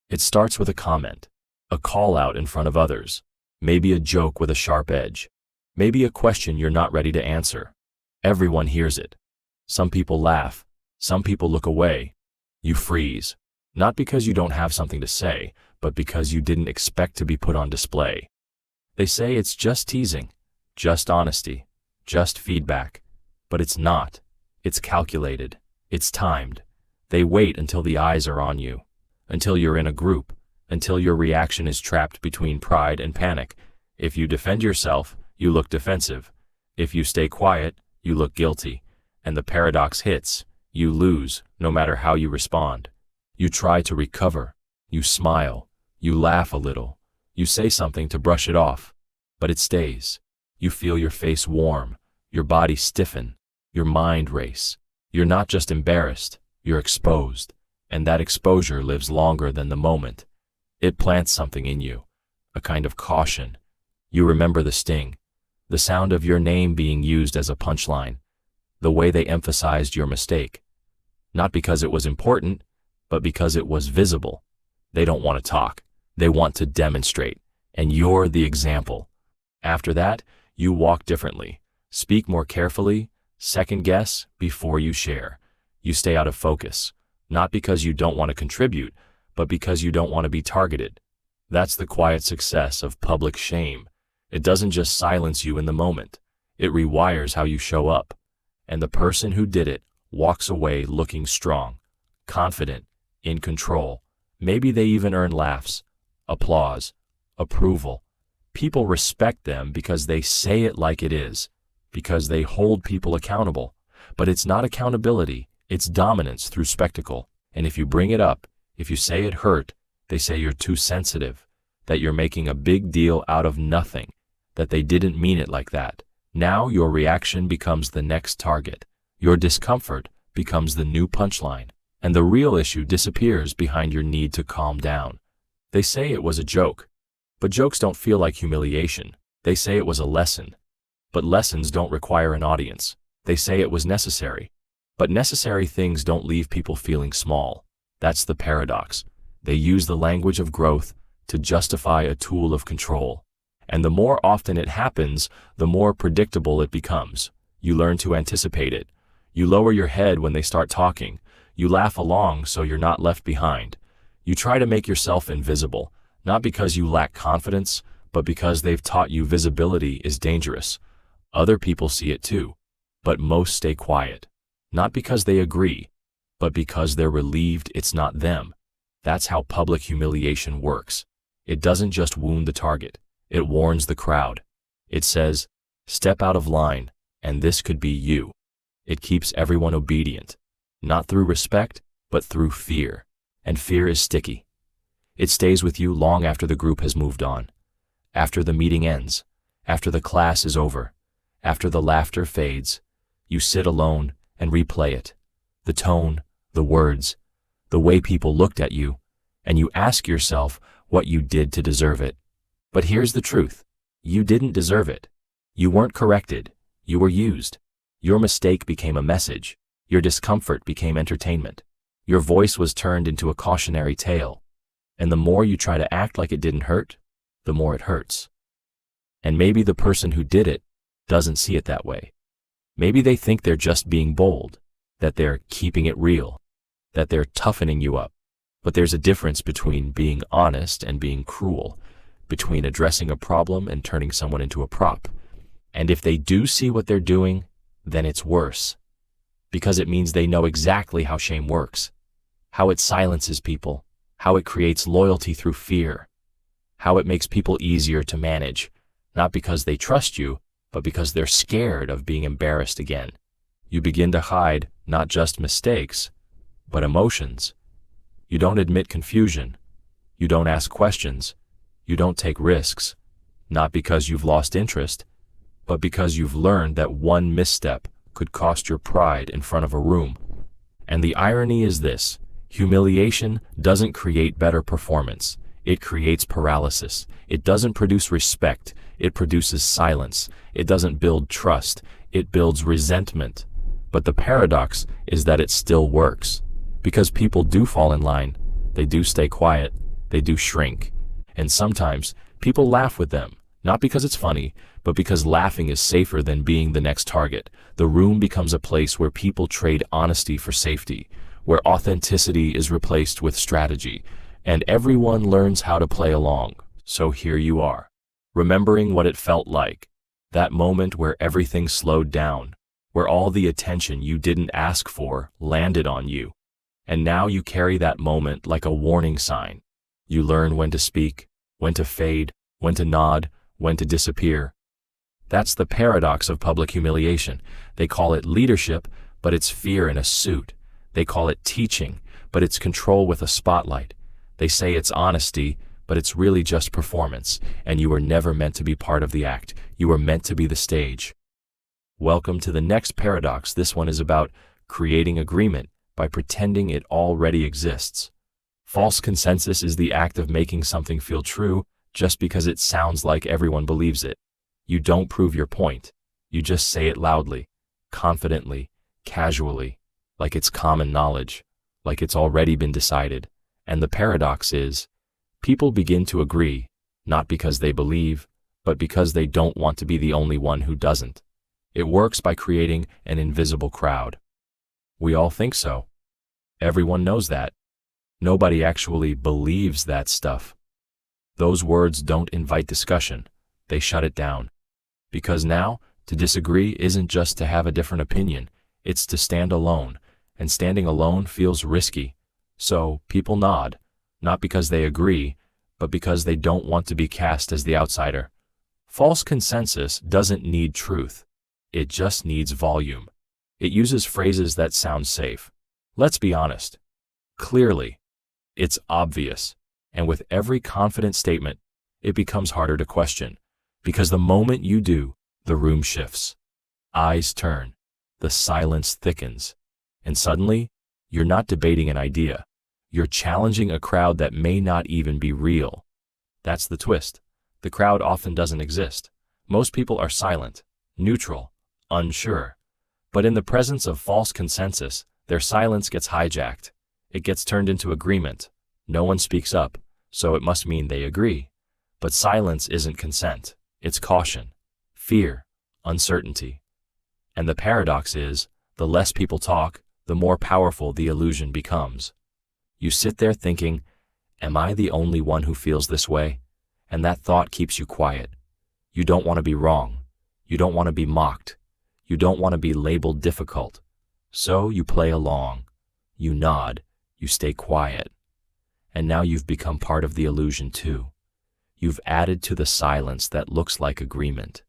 It starts with a comment, a call out in front of others. maybe a joke with a sharp edge, maybe a question you're not ready to answer. Everyone hears it. Some people laugh, some people look away. You freeze, not because you don't have something to say, but because you didn't expect to be put on display. They say it's just teasing, just honesty, just feedback, but it's not. It's calculated, it's timed. They wait until the eyes are on you, until you're in a group, until your reaction is trapped between pride and panic. If you defend yourself, you look defensive. If you stay quiet, you look guilty. And the paradox hits. You lose, no matter how you respond. You try to recover. You smile. You laugh a little. You say something to brush it off. But it stays. You feel your face warm, your body stiffen, your mind race. You're not just embarrassed, you're exposed. And that exposure lives longer than the moment. It plants something in you, a kind of caution. You remember the sting, the sound of your name being used as a punchline, the way they emphasized your mistake. Not because it was important, but because it was visible. They don't want to talk, they want to demonstrate, and you're the example. After that, you walk differently, speak more carefully, second guess before you share. You stay out of focus, not because you don't want to contribute, but because you don't want to be targeted. That's the quiet success of public shame. It doesn't just silence you in the moment, it rewires how you show up. And the person who did it walks away looking strong, confident, in control. Maybe they even earn laughs, applause, approval. People respect them because they say it like it is, because they hold people accountable. But it's not accountability, it's dominance through spectacle. And if you bring it up, if you say it hurt, they say you're too sensitive, that you're making a big deal out of nothing, that they didn't mean it like that. Now your reaction becomes the next target. Your discomfort becomes the new punchline, and the real issue disappears behind your need to calm down. They say it was a joke, but jokes don't feel like humiliation. They say it was a lesson, but lessons don't require an audience. They say it was necessary, but necessary things don't leave people feeling small. That's the paradox. They use the language of growth to justify a tool of control. And the more often it happens, the more predictable it becomes. You learn to anticipate it. You lower your head when they start talking. You laugh along so you're not left behind. You try to make yourself invisible, not because you lack confidence, but because they've taught you visibility is dangerous. Other people see it too, but most stay quiet. Not because they agree, but because they're relieved it's not them. That's how public humiliation works. It doesn't just wound the target. It warns the crowd. It says, step out of line, and this could be you. It keeps everyone obedient, not through respect, but through fear. And fear is sticky. It stays with you long after the group has moved on, after the meeting ends, after the class is over, after the laughter fades. You sit alone and replay it. The tone, the words, the way people looked at you, and you ask yourself what you did to deserve it. But here's the truth. You didn't deserve it. You weren't corrected. You were used. Your mistake became a message. Your discomfort became entertainment. Your voice was turned into a cautionary tale. And the more you try to act like it didn't hurt, the more it hurts. And maybe the person who did it doesn't see it that way. Maybe they think they're just being bold, that they're keeping it real, that they're toughening you up. But there's a difference between being honest and being cruel, between addressing a problem and turning someone into a prop. And if they do see what they're doing, then it's worse. Because it means they know exactly how shame works, how it silences people, how it creates loyalty through fear, how it makes people easier to manage, not because they trust you, but because they're scared of being embarrassed again. You begin to hide not just mistakes, but emotions. You don't admit confusion. You don't ask questions. You don't take risks, not because you've lost interest, but because you've learned that one misstep could cost your pride in front of a room. And the irony is this: humiliation doesn't create better performance. It creates paralysis. It doesn't produce respect. It produces silence. It doesn't build trust. It builds resentment. But the paradox is that it still works. Because people do fall in line. They do stay quiet. They do shrink. And sometimes people laugh with them, Not because it's funny, but because laughing is safer than being the next target. The room becomes a place where people trade honesty for safety, where authenticity is replaced with strategy, and everyone learns how to play along. So here you are, remembering what it felt like, that moment where everything slowed down, where all the attention you didn't ask for landed on you. And now you carry that moment like a warning sign. You learn when to speak, when to fade, when to nod, when to disappear. That's the paradox of public humiliation. They call it leadership, but it's fear in a suit. They call it teaching, but it's control with a spotlight. They say it's honesty, but it's really just performance, and you were never meant to be part of the act. You were meant to be the stage. Welcome to the next paradox. This one is about creating agreement by pretending it already exists. False consensus is the act of making something feel true just because it sounds like everyone believes it. You don't prove your point. You just say it loudly, confidently, casually, like it's common knowledge, like it's already been decided. And the paradox is, people begin to agree, not because they believe, but because they don't want to be the only one who doesn't. It works by creating an invisible crowd. We all think so. Everyone knows that. Nobody actually believes that stuff. Those words don't invite discussion. They shut it down. Because now, to disagree isn't just to have a different opinion, it's to stand alone, and standing alone feels risky. So, people nod, not because they agree, but because they don't want to be cast as the outsider. False consensus doesn't need truth. It just needs volume. It uses phrases that sound safe. Let's be honest. Clearly. It's obvious. And with every confident statement, it becomes harder to question. Because the moment you do, the room shifts. Eyes turn. The silence thickens. And suddenly, you're not debating an idea. You're challenging a crowd that may not even be real. That's the twist. The crowd often doesn't exist. Most people are silent, neutral, unsure. But in the presence of false consensus, their silence gets hijacked. It gets turned into agreement. No one speaks up, so it must mean they agree. But silence isn't consent. It's caution, fear, uncertainty. And the paradox is, the less people talk, the more powerful the illusion becomes. You sit there thinking, am I the only one who feels this way? And that thought keeps you quiet. You don't want to be wrong. You don't want to be mocked. You don't want to be labeled difficult. So you play along. You nod. You stay quiet. And now you've become part of the illusion too. You've added to the silence that looks like agreement.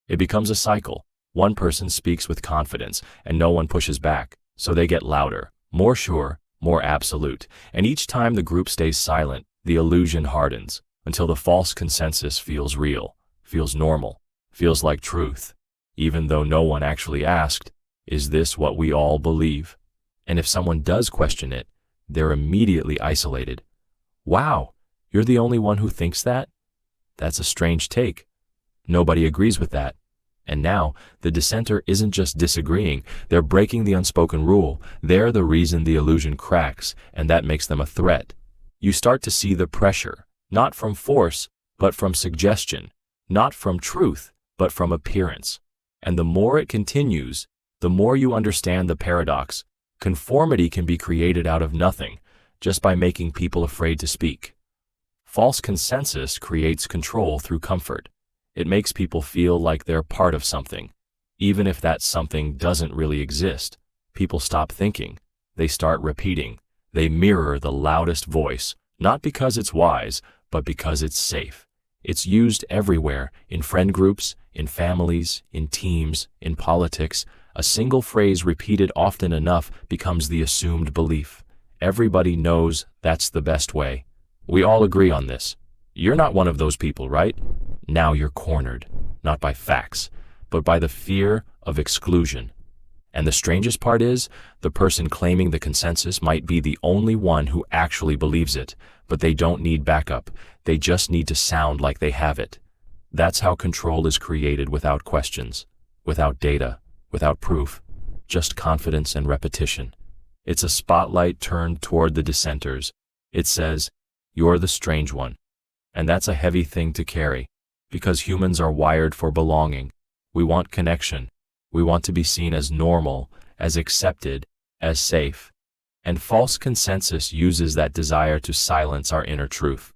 It becomes a cycle. One person speaks with confidence, and no one pushes back, so they get louder, more sure, more absolute. And each time the group stays silent, the illusion hardens, until the false consensus feels real, feels normal, feels like truth, even though no one actually asked, is this what we all believe? And if someone does question it, they're immediately isolated. Wow, you're the only one who thinks that? That's a strange take. Nobody agrees with that. And now, the dissenter isn't just disagreeing, they're breaking the unspoken rule. They're the reason the illusion cracks, and that makes them a threat. You start to see the pressure, not from force, but from suggestion, not from truth, but from appearance. And the more it continues, the more you understand the paradox. Conformity can be created out of nothing, just by making people afraid to speak. False consensus creates control through comfort. It makes people feel like they're part of something. Even if that something doesn't really exist, people stop thinking. They start repeating. They mirror the loudest voice, not because it's wise, but because it's safe. It's used everywhere, in friend groups, in families, in teams, in politics. A single phrase repeated often enough becomes the assumed belief. Everybody knows that's the best way. We all agree on this. You're not one of those people, right? Now you're cornered, not by facts, but by the fear of exclusion. And the strangest part is, the person claiming the consensus might be the only one who actually believes it, but they don't need backup. They just need to sound like they have it. That's how control is created without questions, without data, without proof, just confidence and repetition. It's a spotlight turned toward the dissenters. It says, you're the strange one. And that's a heavy thing to carry. Because humans are wired for belonging. We want connection. We want to be seen as normal, as accepted, as safe. And false consensus uses that desire to silence our inner truth.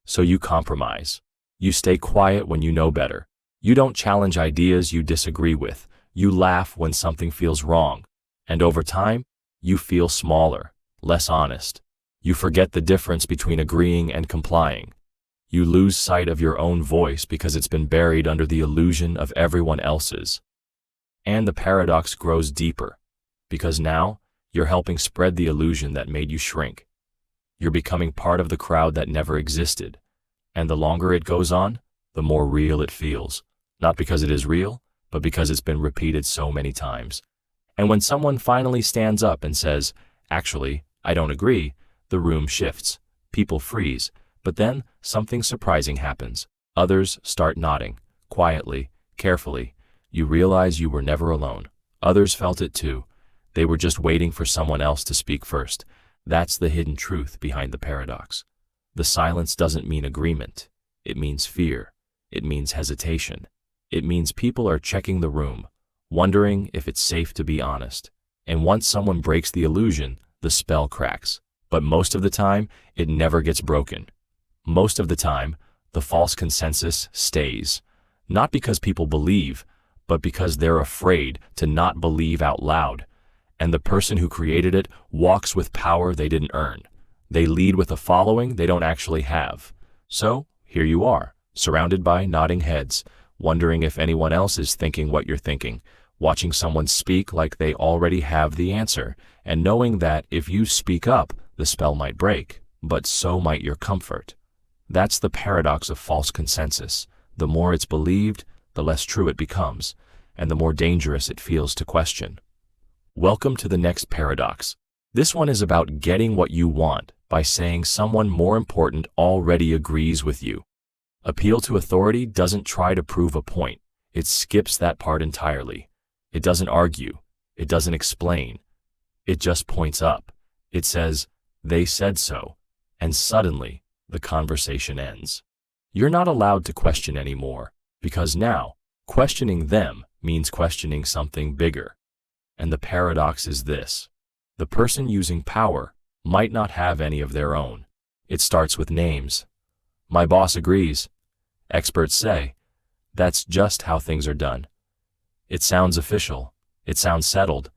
So you compromise. You stay quiet when you know better. You don't challenge ideas you disagree with. You laugh when something feels wrong. And over time, you feel smaller, less honest. You forget the difference between agreeing and complying. You lose sight of your own voice because it's been buried under the illusion of everyone else's. And the paradox grows deeper, because now you're helping spread the illusion that made you shrink. You're becoming part of the crowd that never existed. And the longer it goes on, the more real it feels. Not because it is real, but because it's been repeated so many times. And when someone finally stands up and says, "Actually, I don't agree," the room shifts. People freeze. But then something surprising happens. Others start nodding, quietly, carefully. You realize you were never alone. Others felt it too. They were just waiting for someone else to speak first. That's the hidden truth behind the paradox. The silence doesn't mean agreement. It means fear. It means hesitation. It means people are checking the room, wondering if it's safe to be honest. And once someone breaks the illusion, the spell cracks. But most of the time, it never gets broken. Most of the time, the false consensus stays. Not because people believe, but because they're afraid to not believe out loud. And the person who created it walks with power they didn't earn. They lead with a following they don't actually have. So, here you are, surrounded by nodding heads, wondering if anyone else is thinking what you're thinking, watching someone speak like they already have the answer, and knowing that if you speak up, the spell might break, but so might your comfort. That's the paradox of false consensus. The more it's believed, the less true it becomes, and the more dangerous it feels to question. Welcome to the next paradox. This one is about getting what you want by saying someone more important already agrees with you. Appeal to authority doesn't try to prove a point. It skips that part entirely. It doesn't argue. It doesn't explain. It just points up. It says, "They said so," and suddenly, the conversation ends. You're not allowed to question anymore, because now, questioning them means questioning something bigger. And the paradox is this. The person using power might not have any of their own. It starts with names. My boss agrees. Experts say. That's just how things are done. It sounds official. It sounds settled.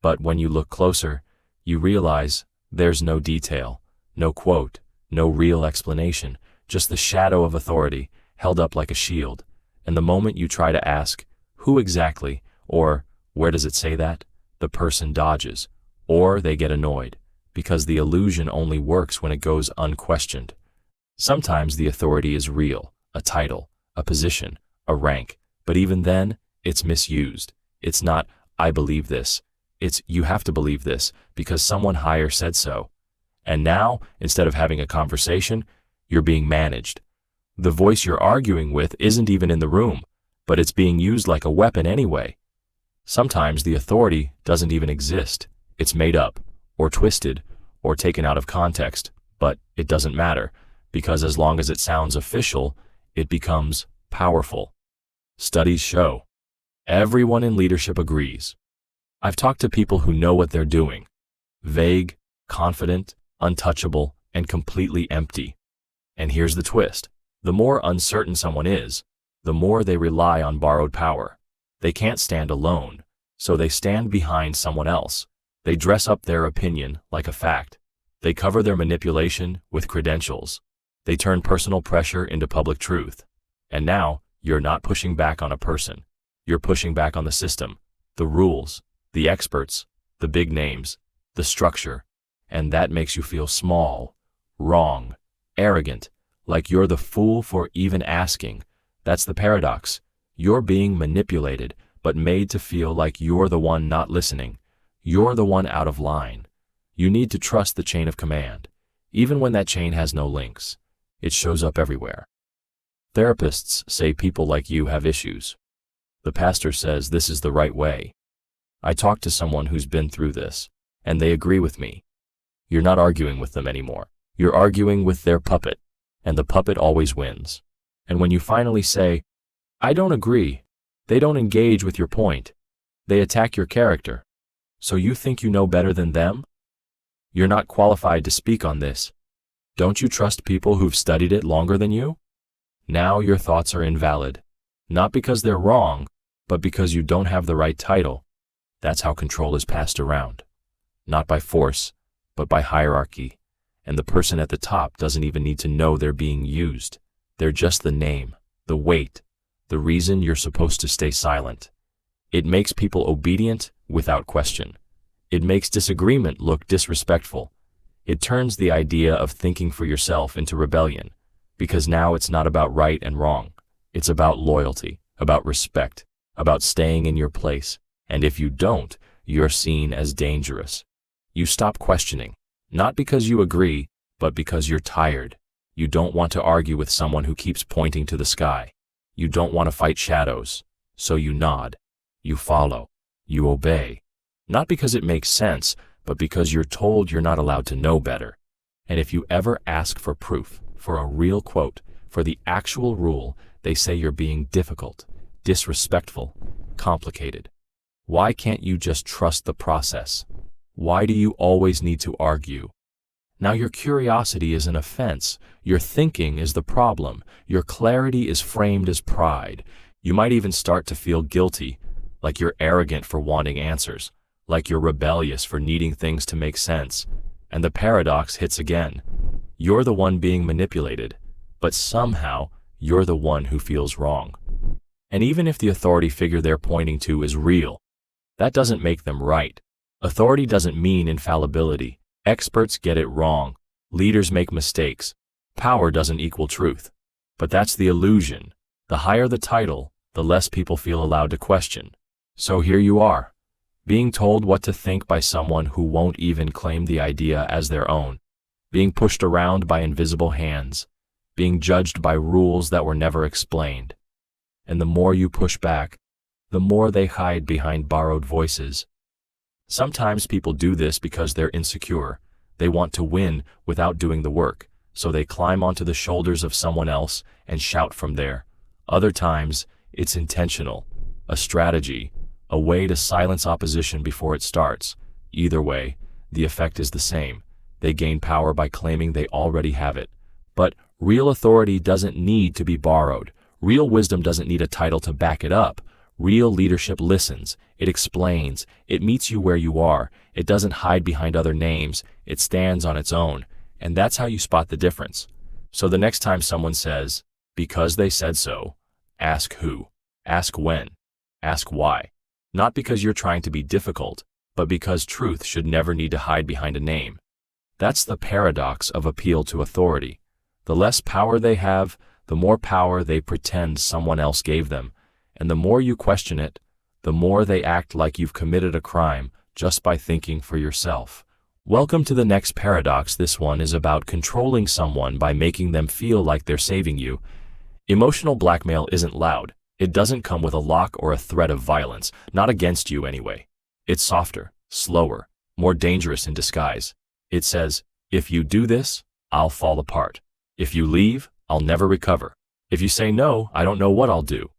But when you look closer, you realize there's no detail, no quote, no real explanation, just the shadow of authority held up like a shield. And the moment you try to ask, who exactly, or where does it say that, the person dodges, or they get annoyed, because the illusion only works when it goes unquestioned. Sometimes the authority is real, a title, a position, a rank, but even then, it's misused. It's not, "I believe this." It's, "You have to believe this, because someone higher said so." And now, instead of having a conversation, you're being managed. The voice you're arguing with isn't even in the room, but it's being used like a weapon anyway. Sometimes the authority doesn't even exist. It's made up, or twisted, or taken out of context, but it doesn't matter, because as long as it sounds official, it becomes powerful. Studies show. Everyone in leadership agrees. I've talked to people who know what they're doing. Vague, confident, untouchable, and completely empty. And here's the twist. The more uncertain someone is, the more they rely on borrowed power. They can't stand alone, so they stand behind someone else. They dress up their opinion like a fact. They cover their manipulation with credentials. They turn personal pressure into public truth. And now, you're not pushing back on a person. You're pushing back on the system, the rules, the experts, the big names, the structure. And that makes you feel small, wrong, arrogant, like you're the fool for even asking. That's the paradox. You're being manipulated, but made to feel like you're the one not listening. You're the one out of line. You need to trust the chain of command, even when that chain has no links. It shows up everywhere. Therapists say people like you have issues. The pastor says this is the right way. I talked to someone who's been through this, and they agree with me. You're not arguing with them anymore. You're arguing with their puppet, and the puppet always wins. And when you finally say, I don't agree, they don't engage with your point. They attack your character. So you think you know better than them? You're not qualified to speak on this. Don't you trust people who've studied it longer than you? Now your thoughts are invalid. Not because they're wrong, but because you don't have the right title. That's how control is passed around. Not by force, but by hierarchy. And the person at the top doesn't even need to know they're being used. They're just the name, the weight, the reason you're supposed to stay silent. It makes people obedient without question. It makes disagreement look disrespectful. It turns the idea of thinking for yourself into rebellion, because now it's not about right and wrong. It's about loyalty, about respect, about staying in your place. And if you don't, you're seen as dangerous. You stop questioning, not because you agree, but because you're tired. You don't want to argue with someone who keeps pointing to the sky. You don't want to fight shadows, so you nod. You follow. You obey. Not because it makes sense, but because you're told you're not allowed to know better. And if you ever ask for proof, for a real quote, for the actual rule, they say you're being difficult, disrespectful, complicated. Why can't you just trust the process? Why do you always need to argue? Now your curiosity is an offense. Your thinking is the problem. Your clarity is framed as pride. You might even start to feel guilty, like you're arrogant for wanting answers, like you're rebellious for needing things to make sense. And the paradox hits again. You're the one being manipulated, but somehow you're the one who feels wrong. And even if the authority figure they're pointing to is real, that doesn't make them right. Authority doesn't mean infallibility. Experts get it wrong. Leaders make mistakes. Power doesn't equal truth. But that's the illusion. The higher the title, the less people feel allowed to question. So here you are, being told what to think by someone who won't even claim the idea as their own, being pushed around by invisible hands, being judged by rules that were never explained. And the more you push back, the more they hide behind borrowed voices. Sometimes people do this because they're insecure. They want to win without doing the work, so they climb onto the shoulders of someone else and shout from there. Other times, it's intentional, a strategy, a way to silence opposition before it starts. Either way, the effect is the same. They gain power by claiming they already have it. But real authority doesn't need to be borrowed. Real wisdom doesn't need a title to back it up. Real leadership listens, it explains, it meets you where you are, it doesn't hide behind other names, it stands on its own, and that's how you spot the difference. So the next time someone says, because they said so, ask who, ask when, ask why. Not because you're trying to be difficult, but because truth should never need to hide behind a name. That's the paradox of appeal to authority. The less power they have, the more power they pretend someone else gave them. And the more you question it, the more they act like you've committed a crime just by thinking for yourself. Welcome to the next paradox. This one is about controlling someone by making them feel like they're saving you. Emotional blackmail isn't loud. It doesn't come with a lock or a threat of violence, not against you anyway. It's softer, slower, more dangerous in disguise. It says, if you do this, I'll fall apart. If you leave, I'll never recover. If you say no, I don't know what I'll do.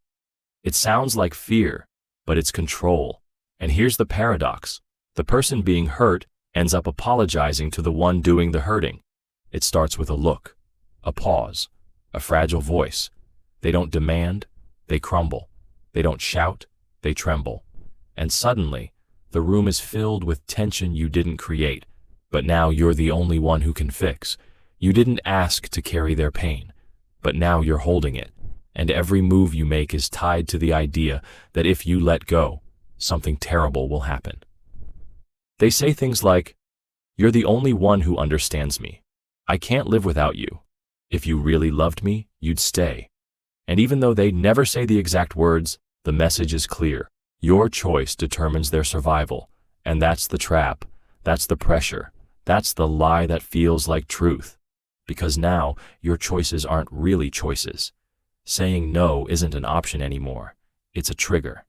It sounds like fear, but it's control. And here's the paradox. The person being hurt ends up apologizing to the one doing the hurting. It starts with a look, a pause, a fragile voice. They don't demand, they crumble. They don't shout, they tremble. And suddenly, the room is filled with tension you didn't create, but now you're the only one who can fix. You didn't ask to carry their pain, but now you're holding it. And every move you make is tied to the idea that if you let go, something terrible will happen. They say things like, you're the only one who understands me. I can't live without you. If you really loved me, you'd stay. And even though they never say the exact words, the message is clear. Your choice determines their survival. And that's the trap. That's the pressure. That's the lie that feels like truth. Because now, your choices aren't really choices. Saying no isn't an option anymore. It's a trigger.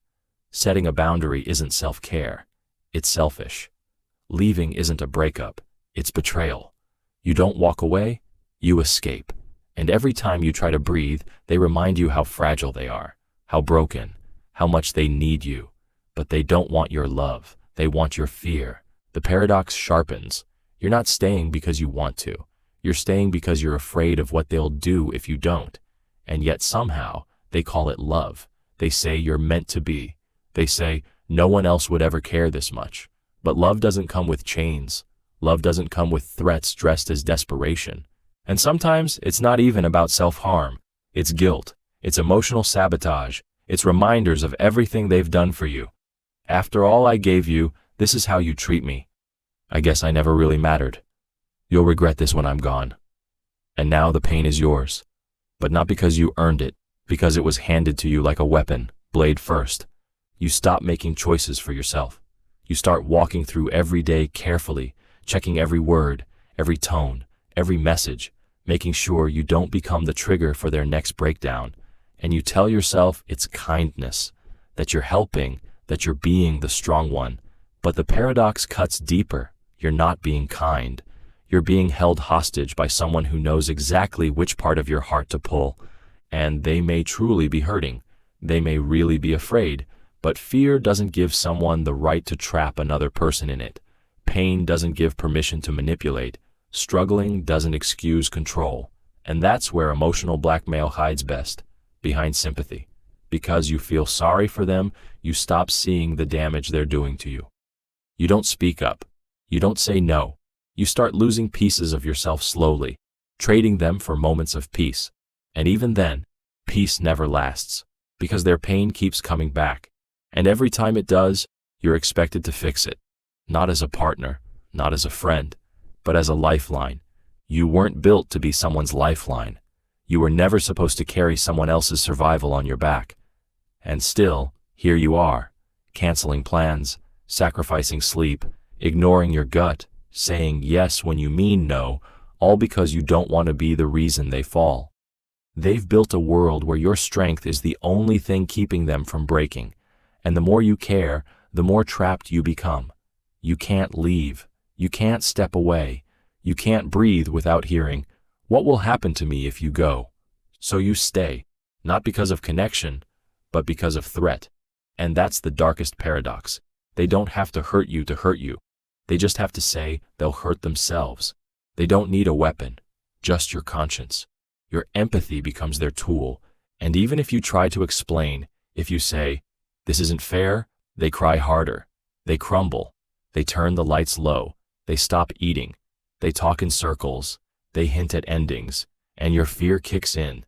Setting a boundary isn't self-care. It's selfish. Leaving isn't a breakup. It's betrayal. You don't walk away, you escape. And every time you try to breathe, they remind you how fragile they are, how broken, how much they need you. But they don't want your love. They want your fear. The paradox sharpens. You're not staying because you want to. You're staying because you're afraid of what they'll do if you don't. And yet somehow, they call it love. They say you're meant to be. They say no one else would ever care this much. But love doesn't come with chains. Love doesn't come with threats dressed as desperation. And sometimes it's not even about self-harm. It's guilt. It's emotional sabotage. It's reminders of everything they've done for you. After all I gave you, this is how you treat me. I guess I never really mattered. You'll regret this when I'm gone. And now the pain is yours. But not because you earned it, because it was handed to you like a weapon, blade first. You stop making choices for yourself. You start walking through every day carefully, checking every word, every tone, every message, making sure you don't become the trigger for their next breakdown. And you tell yourself it's kindness, that you're helping, that you're being the strong one. But the paradox cuts deeper. You're not being kind. You're being held hostage by someone who knows exactly which part of your heart to pull. And they may truly be hurting. They may really be afraid. But fear doesn't give someone the right to trap another person in it. Pain doesn't give permission to manipulate. Struggling doesn't excuse control. And that's where emotional blackmail hides best, behind sympathy. Because you feel sorry for them, you stop seeing the damage they're doing to you. You don't speak up. You don't say no. You start losing pieces of yourself slowly, trading them for moments of peace. And even then, peace never lasts, because their pain keeps coming back. And every time it does, you're expected to fix it. Not as a partner, not as a friend, but as a lifeline. You weren't built to be someone's lifeline. You were never supposed to carry someone else's survival on your back. And still, here you are, canceling plans, sacrificing sleep, ignoring your gut, saying yes when you mean no, all because you don't want to be the reason they fall. They've built a world where your strength is the only thing keeping them from breaking. And the more you care, the more trapped you become. You can't leave. You can't step away. You can't breathe without hearing, "What will happen to me if you go?" So you stay, not because of connection, but because of threat. And that's the darkest paradox. They don't have to hurt you to hurt you. They just have to say they'll hurt themselves. They don't need a weapon, just your conscience. Your empathy becomes their tool. And even if you try to explain, if you say, "This isn't fair," they cry harder. They crumble. They turn the lights low. They stop eating. They talk in circles. They hint at endings. And your fear kicks in.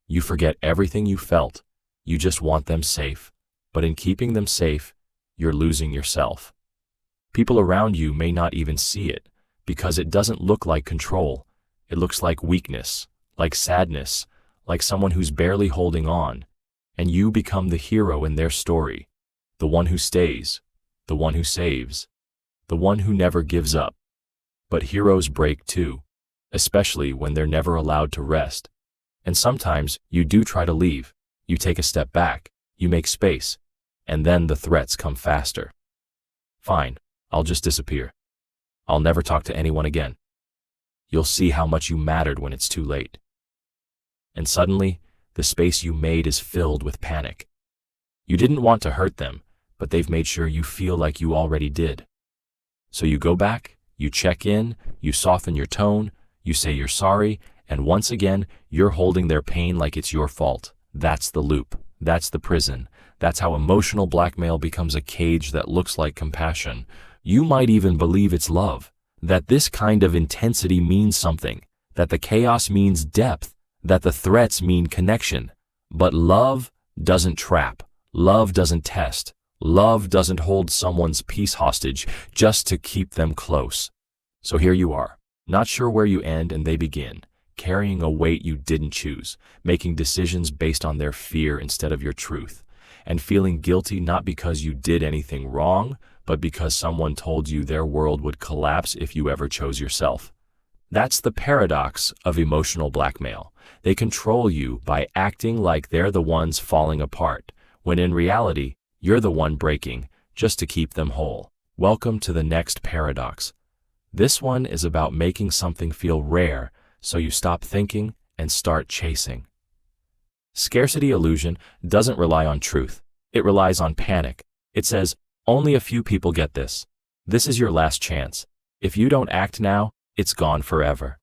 You forget everything you felt. You just want them safe. But in keeping them safe, you're losing yourself. People around you may not even see it, because it doesn't look like control. It looks like weakness, like sadness, like someone who's barely holding on. And you become the hero in their story, the one who stays, the one who saves, the one who never gives up. But heroes break too, especially when they're never allowed to rest. And sometimes you do try to leave. You take a step back, you make space, and then the threats come faster. Fine, I'll just disappear. I'll never talk to anyone again. You'll see how much you mattered when it's too late. And suddenly, the space you made is filled with panic. You didn't want to hurt them, but they've made sure you feel like you already did. So you go back, you check in, you soften your tone, you say you're sorry, and once again, you're holding their pain like it's your fault. That's the loop. That's the prison. That's how emotional blackmail becomes a cage that looks like compassion. You might even believe it's love, that this kind of intensity means something, that the chaos means depth, that the threats mean connection. But love doesn't trap. Love doesn't test. Love doesn't hold someone's peace hostage just to keep them close. So here you are, not sure where you end and they begin, carrying a weight you didn't choose, making decisions based on their fear instead of your truth, and feeling guilty not because you did anything wrong, but because someone told you their world would collapse if you ever chose yourself. That's the paradox of emotional blackmail. They control you by acting like they're the ones falling apart, when in reality, you're the one breaking, just to keep them whole. Welcome to the next paradox. This one is about making something feel rare, so you stop thinking and start chasing. Scarcity illusion doesn't rely on truth. It relies on panic. It says, only a few people get this. This is your last chance. If you don't act now, it's gone forever.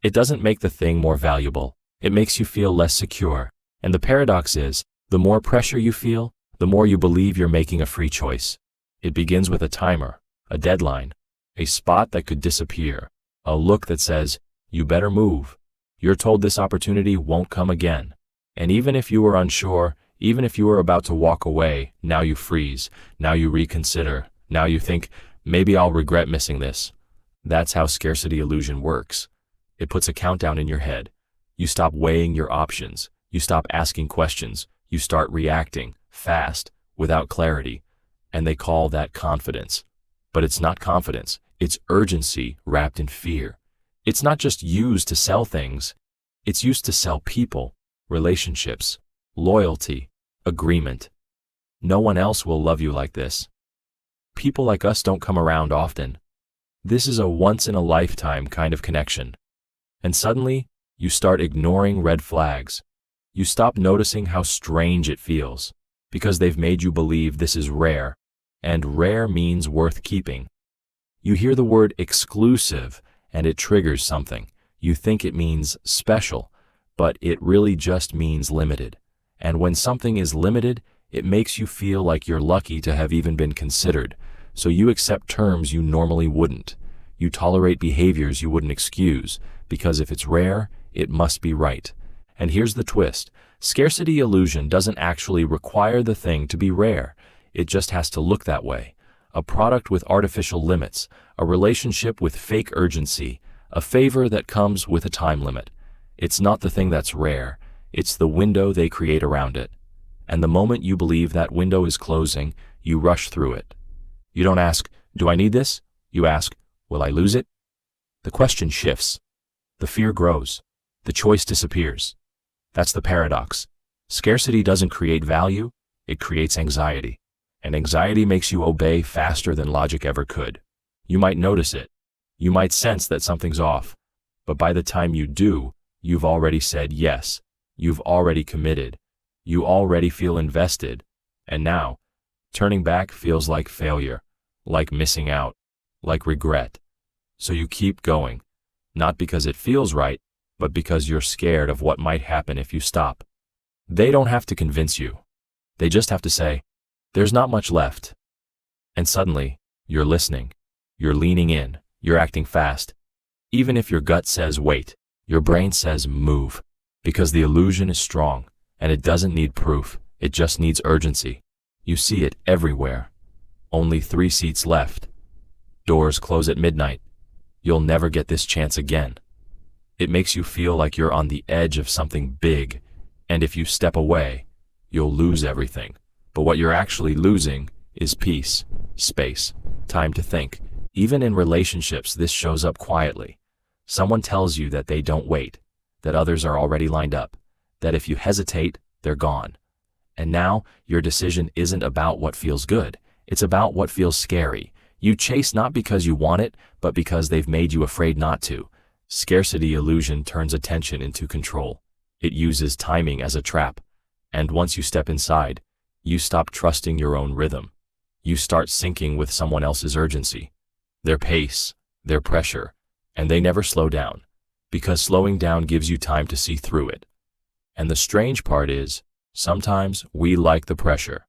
It doesn't make the thing more valuable. It makes you feel less secure. And the paradox is, the more pressure you feel, the more you believe you're making a free choice. It begins with a timer, a deadline, a spot that could disappear, a look that says, you better move. You're told this opportunity won't come again. And even if you were unsure, even if you were about to walk away, now you freeze, now you reconsider, now you think, maybe I'll regret missing this. That's how scarcity illusion works. It puts a countdown in your head. You stop weighing your options. You stop asking questions. You start reacting fast, without clarity. And they call that confidence. But it's not confidence. It's urgency wrapped in fear. It's not just used to sell things. It's used to sell people, relationships, loyalty, agreement. No one else will love you like this. People like us don't come around often. This is a once-in-a-lifetime kind of connection. And suddenly, you start ignoring red flags. You stop noticing how strange it feels, because they've made you believe this is rare, and rare means worth keeping. You hear the word exclusive, and it triggers something. You think it means special, but it really just means limited. And when something is limited, it makes you feel like you're lucky to have even been considered. So you accept terms you normally wouldn't. You tolerate behaviors you wouldn't excuse, because if it's rare, it must be right. And here's the twist. Scarcity illusion doesn't actually require the thing to be rare. It just has to look that way. A product with artificial limits, a relationship with fake urgency, a favor that comes with a time limit. It's not the thing that's rare. It's the window they create around it. And the moment you believe that window is closing, you rush through it. You don't ask, do I need this? You ask, will I lose it? The question shifts. The fear grows. The choice disappears. That's the paradox. Scarcity doesn't create value, it creates anxiety. And anxiety makes you obey faster than logic ever could. You might notice it. You might sense that something's off. But by the time you do, you've already said yes. You've already committed. You already feel invested. And now, turning back feels like failure, like missing out, like regret. So you keep going, not because it feels right, but because you're scared of what might happen if you stop. They don't have to convince you. They just have to say, there's not much left. And suddenly, you're listening. You're leaning in. You're acting fast. Even if your gut says wait, your brain says move. Because the illusion is strong, and it doesn't need proof. It just needs urgency. You see it everywhere. Only 3 seats left. Doors close at midnight. You'll never get this chance again. It makes you feel like you're on the edge of something big, and if you step away, you'll lose everything. But what you're actually losing is peace, space, time to think. Even in relationships, this shows up quietly. Someone tells you that they don't wait, that others are already lined up, that if you hesitate, they're gone. And now, your decision isn't about what feels good, it's about what feels scary. You chase not because you want it, but because they've made you afraid not to. Scarcity illusion turns attention into control. It uses timing as a trap. And once you step inside, you stop trusting your own rhythm. You start syncing with someone else's urgency, their pace, their pressure, and they never slow down, because slowing down gives you time to see through it. And the strange part is, sometimes we like the pressure.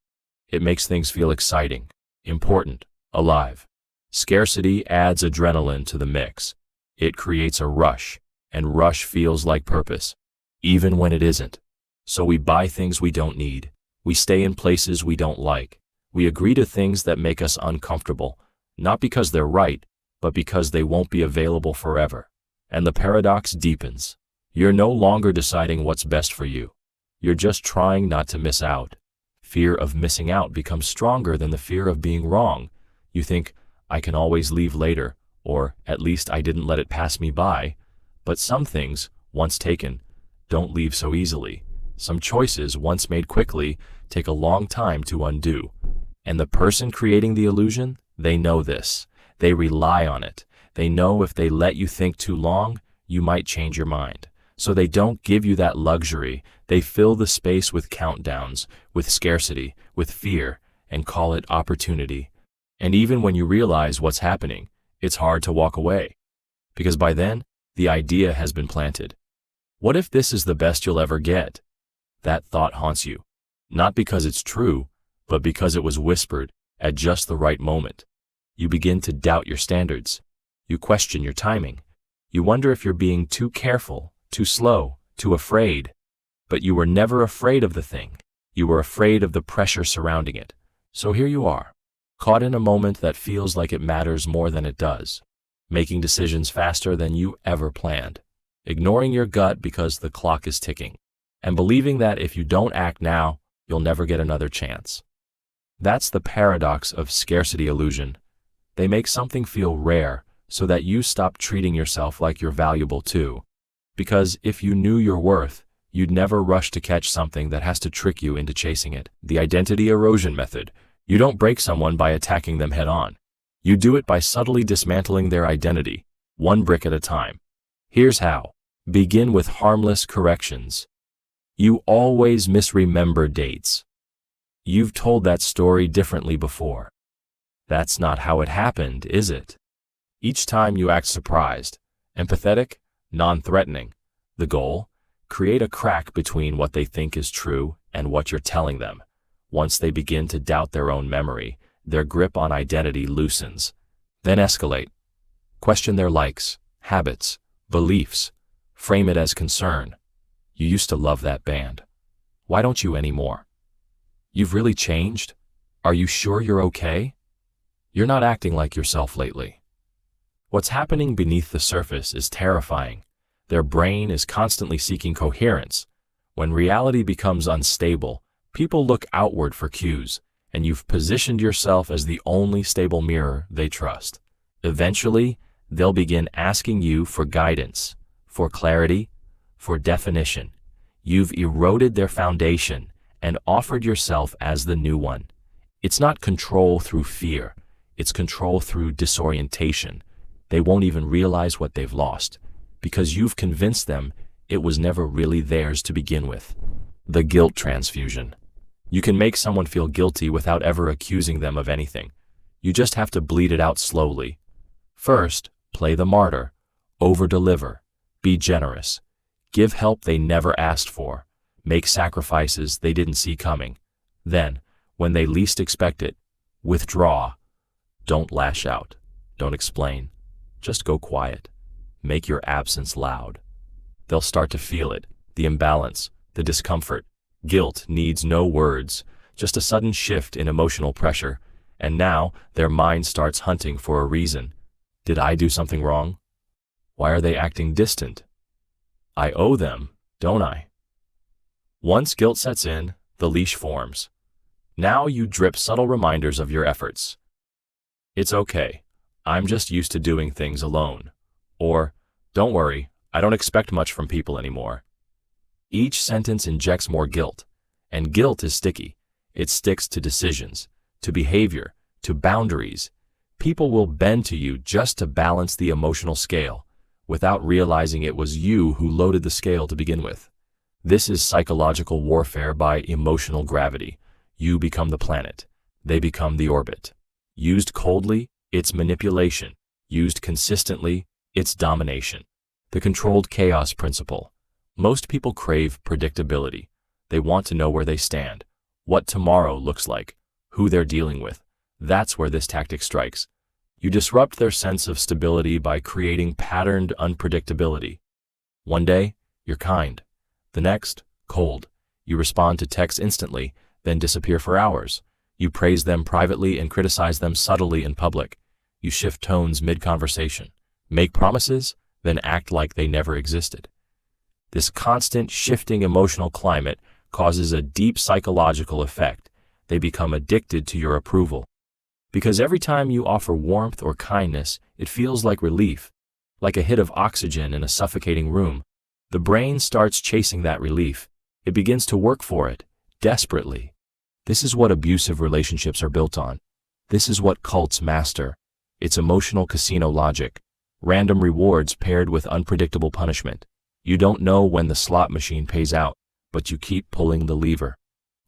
It makes things feel exciting, important, alive. Scarcity adds adrenaline to the mix. It creates a rush, and rush feels like purpose, even when it isn't. So we buy things we don't need. We stay in places we don't like. We agree to things that make us uncomfortable, not because they're right, but because they won't be available forever. And the paradox deepens. You're no longer deciding what's best for you. You're just trying not to miss out. Fear of missing out becomes stronger than the fear of being wrong. You think, I can always leave later, or at least I didn't let it pass me by. But some things, once taken, don't leave so easily. Some choices, once made quickly, take a long time to undo. And the person creating the illusion, they know this. They rely on it. They know if they let you think too long, you might change your mind. So they don't give you that luxury. They fill the space with countdowns, with scarcity, with fear, and call it opportunity. And even when you realize what's happening, it's hard to walk away. Because by then, the idea has been planted. What if this is the best you'll ever get? That thought haunts you. Not because it's true, but because it was whispered at just the right moment. You begin to doubt your standards. You question your timing. You wonder if you're being too careful, too slow, too afraid. But you were never afraid of the thing. You were afraid of the pressure surrounding it. So here you are, caught in a moment that feels like it matters more than it does, making decisions faster than you ever planned, ignoring your gut because the clock is ticking, and believing that if you don't act now, you'll never get another chance. That's the paradox of scarcity illusion. They make something feel rare so that you stop treating yourself like you're valuable too. Because if you knew your worth, you'd never rush to catch something that has to trick you into chasing it. The identity erosion method. You don't break someone by attacking them head on. You do it by subtly dismantling their identity, one brick at a time. Here's how. Begin with harmless corrections. You always misremember dates. You've told that story differently before. That's not how it happened, is it? Each time you act surprised, empathetic, non-threatening. The goal? Create a crack between what they think is true and what you're telling them. Once they begin to doubt their own memory, their grip on identity loosens. Then escalate. Question their likes, habits, beliefs. Frame it as concern. You used to love that band. Why don't you anymore? You've really changed? Are you sure you're okay? You're not acting like yourself lately. What's happening beneath the surface is terrifying. Their brain is constantly seeking coherence. When reality becomes unstable, people look outward for cues, and you've positioned yourself as the only stable mirror they trust. Eventually, they'll begin asking you for guidance, for clarity, for definition. You've eroded their foundation and offered yourself as the new one. It's not control through fear. It's control through disorientation. They won't even realize what they've lost, because you've convinced them it was never really theirs to begin with. The guilt transfusion. You can make someone feel guilty without ever accusing them of anything. You just have to bleed it out slowly. First, play the martyr. Over-deliver. Be generous. Give help they never asked for. Make sacrifices they didn't see coming. Then, when they least expect it, withdraw. Don't lash out. Don't explain. Just go quiet. Make your absence loud. They'll start to feel it, the imbalance, the discomfort. Guilt needs no words, just a sudden shift in emotional pressure, and now their mind starts hunting for a reason. Did I do something wrong? Why are they acting distant? I owe them, don't I? Once guilt sets in, the leash forms. Now you drip subtle reminders of your efforts. It's okay. I'm just used to doing things alone. Or, don't worry, I don't expect much from people anymore. Each sentence injects more guilt, and guilt is sticky. It sticks to decisions, to behavior, to boundaries. People will bend to you just to balance the emotional scale, without realizing it was you who loaded the scale to begin with. This is psychological warfare by emotional gravity. You become the planet. They become the orbit. Used coldly, it's manipulation. Used consistently, it's domination. The controlled chaos principle. Most people crave predictability. They want to know where they stand, what tomorrow looks like, who they're dealing with. That's where this tactic strikes. You disrupt their sense of stability by creating patterned unpredictability. One day, you're kind. The next, cold. You respond to texts instantly, then disappear for hours. You praise them privately and criticize them subtly in public. You shift tones mid-conversation. Make promises, then act like they never existed. This constant shifting emotional climate causes a deep psychological effect. They become addicted to your approval. Because every time you offer warmth or kindness, it feels like relief, like a hit of oxygen in a suffocating room. The brain starts chasing that relief. It begins to work for it, desperately. This is what abusive relationships are built on. This is what cults master. It's emotional casino logic. Random rewards paired with unpredictable punishment. You don't know when the slot machine pays out, but you keep pulling the lever.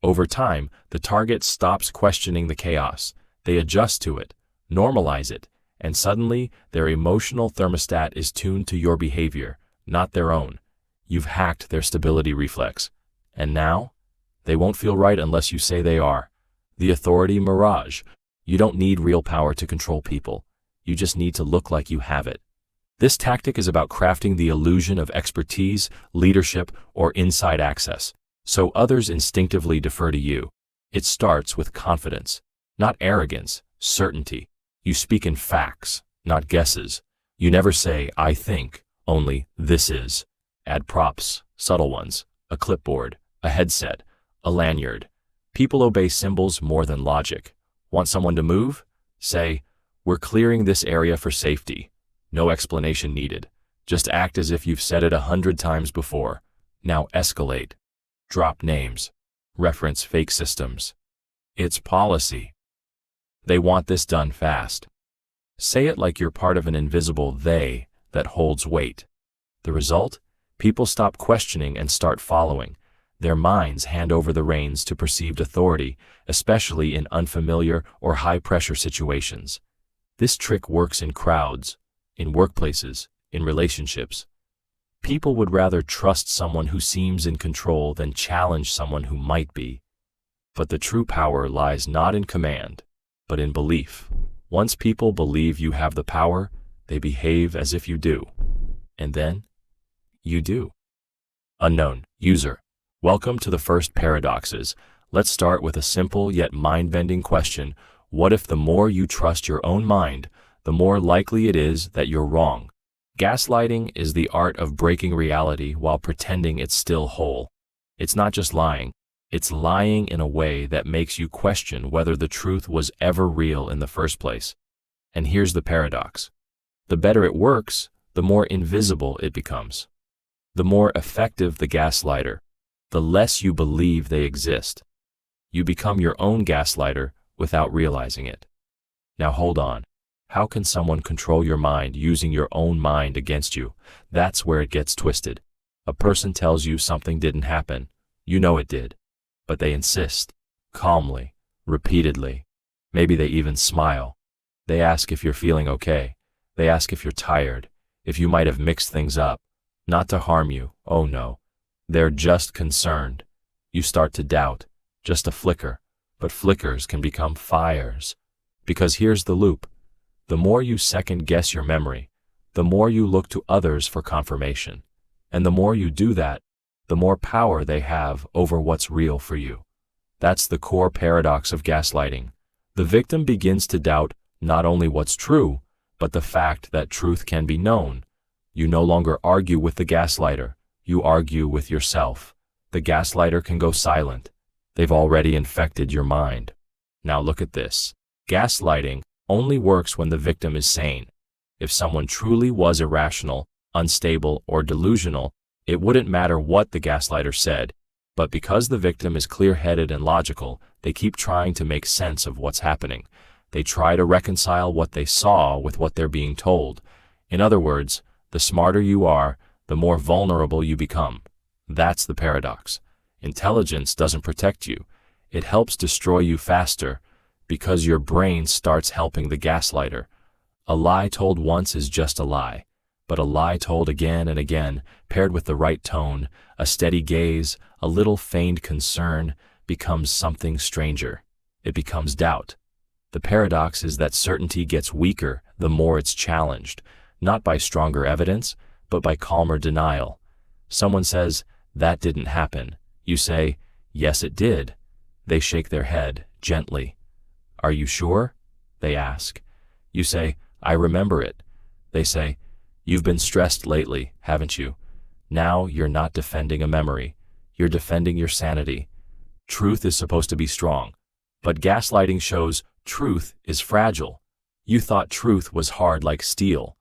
Over time, the target stops questioning the chaos. They adjust to it, normalize it, and suddenly their emotional thermostat is tuned to your behavior, not their own. You've hacked their stability reflex. And now? They won't feel right unless you say they are. The authority mirage. You don't need real power to control people. You just need to look like you have it. This tactic is about crafting the illusion of expertise, leadership, or inside access, so others instinctively defer to you. It starts with confidence, not arrogance, certainty. You speak in facts, not guesses. You never say, I think, only this is. Add props, subtle ones, a clipboard, a headset, a lanyard. People obey symbols more than logic. Want someone to move? Say, we're clearing this area for safety. No explanation needed. Just act as if you've said it 100 times before. Now escalate. Drop names. Reference fake systems. It's policy. They want this done fast. Say it like you're part of an invisible they that holds weight. The result? People stop questioning and start following. Their minds hand over the reins to perceived authority, especially in unfamiliar or high-pressure situations. This trick works in crowds, in workplaces, in relationships. People would rather trust someone who seems in control than challenge someone who might be. But the true power lies not in command, but in belief. Once people believe you have the power, they behave as if you do. And then, you do. Unknown user. Welcome to the first paradoxes. Let's start with a simple yet mind-bending question. What if the more you trust your own mind, the more likely it is that you're wrong? Gaslighting is the art of breaking reality while pretending it's still whole. It's not just lying. It's lying in a way that makes you question whether the truth was ever real in the first place. And here's the paradox. The better it works, the more invisible it becomes. The more effective the gaslighter, the less you believe they exist. You become your own gaslighter without realizing it. Now hold on. How can someone control your mind using your own mind against you? That's where it gets twisted. A person tells you something didn't happen. You know it did. But they insist, calmly, repeatedly. Maybe they even smile. They ask if you're feeling okay. They ask if you're tired, if you might have mixed things up. Not to harm you, oh no. They're just concerned. You start to doubt, just a flicker, but flickers can become fires. Because here's the loop. The more you second-guess your memory, the more you look to others for confirmation. And the more you do that, the more power they have over what's real for you. That's the core paradox of gaslighting. The victim begins to doubt not only what's true, but the fact that truth can be known. You no longer argue with the gaslighter. You argue with yourself. The gaslighter can go silent. They've already infected your mind. Now look at this. Gaslighting only works when the victim is sane. If someone truly was irrational, unstable, or delusional, it wouldn't matter what the gaslighter said. But because the victim is clear-headed and logical, they keep trying to make sense of what's happening. They try to reconcile what they saw with what they're being told. In other words, the smarter you are, the more vulnerable you become. That's the paradox. Intelligence doesn't protect you. It helps destroy you faster, because your brain starts helping the gaslighter. A lie told once is just a lie, but a lie told again and again, paired with the right tone, a steady gaze, a little feigned concern, becomes something stranger. It becomes doubt. The paradox is that certainty gets weaker the more it's challenged, not by stronger evidence, but by calmer denial. Someone says, that didn't happen. You say, yes, it did. They shake their head, gently. Are you sure? They ask. You say, I remember it. They say, you've been stressed lately, haven't you? Now you're not defending a memory. You're defending your sanity. Truth is supposed to be strong, but gaslighting shows truth is fragile. You thought truth was hard like steel,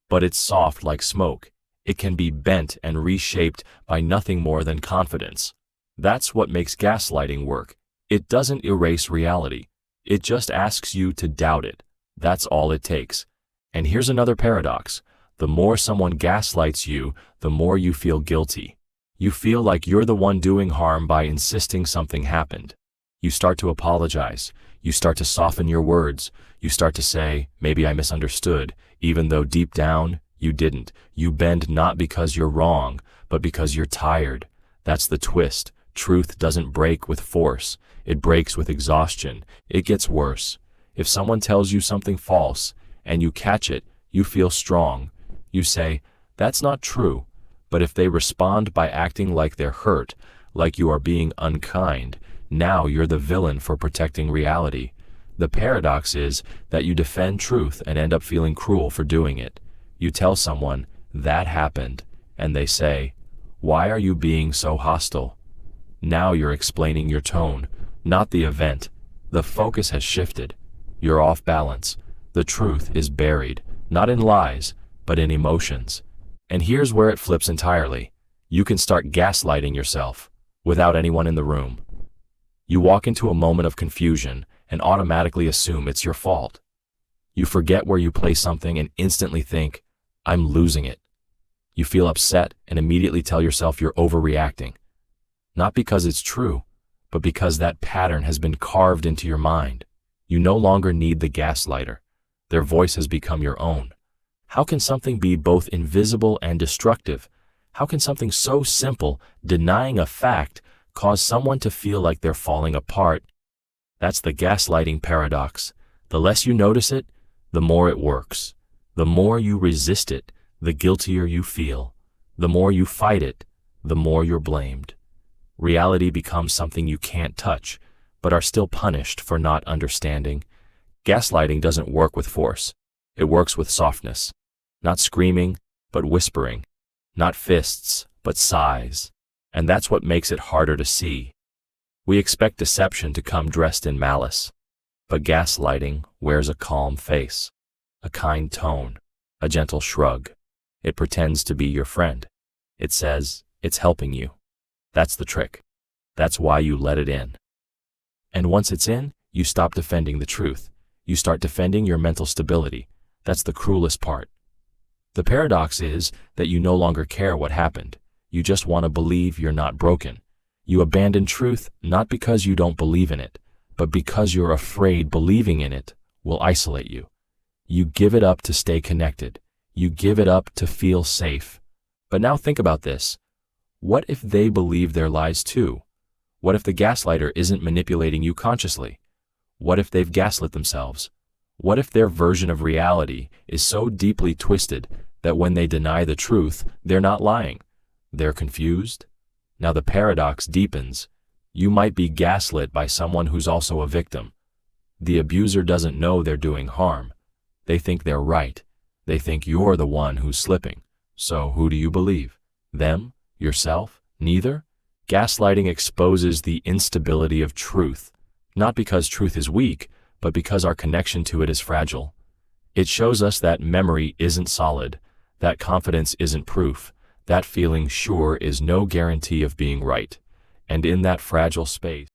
but it's soft like smoke. It can be bent and reshaped by nothing more than confidence. That's what makes gaslighting work. It doesn't erase reality. It just asks you to doubt it. That's all it takes. And here's another paradox. The more someone gaslights you, the more you feel guilty. You feel like you're the one doing harm by insisting something happened. You start to apologize. You start to soften your words. You start to say, maybe I misunderstood, even though deep down, you didn't. You bend not because you're wrong, but because you're tired. That's the twist. Truth doesn't break with force. It breaks with exhaustion. It gets worse. If someone tells you something false, and you catch it, you feel strong. You say, that's not true. But if they respond by acting like they're hurt, like you are being unkind, now you're the villain for protecting reality. The paradox is that you defend truth and end up feeling cruel for doing it. You tell someone, that happened, and they say, why are you being so hostile? Now you're explaining your tone, not the event. The focus has shifted. You're off balance. The truth is buried, not in lies, but in emotions. And here's where it flips entirely. You can start gaslighting yourself, without anyone in the room. You walk into a moment of confusion and automatically assume it's your fault. You forget where you place something and instantly think, I'm losing it. You feel upset and immediately tell yourself you're overreacting. Not because it's true, but because that pattern has been carved into your mind. You no longer need the gaslighter. Their voice has become your own. How can something be both invisible and destructive? How can something so simple, denying a fact, cause someone to feel like they're falling apart? That's the gaslighting paradox. The less you notice it, the more it works. The more you resist it, the guiltier you feel. The more you fight it, the more you're blamed. Reality becomes something you can't touch, but are still punished for not understanding. Gaslighting doesn't work with force. It works with softness. Not screaming, but whispering. Not fists, but sighs. And that's what makes it harder to see. We expect deception to come dressed in malice. But gaslighting wears a calm face, a kind tone, a gentle shrug. It pretends to be your friend. It says it's helping you. That's the trick. That's why you let it in. And once it's in, you stop defending the truth. You start defending your mental stability. That's the cruelest part. The paradox is that you no longer care what happened. You just want to believe you're not broken. You abandon truth not because you don't believe in it, but because you're afraid believing in it will isolate you. You give it up to stay connected. You give it up to feel safe. But now think about this. What if they believe their lies too? What if the gaslighter isn't manipulating you consciously? What if they've gaslit themselves? What if their version of reality is so deeply twisted that when they deny the truth, they're not lying? They're confused? Now the paradox deepens. You might be gaslit by someone who's also a victim. The abuser doesn't know they're doing harm. They think they're right. They think you're the one who's slipping. So who do you believe? Them? Yourself? Neither? Gaslighting exposes the instability of truth, not because truth is weak, but because our connection to it is fragile. It shows us that memory isn't solid, that confidence isn't proof, that feeling sure is no guarantee of being right. And in that fragile space,